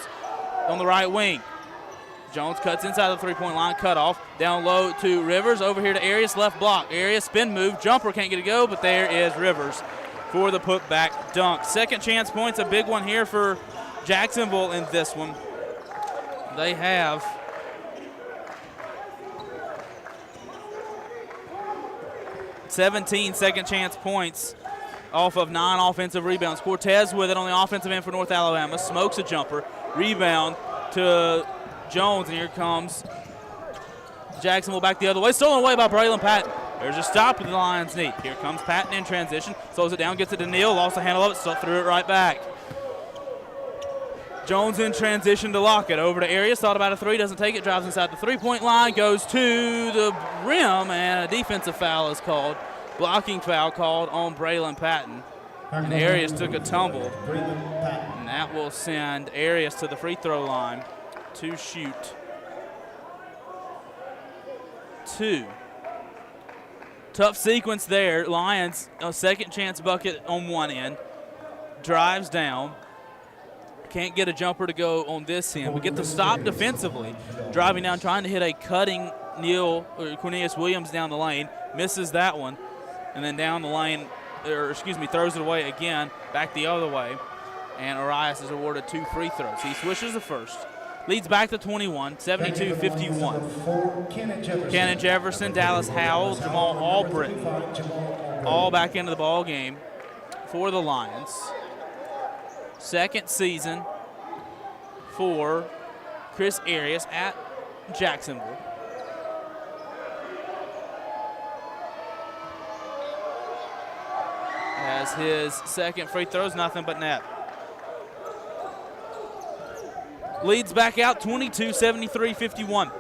on the right wing. Jones cuts inside the three-point line, cut off. Down low to Rivers. Over here to Arias, left block. Arias spin move. Jumper can't get it go, but there is Rivers for the putback dunk. Second chance points, a big one here for Jacksonville in this one. They have 17 second chance points off of 9 offensive rebounds. Cortez with it on the offensive end for North Alabama. Smokes a jumper. Rebound to Jones, and here comes Jacksonville back the other way. Stolen away by Braylon Patton. There's a stop with the Lions need. Here comes Patton in transition. Slows it down, gets it to Neal. Lost the handle of it, still threw it right back. Jones in transition to Lockett. Over to Arias. Thought about a three, doesn't take it. Drives inside the three-point line. Goes to the rim, and a defensive foul is called. Blocking foul called on Braylon Patton. And Arias took a tumble. And that will send Arias to the free throw line to shoot 2. Tough sequence there. Lions, a second chance bucket on one end. Drives down. Can't get a jumper to go on this end. We get the stop defensively. Driving down, trying to hit a cutting Cornelius Williams down the lane. Misses that one. And then down the lane, throws it away again. Back the other way. And Arias is awarded 2 free throws. He swishes the first. Leads back to 21, 72-51. Cannon Jefferson, Dallas Howell, Jamal Albritton, all back into the ball game for the Lions. Second season for Chris Arias at Jacksonville. As his second free throws, nothing but net. Leads back out 22, 73-51.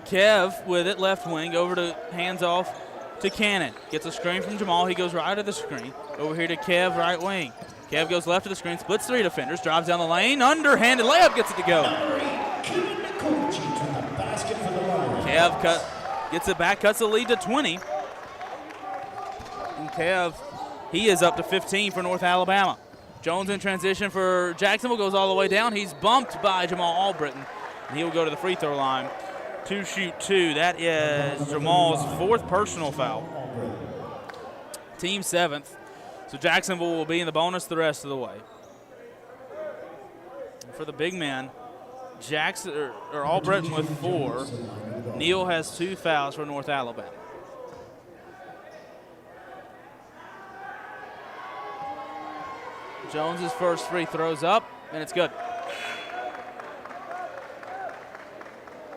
Kev with it, left wing, over to hands off to Cannon. Gets a screen from Jamal. He goes right to the screen. Over here to Kev, right wing. Kev goes left of the screen, splits 3 defenders, drives down the lane, underhanded layup, gets it to go. Kev gets it back, cuts the lead to 20. And Kev, he is up to 15 for North Alabama. Jones in transition for Jacksonville, goes all the way down. He's bumped by Jamal Albritton, and he will go to the free throw line to shoot 2. That is Jamal's 4th personal foul. Team 7th. So Jacksonville will be in the bonus the rest of the way. For the big man, Albritton with 4. Neal has 2 fouls for North Alabama. Jones's first free throws up, and it's good.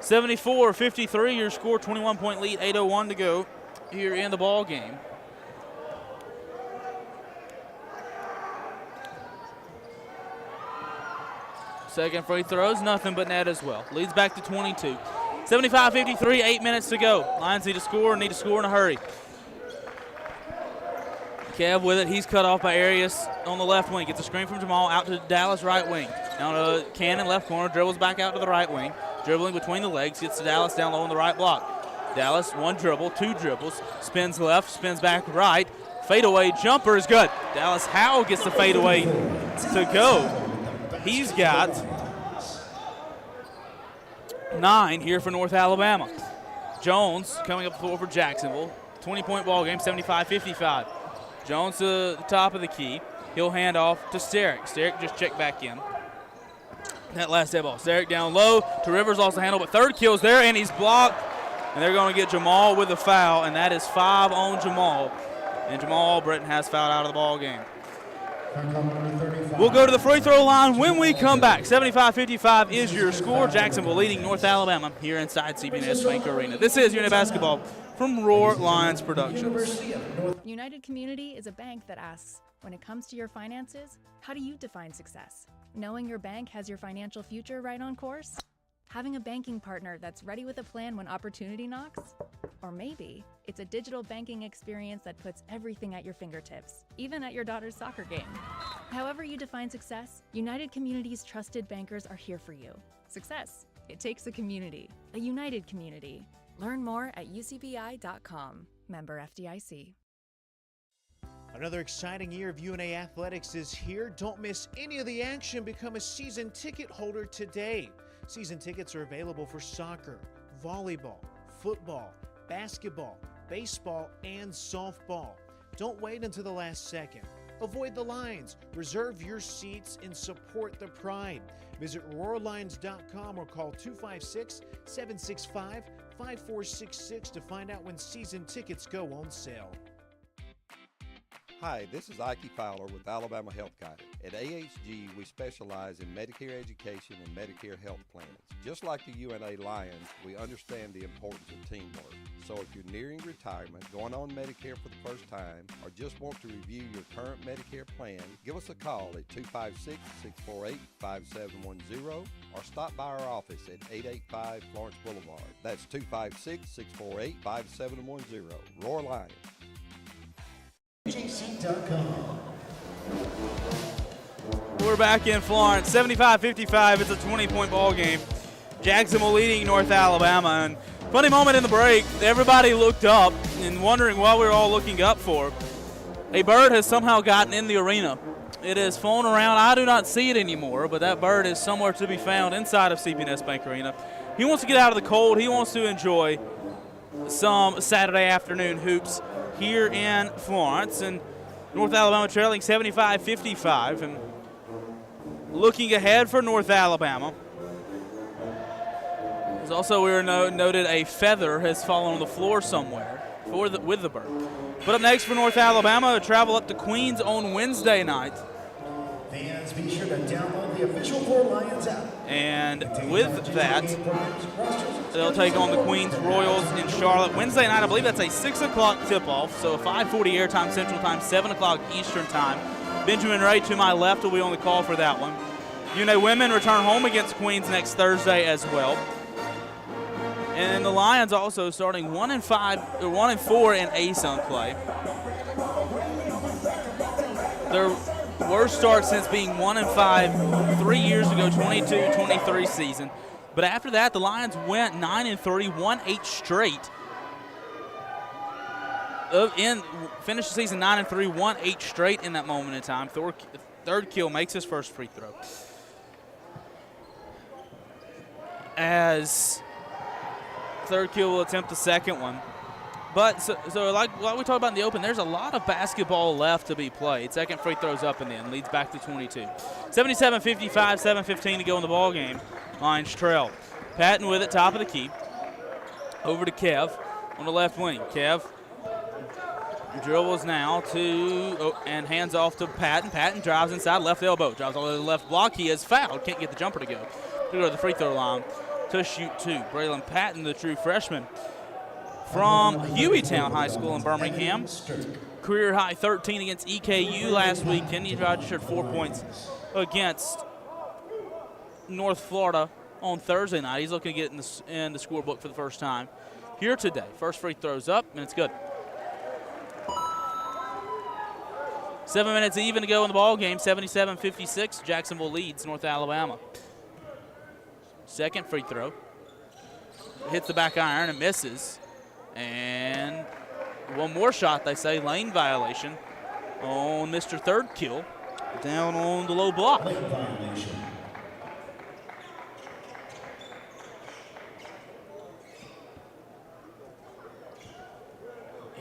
74-53, your score, 21-point lead, 8:01 to go here in the ball game. Second free throws, nothing but net as well. Leads back to 22. 75-53, 8 minutes to go. Lions need to score in a hurry. Kev with it. He's cut off by Arias on the left wing. Gets a screen from Jamal out to Dallas right wing. Down to Cannon left corner. Dribbles back out to the right wing. Dribbling between the legs. Gets to Dallas down low on the right block. Dallas, 1 dribble, 2 dribbles. Spins left, spins back right. Fadeaway jumper is good. Dallas Howell gets the fadeaway to go. He's got 9 here for North Alabama. Jones coming up the floor for Jacksonville. 20-point ball game, 75-55. Jones to the top of the key. He'll hand off to Sterick. Sterick just checked back in. That last dead ball. Sterick down low to Rivers, lost the handle, but third kill's there, and he's blocked. And they're going to get Jamal with a foul, and that is 5 on Jamal. And Jamal Albritton has fouled out of the ball game. We'll go to the free throw line when we come back. 75-55 is your score. Jacksonville leading North Alabama here inside CBS Bank Arena. This is UNA Basketball from Roar Lions Productions. United Community is a bank that asks, when it comes to your finances, how do you define success? Knowing your bank has your financial future right on course? Having a banking partner that's ready with a plan when opportunity knocks? Or maybe it's a digital banking experience that puts everything at your fingertips, even at your daughter's soccer game. However you define success, United Community's trusted bankers are here for you. Success. It takes a community, a united community. Learn more at ucbi.com. Member FDIC. Another exciting year of UNA athletics is here. Don't miss any of the action. Become a season ticket holder today. Season tickets are available for soccer, volleyball, football, basketball, baseball, and softball. Don't wait until the last second. Avoid the lines. Reserve your seats and support the pride. Visit roarlines.com or call 256-765-5466 to find out when season tickets go on sale. Hi, this is Ike Fowler with Alabama Health Guidance. At AHG, we specialize in Medicare education and Medicare health plans. Just like the UNA Lions, we understand the importance of teamwork. So if you're nearing retirement, going on Medicare for the first time, or just want to review your current Medicare plan, give us a call at 256-648-5710 or stop by our office at 885 Florence Boulevard. That's 256-648-5710. Roar Lions. We're back in Florence, 75-55. It's a 20-point ball game. Jacksonville leading North Alabama. And funny moment in the break, everybody looked up and wondering what we were all looking up for. A bird has somehow gotten in the arena. It has flown around. I do not see it anymore, but that bird is somewhere to be found inside of CP&S Bank Arena. He wants to get out of the cold. He wants to enjoy some Saturday afternoon hoops here in Florence, and North Alabama trailing 75-55. And looking ahead for North Alabama, as also we were noted a feather has fallen on the floor somewhere with the bird. But up next for North Alabama, travel up to Queens on Wednesday night. Fans, be sure to download the official Roar Lions app. And with that, they'll take on the Queens Royals in Charlotte. Wednesday night, I believe that's a 6 o'clock tip-off, so 5:40 airtime Central Time, 7 o'clock Eastern Time. Benjamin Ray to my left will be on the call for that one. UNA women return home against Queens next Thursday as well. And the Lions also starting 1-4 in ASUN play. Their worst start since being 1-5 3 years ago, 22-23 season. But after that, the Lions went 9-3, won 8 straight. Finished the season 9-3, won 8 straight in that moment in time. Third kill makes his first free throw. As third kill will attempt the second one. But so like we talked about in the open, there's a lot of basketball left to be played. Second free throw's up and in, leads back to 22. 77-55, 7:15 to go in the ball game. Lions trail. Patton with it, top of the key. Over to Kev on the left wing. Kev dribbles now and hands off to Patton. Patton drives inside, left elbow, drives all the way to the left block. He is fouled, can't get the jumper to go. To go to the free throw line to shoot two. Braylon Patton, the true freshman from Hueytown High School in Birmingham. Career high 13 against EKU last weekend. He registered 4 points against North Florida on Thursday night. He's looking to get in the scorebook for the first time here today. First free throw's up, and it's good. 7 minutes even to go in the ball game. 77-56. Jacksonville leads North Alabama. Second free throw. Hits the back iron and misses. And one more shot, they say, lane violation on Mr. Third Kill down on the low block.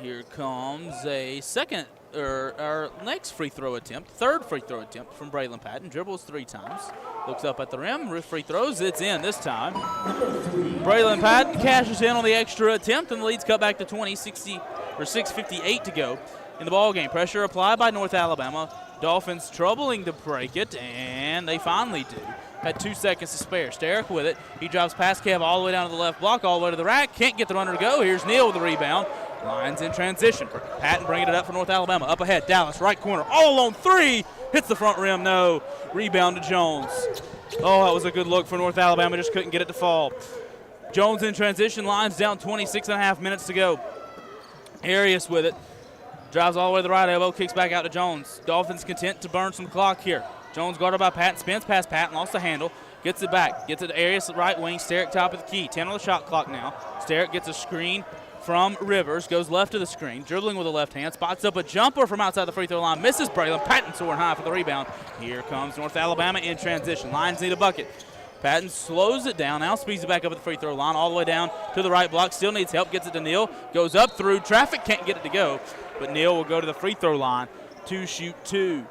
Here comes a our next free throw attempt, third free throw attempt from Braylon Patton. Dribbles 3 times, looks up at the rim, free throws, it's in this time. Braylon Patton cashes in on the extra attempt, and the lead's cut back to 6:58 to go in the ball game. Pressure applied by North Alabama. Dolphins troubling to break it, and they finally do. Had 2 seconds to spare. Starrick with it. He drives past Kev all the way down to the left block, all the way to the rack. Can't get the runner to go. Here's Neal with the rebound. Lions in transition. Patton bringing it up for North Alabama. Up ahead, Dallas, right corner. All alone, 3. Hits the front rim, no. Rebound to Jones. Oh, that was a good look for North Alabama. Just couldn't get it to fall. Jones in transition. Lions down 26.5 minutes to go. Arias with it. Drives all the way to the right elbow. Kicks back out to Jones. Dolphins content to burn some clock here. Jones guarded by Patton. Spins past Patton. Lost the handle. Gets it back. Gets it to Arias right wing. Sterrick top of the key. 10 on the shot clock now. Sterrick gets a screen from Rivers. Goes left of the screen. Dribbling with the left hand. Spots up a jumper from outside the free throw line. Misses Braylon. Patton soaring high for the rebound. Here comes North Alabama in transition. Lions need a bucket. Patton slows it down. Now speeds it back up at the free throw line. All the way down to the right block. Still needs help. Gets it to Neal. Goes up through traffic. Can't get it to go. But Neal will go to the free throw line to shoot two.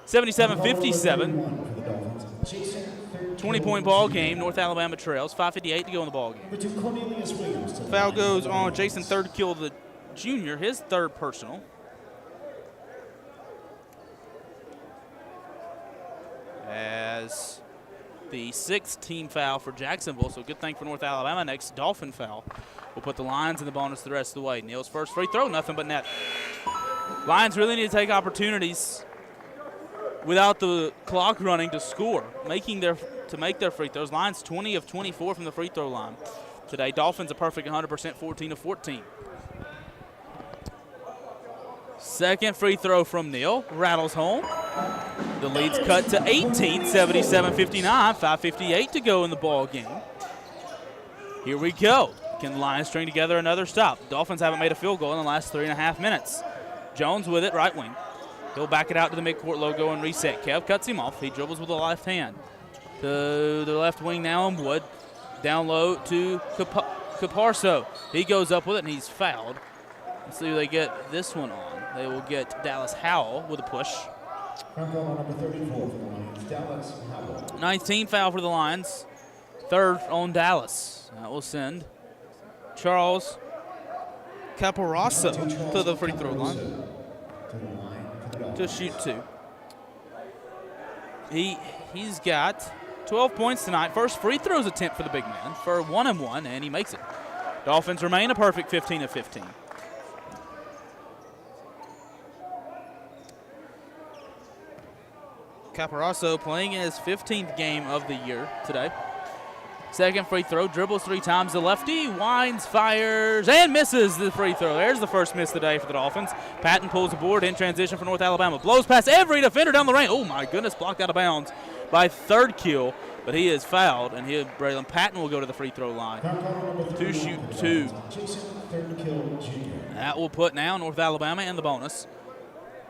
77-57. 20-point ball game. North Alabama trails. 5:58 to go in the ball game. Foul goes on Jason Thirdkill, the junior, his third personal. As the sixth team foul for Jacksonville, so good thing for North Alabama. Next Dolphin foul will put the Lions in the bonus the rest of the way. Neal's first free throw, nothing but net. Lions really need to take opportunities without the clock running to score, to make their free throws. Lions 20 of 24 from the free throw line today. Dolphins a perfect 100%, 14 of 14. Second free throw from Neal, rattles home. The lead's cut to 18, 77-59, 5:58 to go in the ball game. Here we go. Can the Lions string together another stop? Dolphins haven't made a field goal in the last 3.5 minutes. Jones with it, right wing. He'll back it out to the midcourt logo and reset. Kev cuts him off. He dribbles with the left hand. To the left wing now in Wood. Down low to Caparso. He goes up with it and he's fouled. Let's see who they get this one on. They will get Dallas Howell with a push. 19 foul for the Lions. Third on Dallas. That will send Charles Caparso to the free throw line to shoot two. He's got 12 points tonight. First free throws attempt for the big man for 1-1, and he makes it. Dolphins remain a perfect 15 of 15. Caparso playing in his 15th game of the year today. Second free throw, dribbles 3 times the lefty, winds, fires, and misses the free throw. There's the first miss of the day for the Dolphins. Patton pulls the board in transition for North Alabama. Blows past every defender down the lane. Oh, my goodness, blocked out of bounds by Thirdkill, but he is fouled, and Braylon Patton will go to the free throw line to shoot two. That will put now North Alabama in the bonus.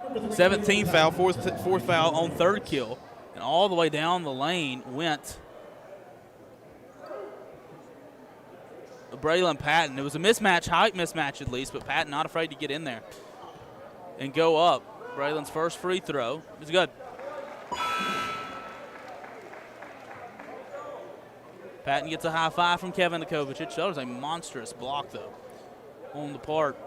17th foul, fourth foul on Thirdkill, and all the way down the lane went Braylon Patton. It was a mismatch, height mismatch at least, but Patton not afraid to get in there and go up. Braylon's first free throw is good. Patton gets a high five from Kevin Kovacic. That was a monstrous block, though, on the part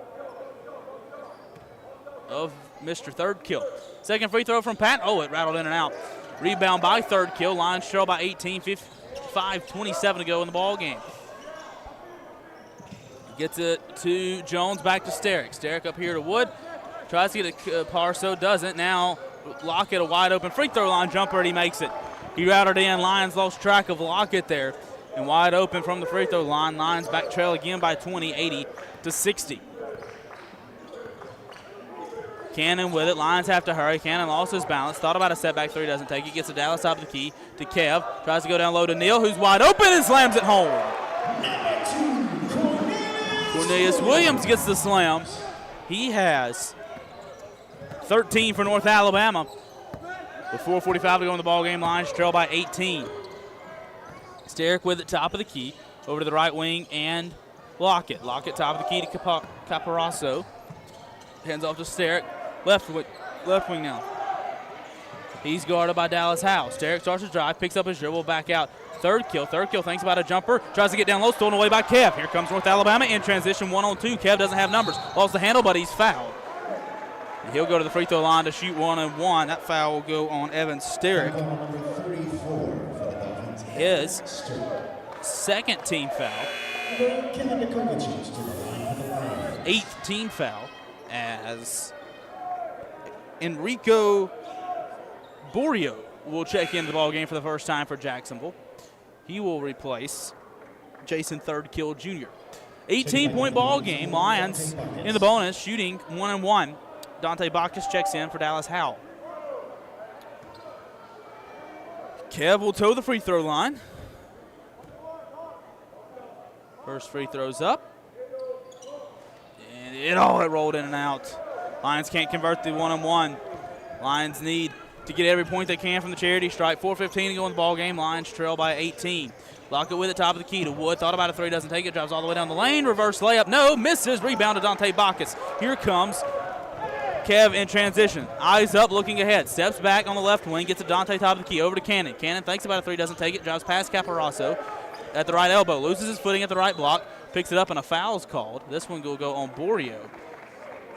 of Mr. Thirdkill. Second free throw from Patton. Oh, it rattled in and out. Rebound by Thirdkill. Lions trail by 18, 5:27 to go in the ball game. Gets it to Jones, back to Sterrick. Sterrick up here to Wood. Tries to get a Parso, doesn't. Now Lockett, a wide open free throw line jumper, and he makes it. He routed in. Lions lost track of Lockett there. And wide open from the free throw line. Lions back trail again by 20, 80-60. Cannon with it. Lions have to hurry. Cannon lost his balance. Thought about a setback three, doesn't take it. Gets to Dallas top of the key to Kev. Tries to go down low to Neal, who's wide open and slams it home. Cornelius Williams gets the slam. He has 13 for North Alabama. With 4:45 to go in the ball game, Lions trail by 18. Sterrick with it, top of the key. Over to the right wing and Lockett. Lockett top of the key to Caparso. Hands off to Sterrick. Left wing now. He's guarded by Dallas Howell. Sterrick starts to drive, picks up his dribble, back out. Thirdkill. Thirdkill thinks about a jumper. Tries to get down low, stolen away by Kev. Here comes North Alabama in transition, 1-on-2. Kev doesn't have numbers. Lost the handle, but he's fouled. And he'll go to the free throw line to shoot 1-on-1. That foul will go on Evan Sterrick. His second team foul. 8th team foul as Enrico Borio will check into the ball game for the first time for Jacksonville. He will replace Jason Thirdkill Jr. 18-point ball game. Lions in the bonus, shooting 1-1. Dante Bacchus checks in for Dallas Howell. Kev will toe the free throw line. First free throw's up. And it rolled in and out. Lions can't convert the 1-on-1. Lions need to get every point they can from the charity stripe. 4:15 to go in the ball game. Lions trail by 18. Lockett with it, top of the key to Wood. Thought about a three, doesn't take it. Drives all the way down the lane. Reverse layup. No, misses. Rebound to Dante Bacchus. Here comes Kev in transition. Eyes up, looking ahead. Steps back on the left wing. Gets to Dante, top of the key. Over to Cannon. Cannon thinks about a three, doesn't take it. Drives past Caparasso at the right elbow. Loses his footing at the right block. Picks it up and a foul's called. This one will go on Borio.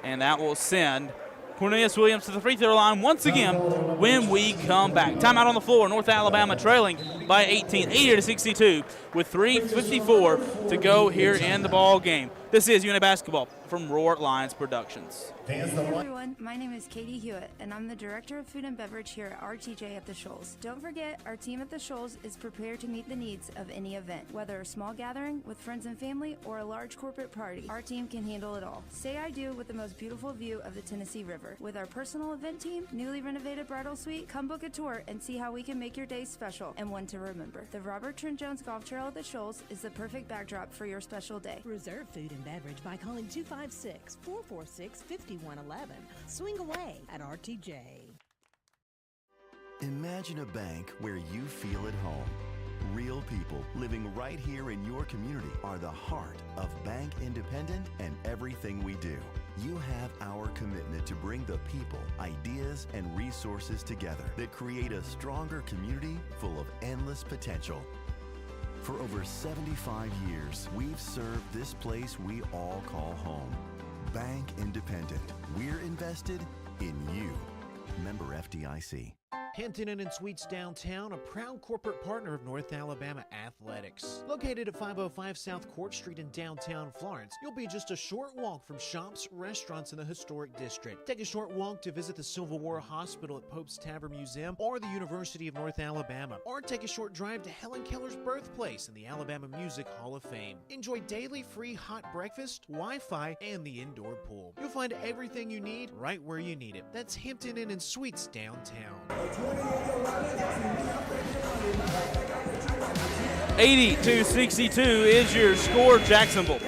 And that will send Cornelius Williams to the free throw line once again when we come back. Timeout on the floor. North Alabama trailing by 18, 80-62, with 3:54 to go here in the ball game. This is UNA Basketball from Roar Lions Productions. Hey everyone, my name is Katie Hewitt, and I'm the Director of Food and Beverage here at RTJ at the Shoals. Don't forget, our team at the Shoals is prepared to meet the needs of any event. Whether a small gathering with friends and family or a large corporate party, our team can handle it all. Say I do with the most beautiful view of the Tennessee River. With our personal event team, newly renovated bridal suite, come book a tour and see how we can make your day special and one to remember. The Robert Trent Jones Golf Trail at the Shoals is the perfect backdrop for your special day. Reserve food and beverage by calling 256-446-5111. Swing away at RTJ. Imagine a bank where you feel at home. Real people living right here in your community are the heart of Bank Independent and everything we do. You have our commitment to bring the people, ideas, and resources together that create a stronger community full of endless potential. For over 75 years, we've served this place we all call home. Bank Independent. We're invested in you. Member FDIC. Hampton Inn and Suites downtown, a proud corporate partner of North Alabama Athletics. Located at 505 South Court Street in downtown Florence, you'll be just a short walk from shops, restaurants in the historic district. Take a short walk to visit the Civil War Hospital at Pope's Tavern Museum or the University of North Alabama. Or take a short drive to Helen Keller's birthplace in the Alabama Music Hall of Fame. Enjoy daily free hot breakfast, Wi-Fi, and the indoor pool. You'll find everything you need right where you need it. That's Hampton Inn and Suites downtown. 80-62 is your score. Jacksonville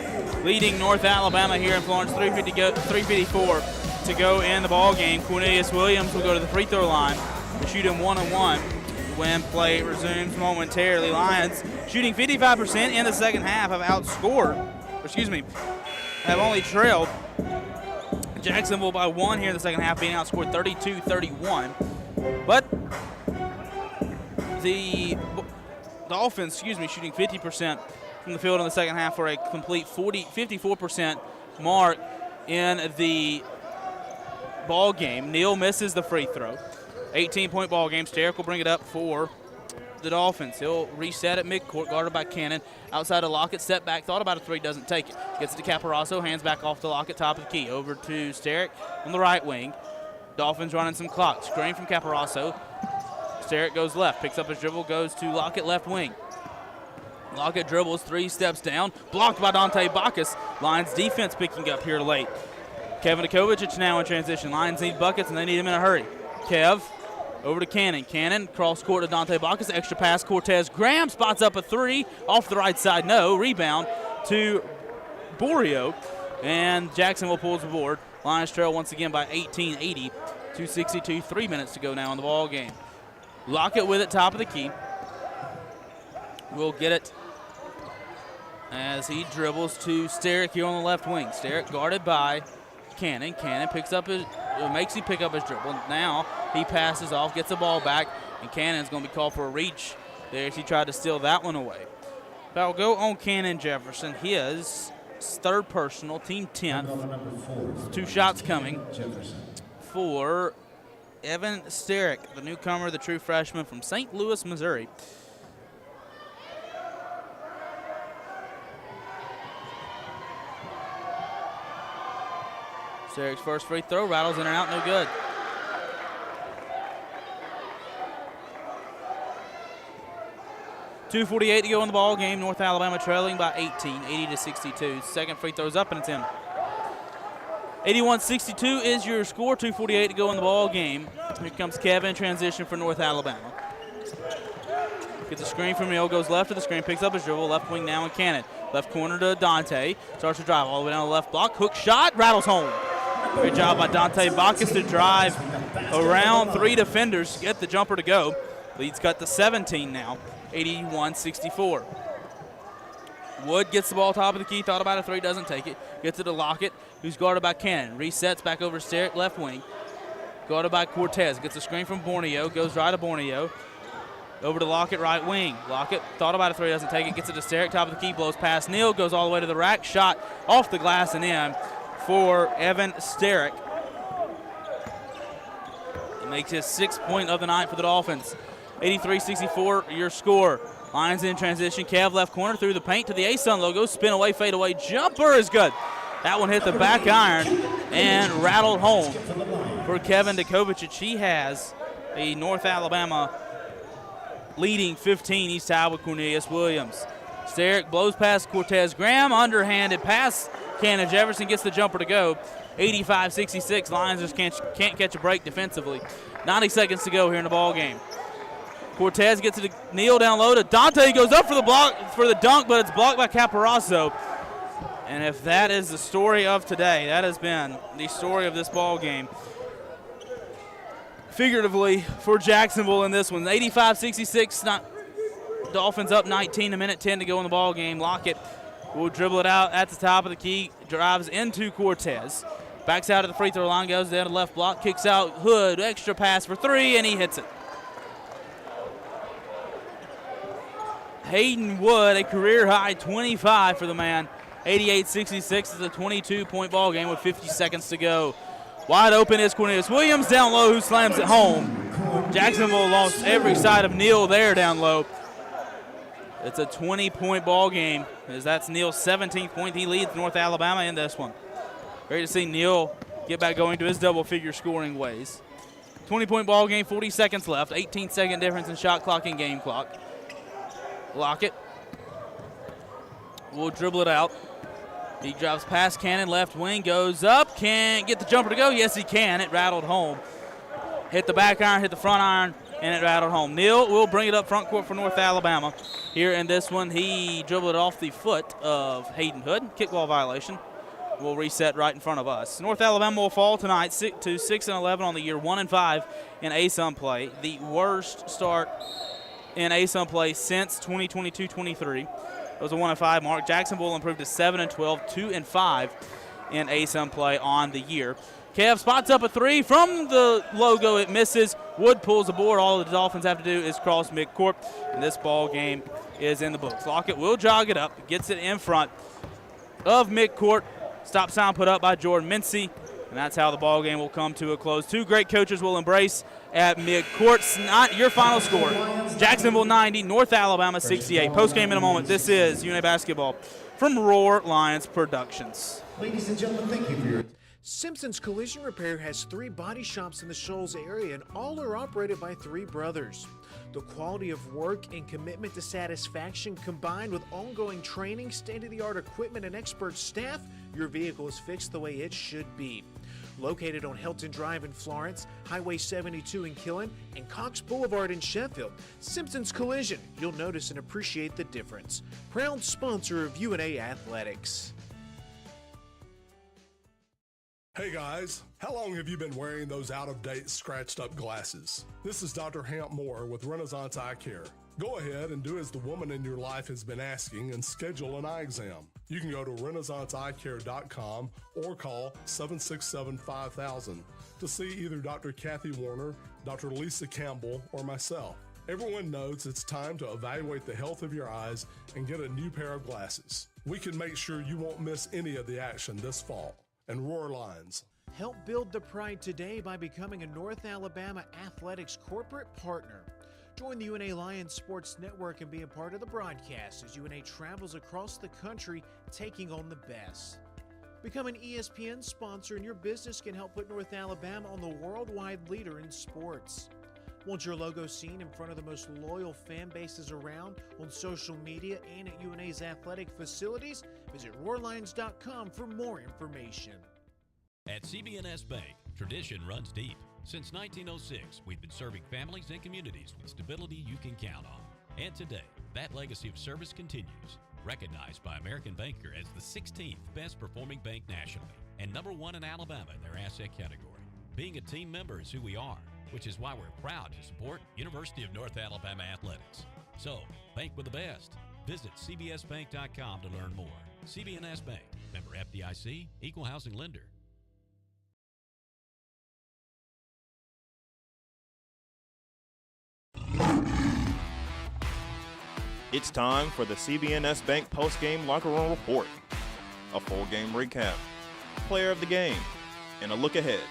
leading North Alabama here in Florence. 3:54 to go in the ball game. Cornelius Williams will go to the free throw line to shoot him 1-on-1 when play resumes momentarily. Lions shooting 55% in the second half have only trailed Jacksonville by one here in the second half, being outscored 32-31. But the Dolphins, shooting 50% from the field in the second half for a complete 54% mark in the ball game. Neal misses the free throw. 18-point ball game. Sterrick will bring it up for the Dolphins. He'll reset at midcourt, guarded by Cannon. Outside of Lockett, step back, thought about a three, doesn't take it. Gets it to Caparasso, hands back off to Lockett, top of the key. Over to Sterrick on the right wing. Dolphins running some clock. Screen from Caparasso. Sterrick goes left, picks up his dribble, goes to Lockett left wing. Lockett dribbles, 3 steps down, blocked by Dante Bacchus. Lions defense picking up here late. Kevin Kovacic now in transition. Lions need buckets, and they need him in a hurry. Kev over to Cannon. Cannon cross court to Dante Bacchus. Extra pass, Cortez Graham spots up a 3 off the right side. No, rebound to Borio, and Jacksonville pulls the board. Lions trail once again by 18, 80-62. 3 minutes to go now in the ball game. Lockett with it, top of the key. Will get it as he dribbles to Sterrick here on the left wing. Sterrick guarded by Cannon. Cannon makes him pick up his dribble. Now he passes off, gets the ball back, and Cannon's going to be called for a reach there as he tried to steal that one away. That will go on Cannon Jefferson. His third personal, team 10th. 2 shots coming for Evan Sterrick, the newcomer, the true freshman from St. Louis, Missouri. Sterrick's first free throw rattles in and out, no good. 2:48 to go in the ball game. North Alabama trailing by 18, 80-62. Second free throw's up and it's in. 81-62 is your score. 2:48 to go in the ball game. Here comes Kevin, transition for North Alabama. Gets a screen from Neal, goes left of the screen, picks up his dribble, left wing now and Cannon. Left corner to Dante, starts to drive all the way down the left block, hook shot, rattles home. Great job by Dante Bacchus to drive around 3 defenders, get the jumper to go. Lead's cut to 17 now, 81-64. Wood gets the ball top of the key, thought about a 3, doesn't take it. Gets it to Lockett, who's guarded by Cannon. Resets back over to Sterrick, left wing. Guarded by Cortez, gets a screen from Borneo, goes right to Borneo. Over to Lockett, right wing. Lockett thought about a 3, doesn't take it. Gets it to Sterrick, top of the key, blows past Neal, goes all the way to the rack. Shot off the glass and in for Evan Sterrick. He makes his 6th point of the night for the Dolphins. 83-64, your score. Lions in transition. Kev left corner through the paint to the A-Sun logo. Spin away, fade away. Jumper is good. That one hit the back iron and rattled home for Kevin Djokovic. He has a North Alabama leading 15. He's tied with Cornelius Williams. Sterrick blows past Cortez Graham. Underhanded pass. Cannon Jefferson gets the jumper to go. 85-66. Lions just can't catch a break defensively. 90 seconds to go here in the ball game. Cortez gets it to Neal down low to Dante. He goes up for the block for the dunk, but it's blocked by Caporaso. And if that is the story of today, that has been the story of this ball game. Figuratively for Jacksonville in this one. 85-66, Dolphins up 19, a minute 10 to go in the ball game. Lockett will dribble it out at the top of the key, drives into Cortez. Backs out at the free throw line, goes down to the left block, kicks out Hood, extra pass for 3, and he hits it. Hayden Wood, a career-high 25 for the man. 88-66 is a 22-point ball game with 50 seconds to go. Wide open is Cornelius Williams down low, who slams it home. Jacksonville lost every side of Neal there down low. It's a 20-point ball game, as that's Neal's 17th point. He leads North Alabama in this one. Great to see Neal get back going to his double-figure scoring ways. 20-point ball game, 40 seconds left. 18-second difference in shot clock and game clock. Lockett will dribble it out. He drives past Cannon, left wing, goes up. Can't get the jumper to go. Yes, he can. It rattled home. Hit the back iron, hit the front iron, and it rattled home. Neal will bring it up front court for North Alabama. Here in this one, he dribbled it off the foot of Hayden Hood. Kickball violation. Will reset right in front of us. North Alabama will fall tonight to 6-11 on the year, 1-5 in ASUN play. The worst start in ASUN play since 2022-23. It was a 1-5 mark. Jacksonville improved to 7-12, 2-5 in ASUN play on the year. Kev spots up a 3 from the logo. It misses. Wood pulls the board. All the Dolphins have to do is cross midcourt, and this ball game is in the books. Lockett will jog it up, gets it in front of midcourt. Stop sign put up by Jordan Mincy, and that's how the ball game will come to a close. Two great coaches will embrace at midcourt. Not your final score. Jacksonville 90, North Alabama 68. Post-game in a moment. This is UNA Basketball from Roar Lions Productions. Ladies and gentlemen, thank you for your... Simpson's Collision Repair has 3 body shops in the Shoals area, and all are operated by 3 brothers. The quality of work and commitment to satisfaction, combined with ongoing training, state-of-the-art equipment, and expert staff, your vehicle is fixed the way it should be. Located on Helton Drive in Florence, Highway 72 in Killen, and Cox Boulevard in Sheffield, Simpson's Collision, you'll notice and appreciate the difference. Proud sponsor of UNA Athletics. Hey guys, how long have you been wearing those out-of-date, scratched-up glasses? This is Dr. Hamp Moore with Renaissance Eye Care. Go ahead and do as the woman in your life has been asking and schedule an eye exam. You can go to renaissanceeyecare.com or call 767-5000 to see either Dr. Kathy Warner, Dr. Lisa Campbell, or myself. Everyone knows it's time to evaluate the health of your eyes and get a new pair of glasses. We can make sure you won't miss any of the action this fall. And Roar Lions. Help build the pride today by becoming a North Alabama Athletics corporate partner. Join the UNA Lions Sports Network and be a part of the broadcast as UNA travels across the country taking on the best. Become an ESPN sponsor and your business can help put North Alabama on the worldwide leader in sports. Want your logo seen in front of the most loyal fan bases around on social media and at UNA's athletic facilities? Visit roarlions.com for more information. At CBNS Bank, tradition runs deep. Since 1906, we've been serving families and communities with stability you can count on. And today, that legacy of service continues. Recognized by American Banker as the 16th best performing bank nationally and #1 in Alabama in their asset category. Being a team member is who we are, which is why we're proud to support University of North Alabama athletics. So, bank with the best. Visit cbsbank.com to learn more. CBNS Bank, member FDIC, equal housing lender. It's time for the CBNS Bank post-game locker room report. A full game recap, player of the game, and a look ahead.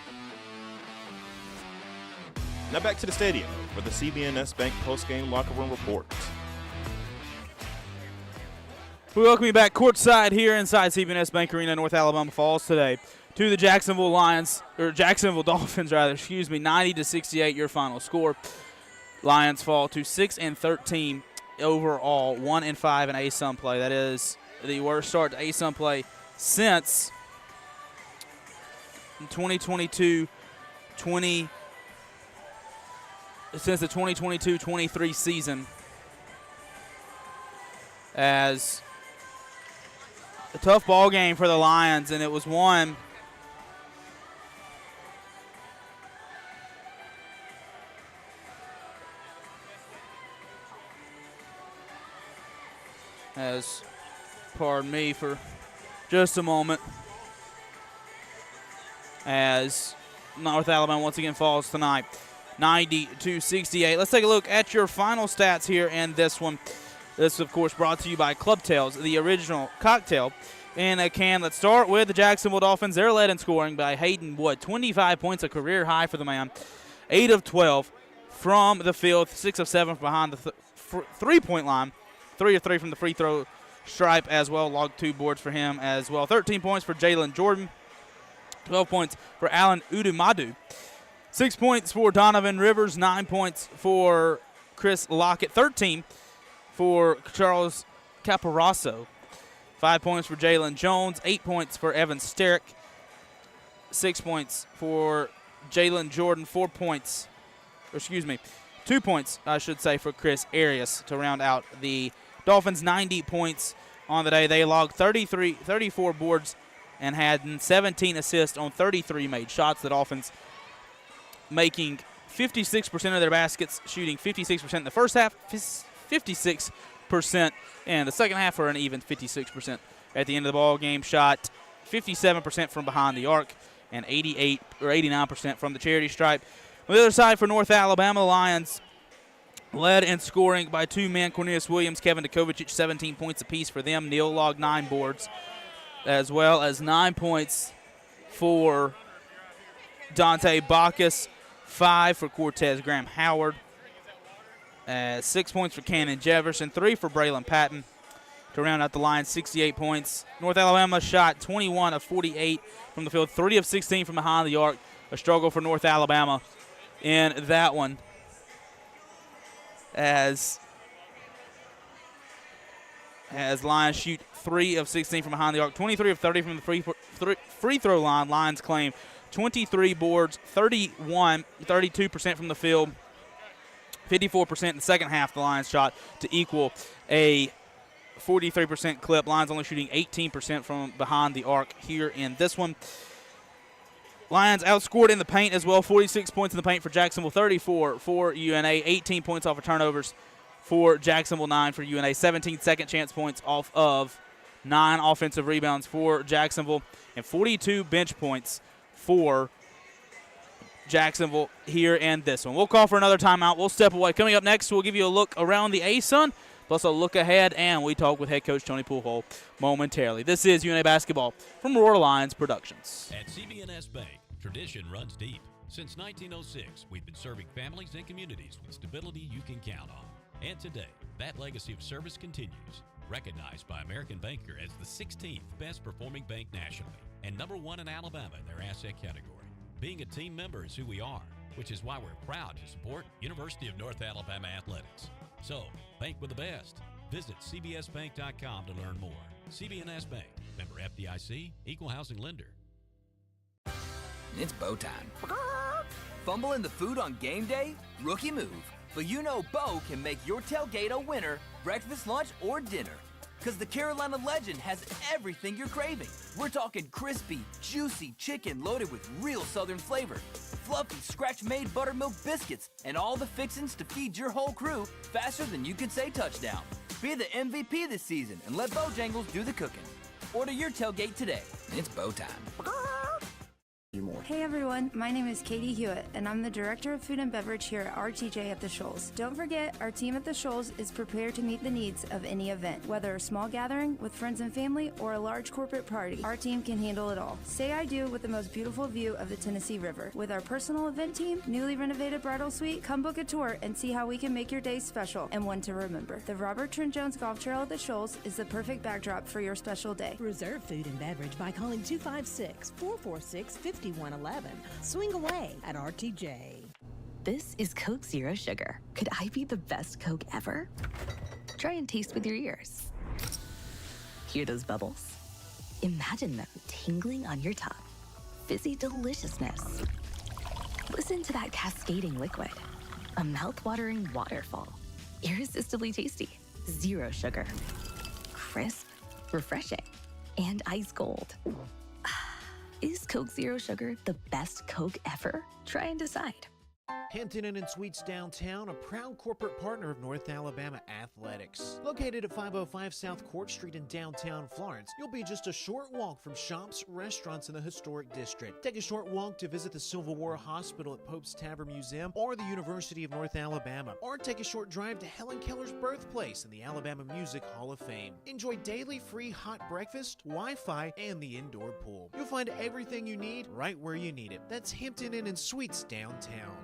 Now back to the stadium for the CBNS Bank post-game locker room report. We welcome you back courtside here inside CBNS Bank Arena, North Alabama Falls today to the Jacksonville Dolphins, 90-68 your final score. Lions fall to 6-13 overall, 1-5 in ASUN play. That is the worst start to ASUN play since 2022-23 season, as a tough ball game for the Lions, and it was won pardon me for just a moment, as North Alabama once again falls tonight, 90-68. Let's take a look at your final stats here in this one. This, of course, brought to you by Club Tails, the original cocktail in a can. Let's start with the Jacksonville Dolphins. They're led in scoring by Hayden Wood, 25 points, a career high for the man, 8 of 12 from the field, 6 of 7 behind the three-point line, 3 of 3 from the free throw stripe as well. Logged 2 boards for him as well. 13 points for Jalen Jordan, 12 points for Alan Udumadu, 6 points for Donovan Rivers, 9 points for Chris Lockett, 13 for Charles Caparasso, 5 points for Jalen Jones, 8 points for Evan Sterick, 6 points for Jalen Jordan, 2 points, I should say, for Chris Arias to round out the Dolphins. 90 points on the day. They logged 34 boards and had 17 assists on 33 made shots. The Dolphins making 56% of their baskets, shooting 56% in the first half, 56% in the second half, for an even 56% at the end of the ball game. Shot 57% from behind the arc and 89% from the charity stripe. On the other side for North Alabama, the Lions led in scoring by 2 men, Cornelius Williams, Kevin Dukovic, 17 points apiece for them. Neal logged 9 boards, as well as 9 points for Dante Bacchus, 5 for Cortez Graham Howard, 6 points for Cannon Jefferson, 3 for Braylon Patton to round out the line, 68 points. North Alabama shot 21 of 48 from the field, 3 of 16 from behind the arc. A struggle for North Alabama in that one, as Lions shoot 3 of 16 from behind the arc, 23 of 30 from the free throw line. Lions claim 23 boards, 32% from the field, 54% in the second half the Lions shot to equal a 43% clip. Lions only shooting 18% from behind the arc here in this one. Lions outscored in the paint as well, 46 points in the paint for Jacksonville, 34 for UNA, 18 points off of turnovers for Jacksonville, 9 for UNA, 17 second chance points off of 9 offensive rebounds for Jacksonville, and 42 bench points for Jacksonville here in this one. We'll call for another timeout. We'll step away. Coming up next, we'll give you a look around the ASUN, plus a look ahead, and we talk with head coach Tony Poolhole momentarily. This is UNA Basketball from Roar Lions Productions. At CBNS Bank, tradition runs deep. Since 1906, we've been serving families and communities with stability you can count on. And today, that legacy of service continues. Recognized by American Banker as the 16th best performing bank nationally and #1 in Alabama in their asset category. Being a team member is who we are, which is why we're proud to support University of North Alabama Athletics. So, bank with the best. Visit cbsbank.com to learn more. CB&S Bank, member FDIC, equal housing lender. It's bow time. Fumble in the food on game day? Rookie move. But you know Bo can make your tailgate a winner, breakfast, lunch, or dinner. Because the Carolina Legend has everything you're craving. We're talking crispy, juicy chicken loaded with real Southern flavor, fluffy, scratch-made buttermilk biscuits, and all the fixins to feed your whole crew faster than you can say touchdown. Be the MVP this season and let Bojangles do the cooking. Order your tailgate today. It's bow time. Hey everyone, my name is Katie Hewitt, and I'm the Director of Food and Beverage here at RTJ at the Shoals. Don't forget, our team at the Shoals is prepared to meet the needs of any event, whether a small gathering with friends and family or a large corporate party. Our team can handle it all. Say I do with the most beautiful view of the Tennessee River. With our personal event team, newly renovated bridal suite, come book a tour and see how we can make your day special and one to remember. The Robert Trent Jones Golf Trail at the Shoals is the perfect backdrop for your special day. Reserve food and beverage by calling 256-446-5111. Swing away at RTJ. This is Coke Zero Sugar. Could I be the best Coke ever? Try and taste with your ears. Hear those bubbles? Imagine them tingling on your tongue. Fizzy deliciousness. Listen to that cascading liquid. A mouth-watering waterfall. Irresistibly tasty. Zero sugar. Crisp, refreshing, and ice cold. Is Coke Zero Sugar the best Coke ever? Try and decide. Hampton Inn and Suites Downtown, a proud corporate partner of North Alabama Athletics. Located at 505 South Court Street in downtown Florence, you'll be just a short walk from shops, restaurants in the historic district. Take a short walk to visit the Civil War Hospital at Pope's Tavern Museum or the University of North Alabama. Or take a short drive to Helen Keller's birthplace in the Alabama Music Hall of Fame. Enjoy daily free hot breakfast, Wi-Fi, and the indoor pool. You'll find everything you need right where you need it. That's Hampton Inn and Suites Downtown.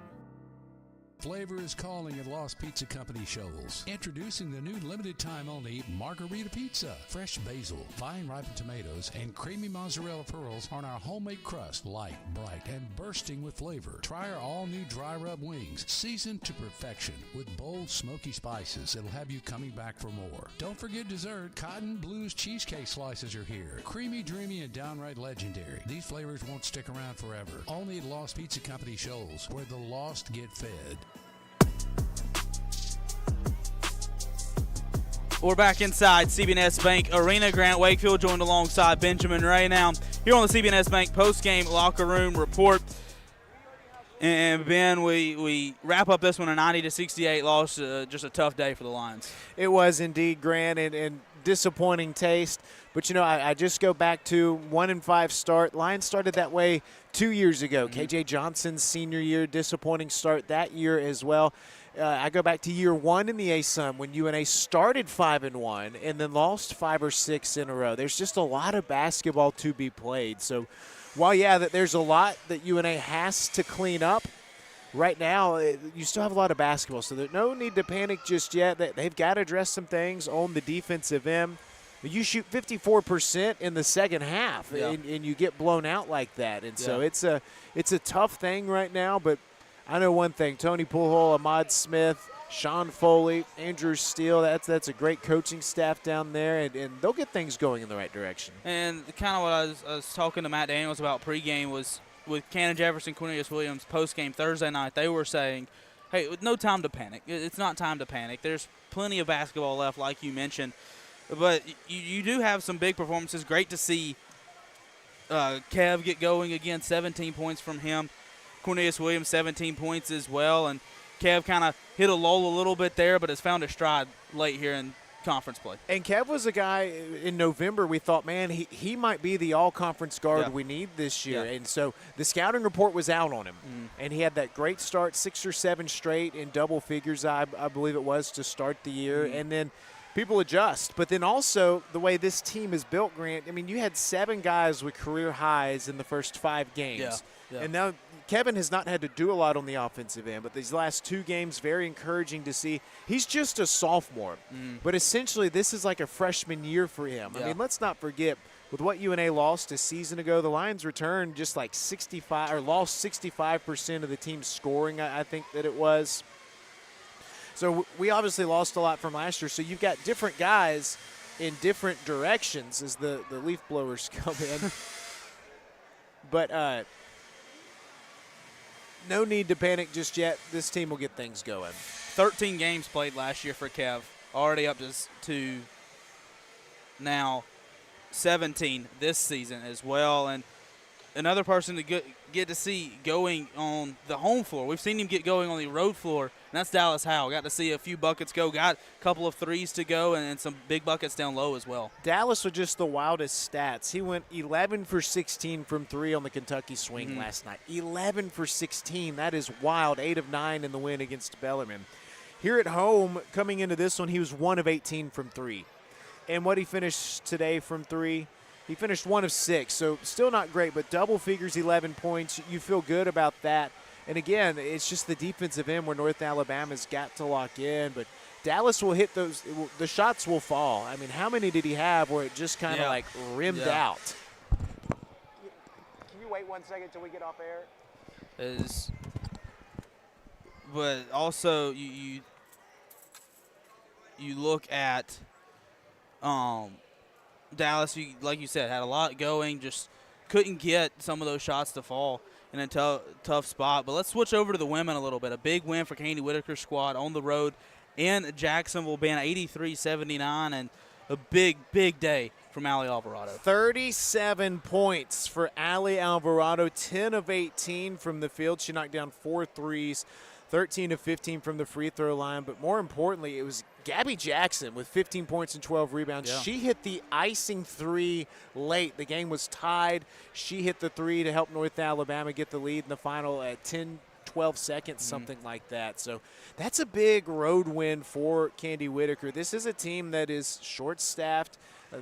Flavor is calling at Lost Pizza Company Shoals. Introducing the new limited-time-only Margarita Pizza. Fresh basil, fine ripened tomatoes, and creamy mozzarella pearls on our homemade crust. Light, bright, and bursting with flavor. Try our all-new dry rub wings, seasoned to perfection with bold, smoky spices that'll have you coming back for more. Don't forget dessert. Cotton Blues cheesecake slices are here. Creamy, dreamy, and downright legendary. These flavors won't stick around forever. Only at Lost Pizza Company Shoals, where the lost get fed. We're back inside CB&S Bank Arena. Grant Wakefield joined alongside Benjamin Ray now here on the CB&S Bank post-game locker room report. And Ben, we wrap up this one a 90-68 loss. Just a tough day for the Lions. It was indeed, Grant, and disappointing taste. But, you know, I just go back to 1-5 start. Lions started that way 2 years ago. KJ Johnson's senior year, disappointing start that year as well. I go back to year one in the ASUN when UNA started 5-1 and then lost 5 or 6 in a row. There's just a lot of basketball to be played. So while, yeah, that there's a lot that UNA has to clean up, right now you still have a lot of basketball. So there's no need to panic just yet. They've got to address some things on the defensive end. You shoot 54% in the second half, and you get blown out like that. And so it's a tough thing right now, but I know one thing: Tony Poolhole, Ahmad Smith, Sean Foley, Andrew Steele. That's a great coaching staff down there, and they'll get things going in the right direction. And kind of what I was talking to Matt Daniels about pregame was with Cannon Jefferson, Cornelius Williams postgame Thursday night. They were saying, "Hey, no time to panic. It's not time to panic. There's plenty of basketball left, like you mentioned, but you do have some big performances. Great to see Kev get going again. 17 points from him." Cornelius Williams, 17 points as well. And Kev kind of hit a lull a little bit there, but has found a stride late here in conference play. And Kev was a guy in November we thought, man, he might be the all-conference guard we need this year. And so the scouting report was out on him. And he had that great start, 6 or 7 straight in double figures, I believe it was, to start the year. And then people adjust. But then also the way this team is built, Grant, I mean, you had 7 guys with career highs in the first 5 games. And now Kevin has not had to do a lot on the offensive end, but these last 2 games, very encouraging to see. He's just a sophomore, but essentially this is like a freshman year for him. I mean, let's not forget, with what UNA lost a season ago, the Lions returned just like 65 or lost 65% of the team's scoring, I think that it was. So we obviously lost a lot from last year. So you've got different guys in different directions as the leaf blowers come in. But no need to panic just yet. This team will get things going. 13 games played last year for Kev, already up to now 17 this season as well. And another person to get to see going on the home floor. We've seen him get going on the road floor, and that's Dallas Howell. Got to see a few buckets go, got a couple of threes to go, and some big buckets down low as well. Dallas with just the wildest stats. He went 11 for 16 from 3 on the Kentucky swing last night. 11 for 16. That is wild. 8 of 9 in the win against Bellarmine. Here at home, coming into this one, he was 1 of 18 from 3. And what he finished today from 3, he finished 1 of 6, so still not great, but double figures, 11 points. You feel good about that. And again, it's just the defensive end where North Alabama's got to lock in, but Dallas will hit those. The shots will fall. I mean, how many did he have where it just kind of like rimmed out? Can you wait 1 second till we get off air? But also you look at Dallas, like you said, had a lot going, just couldn't get some of those shots to fall in a tough spot. But let's switch over to the women a little bit. A big win for Candy Whitaker's squad on the road in Jacksonville, being 83-79, and a big, big day from Allie Alvarado. 37 points for Allie Alvarado, 10 of 18 from the field. She knocked down 4 threes, 13 of 15 from the free throw line. But more importantly, it was Gabby Jackson with 15 points and 12 rebounds. Yeah. She hit the icing 3 late. The game was tied. She hit the 3 to help North Alabama get the lead in the final at 10-12 seconds, something like that. So that's a big road win for Candy Whitaker. This is a team that is short-staffed.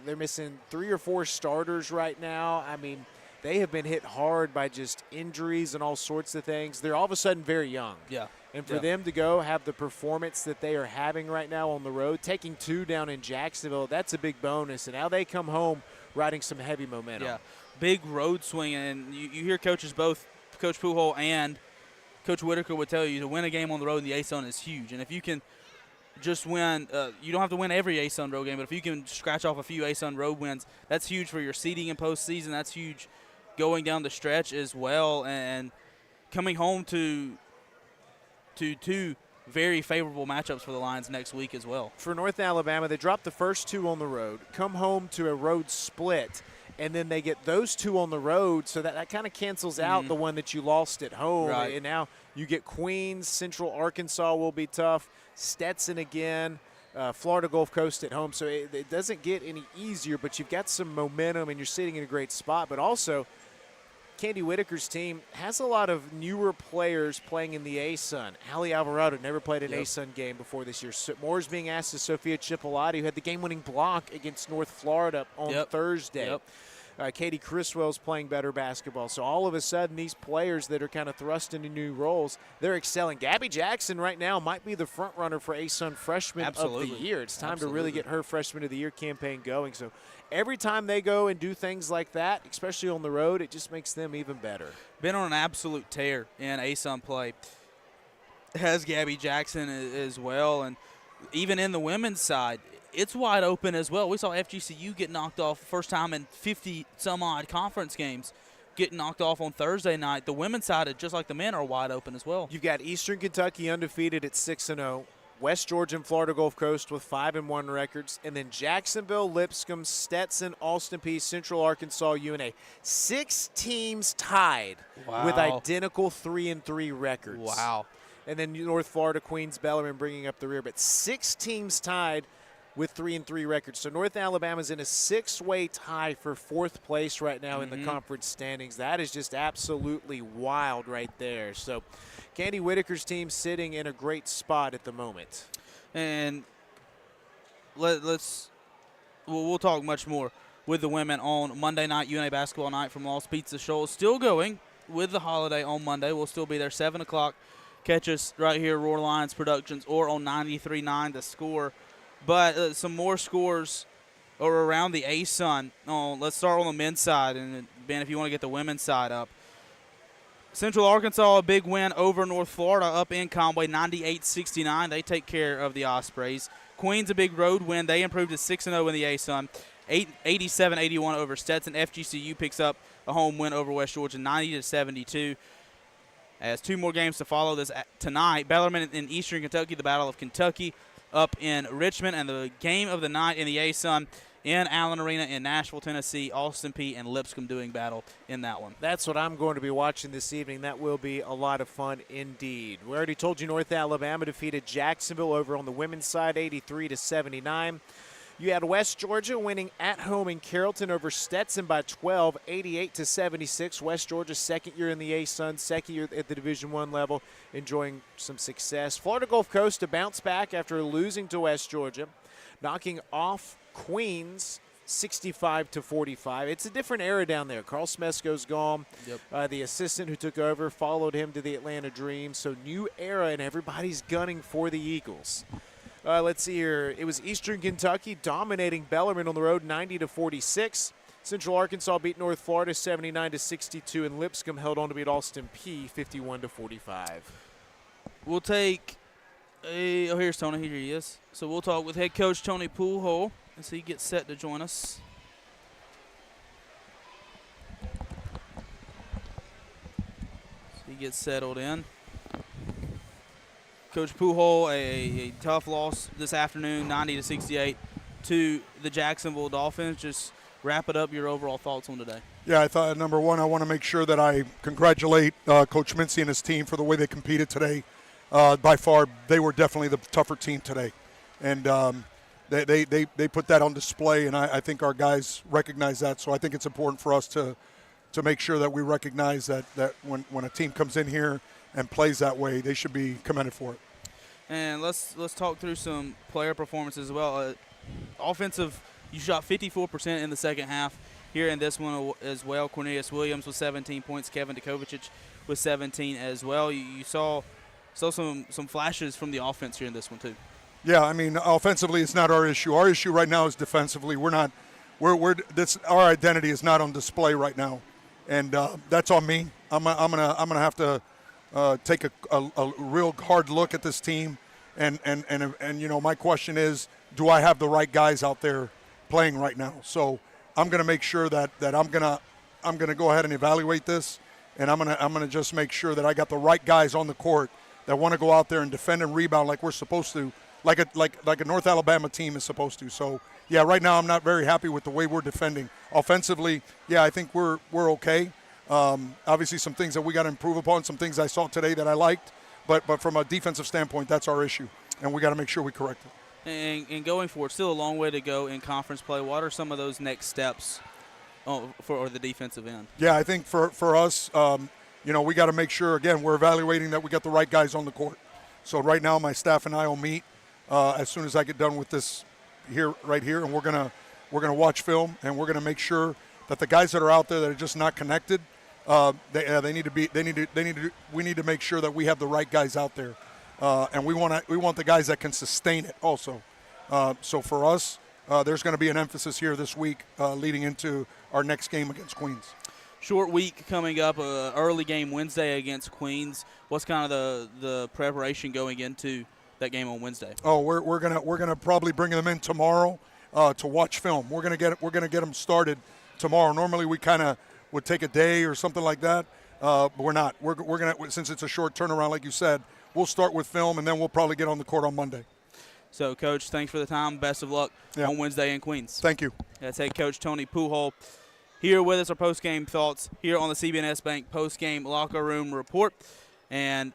They're missing 3 or 4 starters right now. I mean, they have been hit hard by just injuries and all sorts of things. They're all of a sudden very young. Yeah. And for them to go have the performance that they are having right now on the road, taking 2 down in Jacksonville, that's a big bonus. And now they come home riding some heavy momentum. Yeah, big road swing. And you hear coaches both, Coach Pujol and Coach Whitaker would tell you to win a game on the road in the A-Sun is huge. And if you can just win, you don't have to win every A-Sun road game, but if you can scratch off a few A-Sun road wins, that's huge for your seeding in postseason. That's huge going down the stretch as well. And coming home to 2 very favorable matchups for the Lions next week as well. For North Alabama, they dropped the first 2 on the road, come home to a road split, and then they get those 2 on the road, so that kind of cancels out the one that you lost at home. Right. And now you get Queens, Central Arkansas will be tough, Stetson again, Florida Gulf Coast at home. So it doesn't get any easier, but you've got some momentum and you're sitting in a great spot. But also, Candy Whitaker's team has a lot of newer players playing in the A-Sun. Allie Alvarado never played an A-Sun game before this year. Moore's being asked to Sophia Chipolati, who had the game-winning block against North Florida on Thursday. Katie Criswell's playing better basketball. So all of a sudden, these players that are kind of thrust into new roles, they're excelling. Gabby Jackson right now might be the front runner for A-Sun Freshman of the Year. It's time to really get her Freshman of the Year campaign going. So every time they go and do things like that, especially on the road, it just makes them even better. Been on an absolute tear in A-Sun play. Has Gabby Jackson as well. And even in the women's side, it's wide open as well. We saw FGCU get knocked off first time in 50-some-odd conference games, getting knocked off on Thursday night. The women's side, just like the men, are wide open as well. You've got Eastern Kentucky undefeated at 6-0. West Georgia and Florida Gulf Coast with 5-1 records. And then Jacksonville, Lipscomb, Stetson, Austin Peay, Central Arkansas, UNA. 6 teams tied with identical 3-3 records. Wow. And then North Florida, Queens, Bellarmine bringing up the rear. But 6 teams tied with 3-3 records. So North Alabama's in a 6-way tie for 4th place right now in the conference standings. That is just absolutely wild right there. So Candy Whitaker's team sitting in a great spot at the moment. And we'll talk much more with the women on Monday night, UNA basketball night from Lost Pizza Shoals. Still going with the holiday on Monday. We'll still be there 7 o'clock. Catch us right here, Roar Lions Productions, or on 93.9 The Score. But some more scores are around the ASUN. Let's start on the men's side, and Ben, if you want to get the women's side up. Central Arkansas, a big win over North Florida up in Conway, 98-69. They take care of the Ospreys. Queens, a big road win. They improved to 6-0 in the ASUN, 87-81 over Stetson. FGCU picks up a home win over West Georgia, 90-72. As two more games to follow this tonight. Bellarmine in Eastern Kentucky, the Battle of Kentucky up in Richmond, and the game of the night in the ASUN in Allen Arena in Nashville, Tennessee. Austin Peay and Lipscomb doing battle in that one. That's what I'm going to be watching this evening. That will be a lot of fun indeed. We already told you North Alabama defeated Jacksonville over on the women's side, 83-79. You had West Georgia winning at home in Carrollton over Stetson by 12, 88-76. West Georgia, second year in the ASUN, second year at the Division I level, enjoying some success. Florida Gulf Coast to bounce back after losing to West Georgia, knocking off Queens 65-45. It's a different era down there. Carl Smesko's gone. Yep. The assistant who took over followed him to the Atlanta Dream. So new era, and everybody's gunning for the Eagles. Let's see here. It was Eastern Kentucky dominating Bellarmine on the road, 90-46. Central Arkansas beat North Florida 79-62, and Lipscomb held on to beat Austin Peay 51-45. We'll take here's Tony. Here he is. So we'll talk with head coach Tony Poolhole as he gets set to join us. He gets settled in. Coach Poolhole, a tough loss this afternoon, 90-68 to the Jacksonville Dolphins. Just wrap it up, your overall thoughts on today. Yeah, I thought, number one, I want to make sure that I congratulate Coach Mincy and his team for the way they competed today. By far, they were definitely the tougher team today. And they put that on display, and I think our guys recognize that. So I think it's important for us to make sure that we recognize that when a team comes in here and plays that way, they should be commended for it. And let's talk through some player performances as well. Offensive, you shot 54% in the second half here in this one as well. Cornelius Williams with 17 points. Kevin Dukovic with 17 as well. You saw some flashes from the offense here in this one too. Yeah, I mean, offensively, it's not our issue. Our issue right now is defensively. Our identity is not on display right now, and that's on me. I'm gonna have to take a real hard look at this team, and my question is, do I have the right guys out there playing right now? So I'm gonna make sure that I'm gonna go ahead and evaluate this, and I'm gonna just make sure that I got the right guys on the court that want to go out there and defend and rebound like we're supposed to, like a North Alabama team is supposed to. So yeah, right now I'm not very happy with the way we're defending. Offensively, yeah, I think we're okay. Obviously, some things that we got to improve upon, some things I saw today that I liked, but from a defensive standpoint, that's our issue, and we got to make sure we correct it. And going forward, still a long way to go in conference play. What are some of those next steps for the defensive end? Yeah, I think for us, we got to make sure, again, we're evaluating that we got the right guys on the court. So right now, my staff and I will meet as soon as I get done with this right here, and we're gonna watch film, and we're gonna make sure that the guys that are out there that are just not connected, we need to make sure that we have the right guys out there, and we want the guys that can sustain it also. So for us, there's going to be an emphasis here this week leading into our next game against Queens. Short week coming up, early game Wednesday against Queens. What's kind of the preparation going into that game on Wednesday? Oh, we're gonna probably bring them in tomorrow to watch film. We're gonna get them started tomorrow. Normally we kind of would take a day or something like that, but we're not. We're gonna, since it's a short turnaround, like you said, we'll start with film and then we'll probably get on the court on Monday. So, Coach, thanks for the time. Best of luck on Wednesday in Queens. Thank you. That's head coach Tony Poolhole here with us. Our post-game thoughts here on the CBNS Bank post-game locker room report. And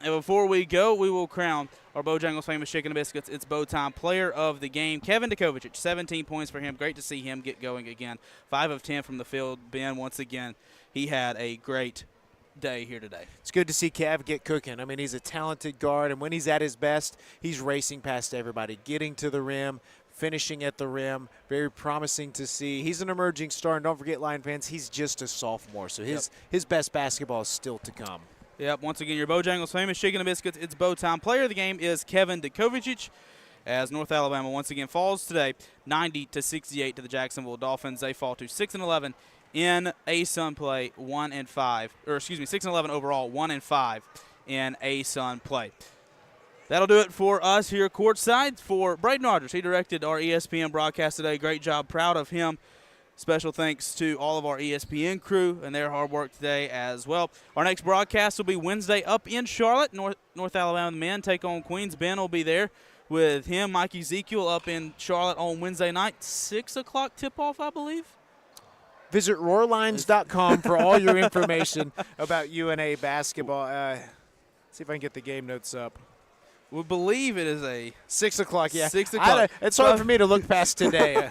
before we go, we will crown our Bojangles famous chicken and biscuits. It's Bow Time player of the game, Kevin Dukovic. 17 points for him. Great to see him get going again. 5 of 10 from the field. Ben, once again, he had a great day here today. It's good to see Kev get cooking. I mean, he's a talented guard, and when he's at his best, he's racing past everybody, getting to the rim, finishing at the rim. Very promising to see. He's an emerging star, and don't forget, Lion fans, he's just a sophomore, so his best basketball is still to come. Yep, once again, your Bojangles famous Chicken and Biscuits. It's bow time. Player of the game is Kevin Dukovic, as North Alabama once again falls today 90-68 to the Jacksonville Dolphins. They fall to 6-11 in ASUN play, 1-5, or excuse me, 6-11 overall, 1-5 in ASUN play. That'll do it for us here courtside. For Braden Rogers, he directed our ESPN broadcast today. Great job, proud of him. Special thanks to all of our ESPN crew and their hard work today as well. Our next broadcast will be Wednesday up in Charlotte. North Alabama men take on Queens. Ben will be there with him. Mike Ezekiel up in Charlotte on Wednesday night. 6 o'clock tip-off, I believe. Visit roarlines.com for all your information about UNA basketball. See if I can get the game notes up. We believe it is a 6 o'clock. Yeah, 6 o'clock. It's hard for me to look past today.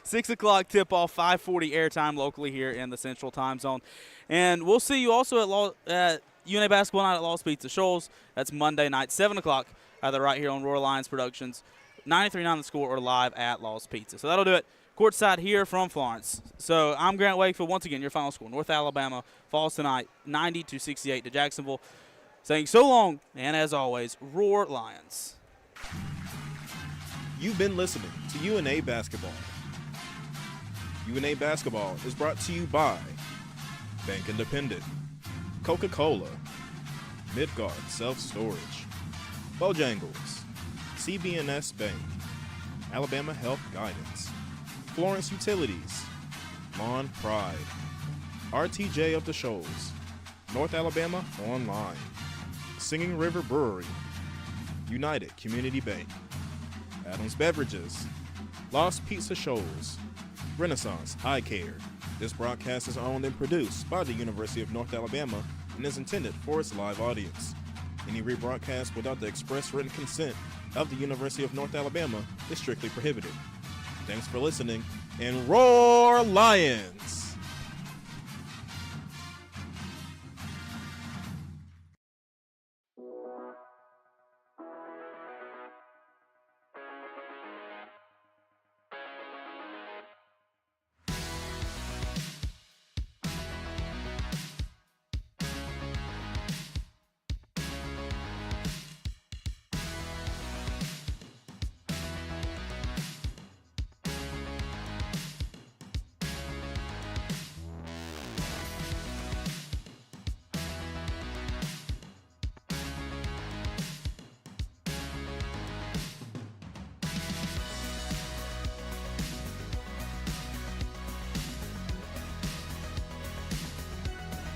6 o'clock tip-off, 5:40 airtime locally here in the Central Time Zone, and we'll see you also at UNA basketball night at Lost Pizza Shoals. That's Monday night, 7 o'clock, either right here on Roar Lions Productions, 93.9 The Score, or live at Lost Pizza. So that'll do it. Courtside here from Florence. So I'm Grant Wakefield. Once again, your final score: North Alabama falls tonight, 90-68 to Jacksonville. Saying so long, and as always, Roar Lions. You've been listening to UNA Basketball. UNA Basketball is brought to you by Bank Independent, Coca-Cola, Midgard Self-Storage, Bojangles, CBNS Bank, Alabama Health Guidance, Florence Utilities, Lawn Pride, RTJ of the Shoals, North Alabama Online, Singing River Brewery, United Community Bank, Adams Beverages, Lost Pizza Shoals, Renaissance Eye Care. This broadcast is owned and produced by the University of North Alabama and is intended for its live audience. Any rebroadcast without the express written consent of the University of North Alabama is strictly prohibited. Thanks for listening, and Roar Lions!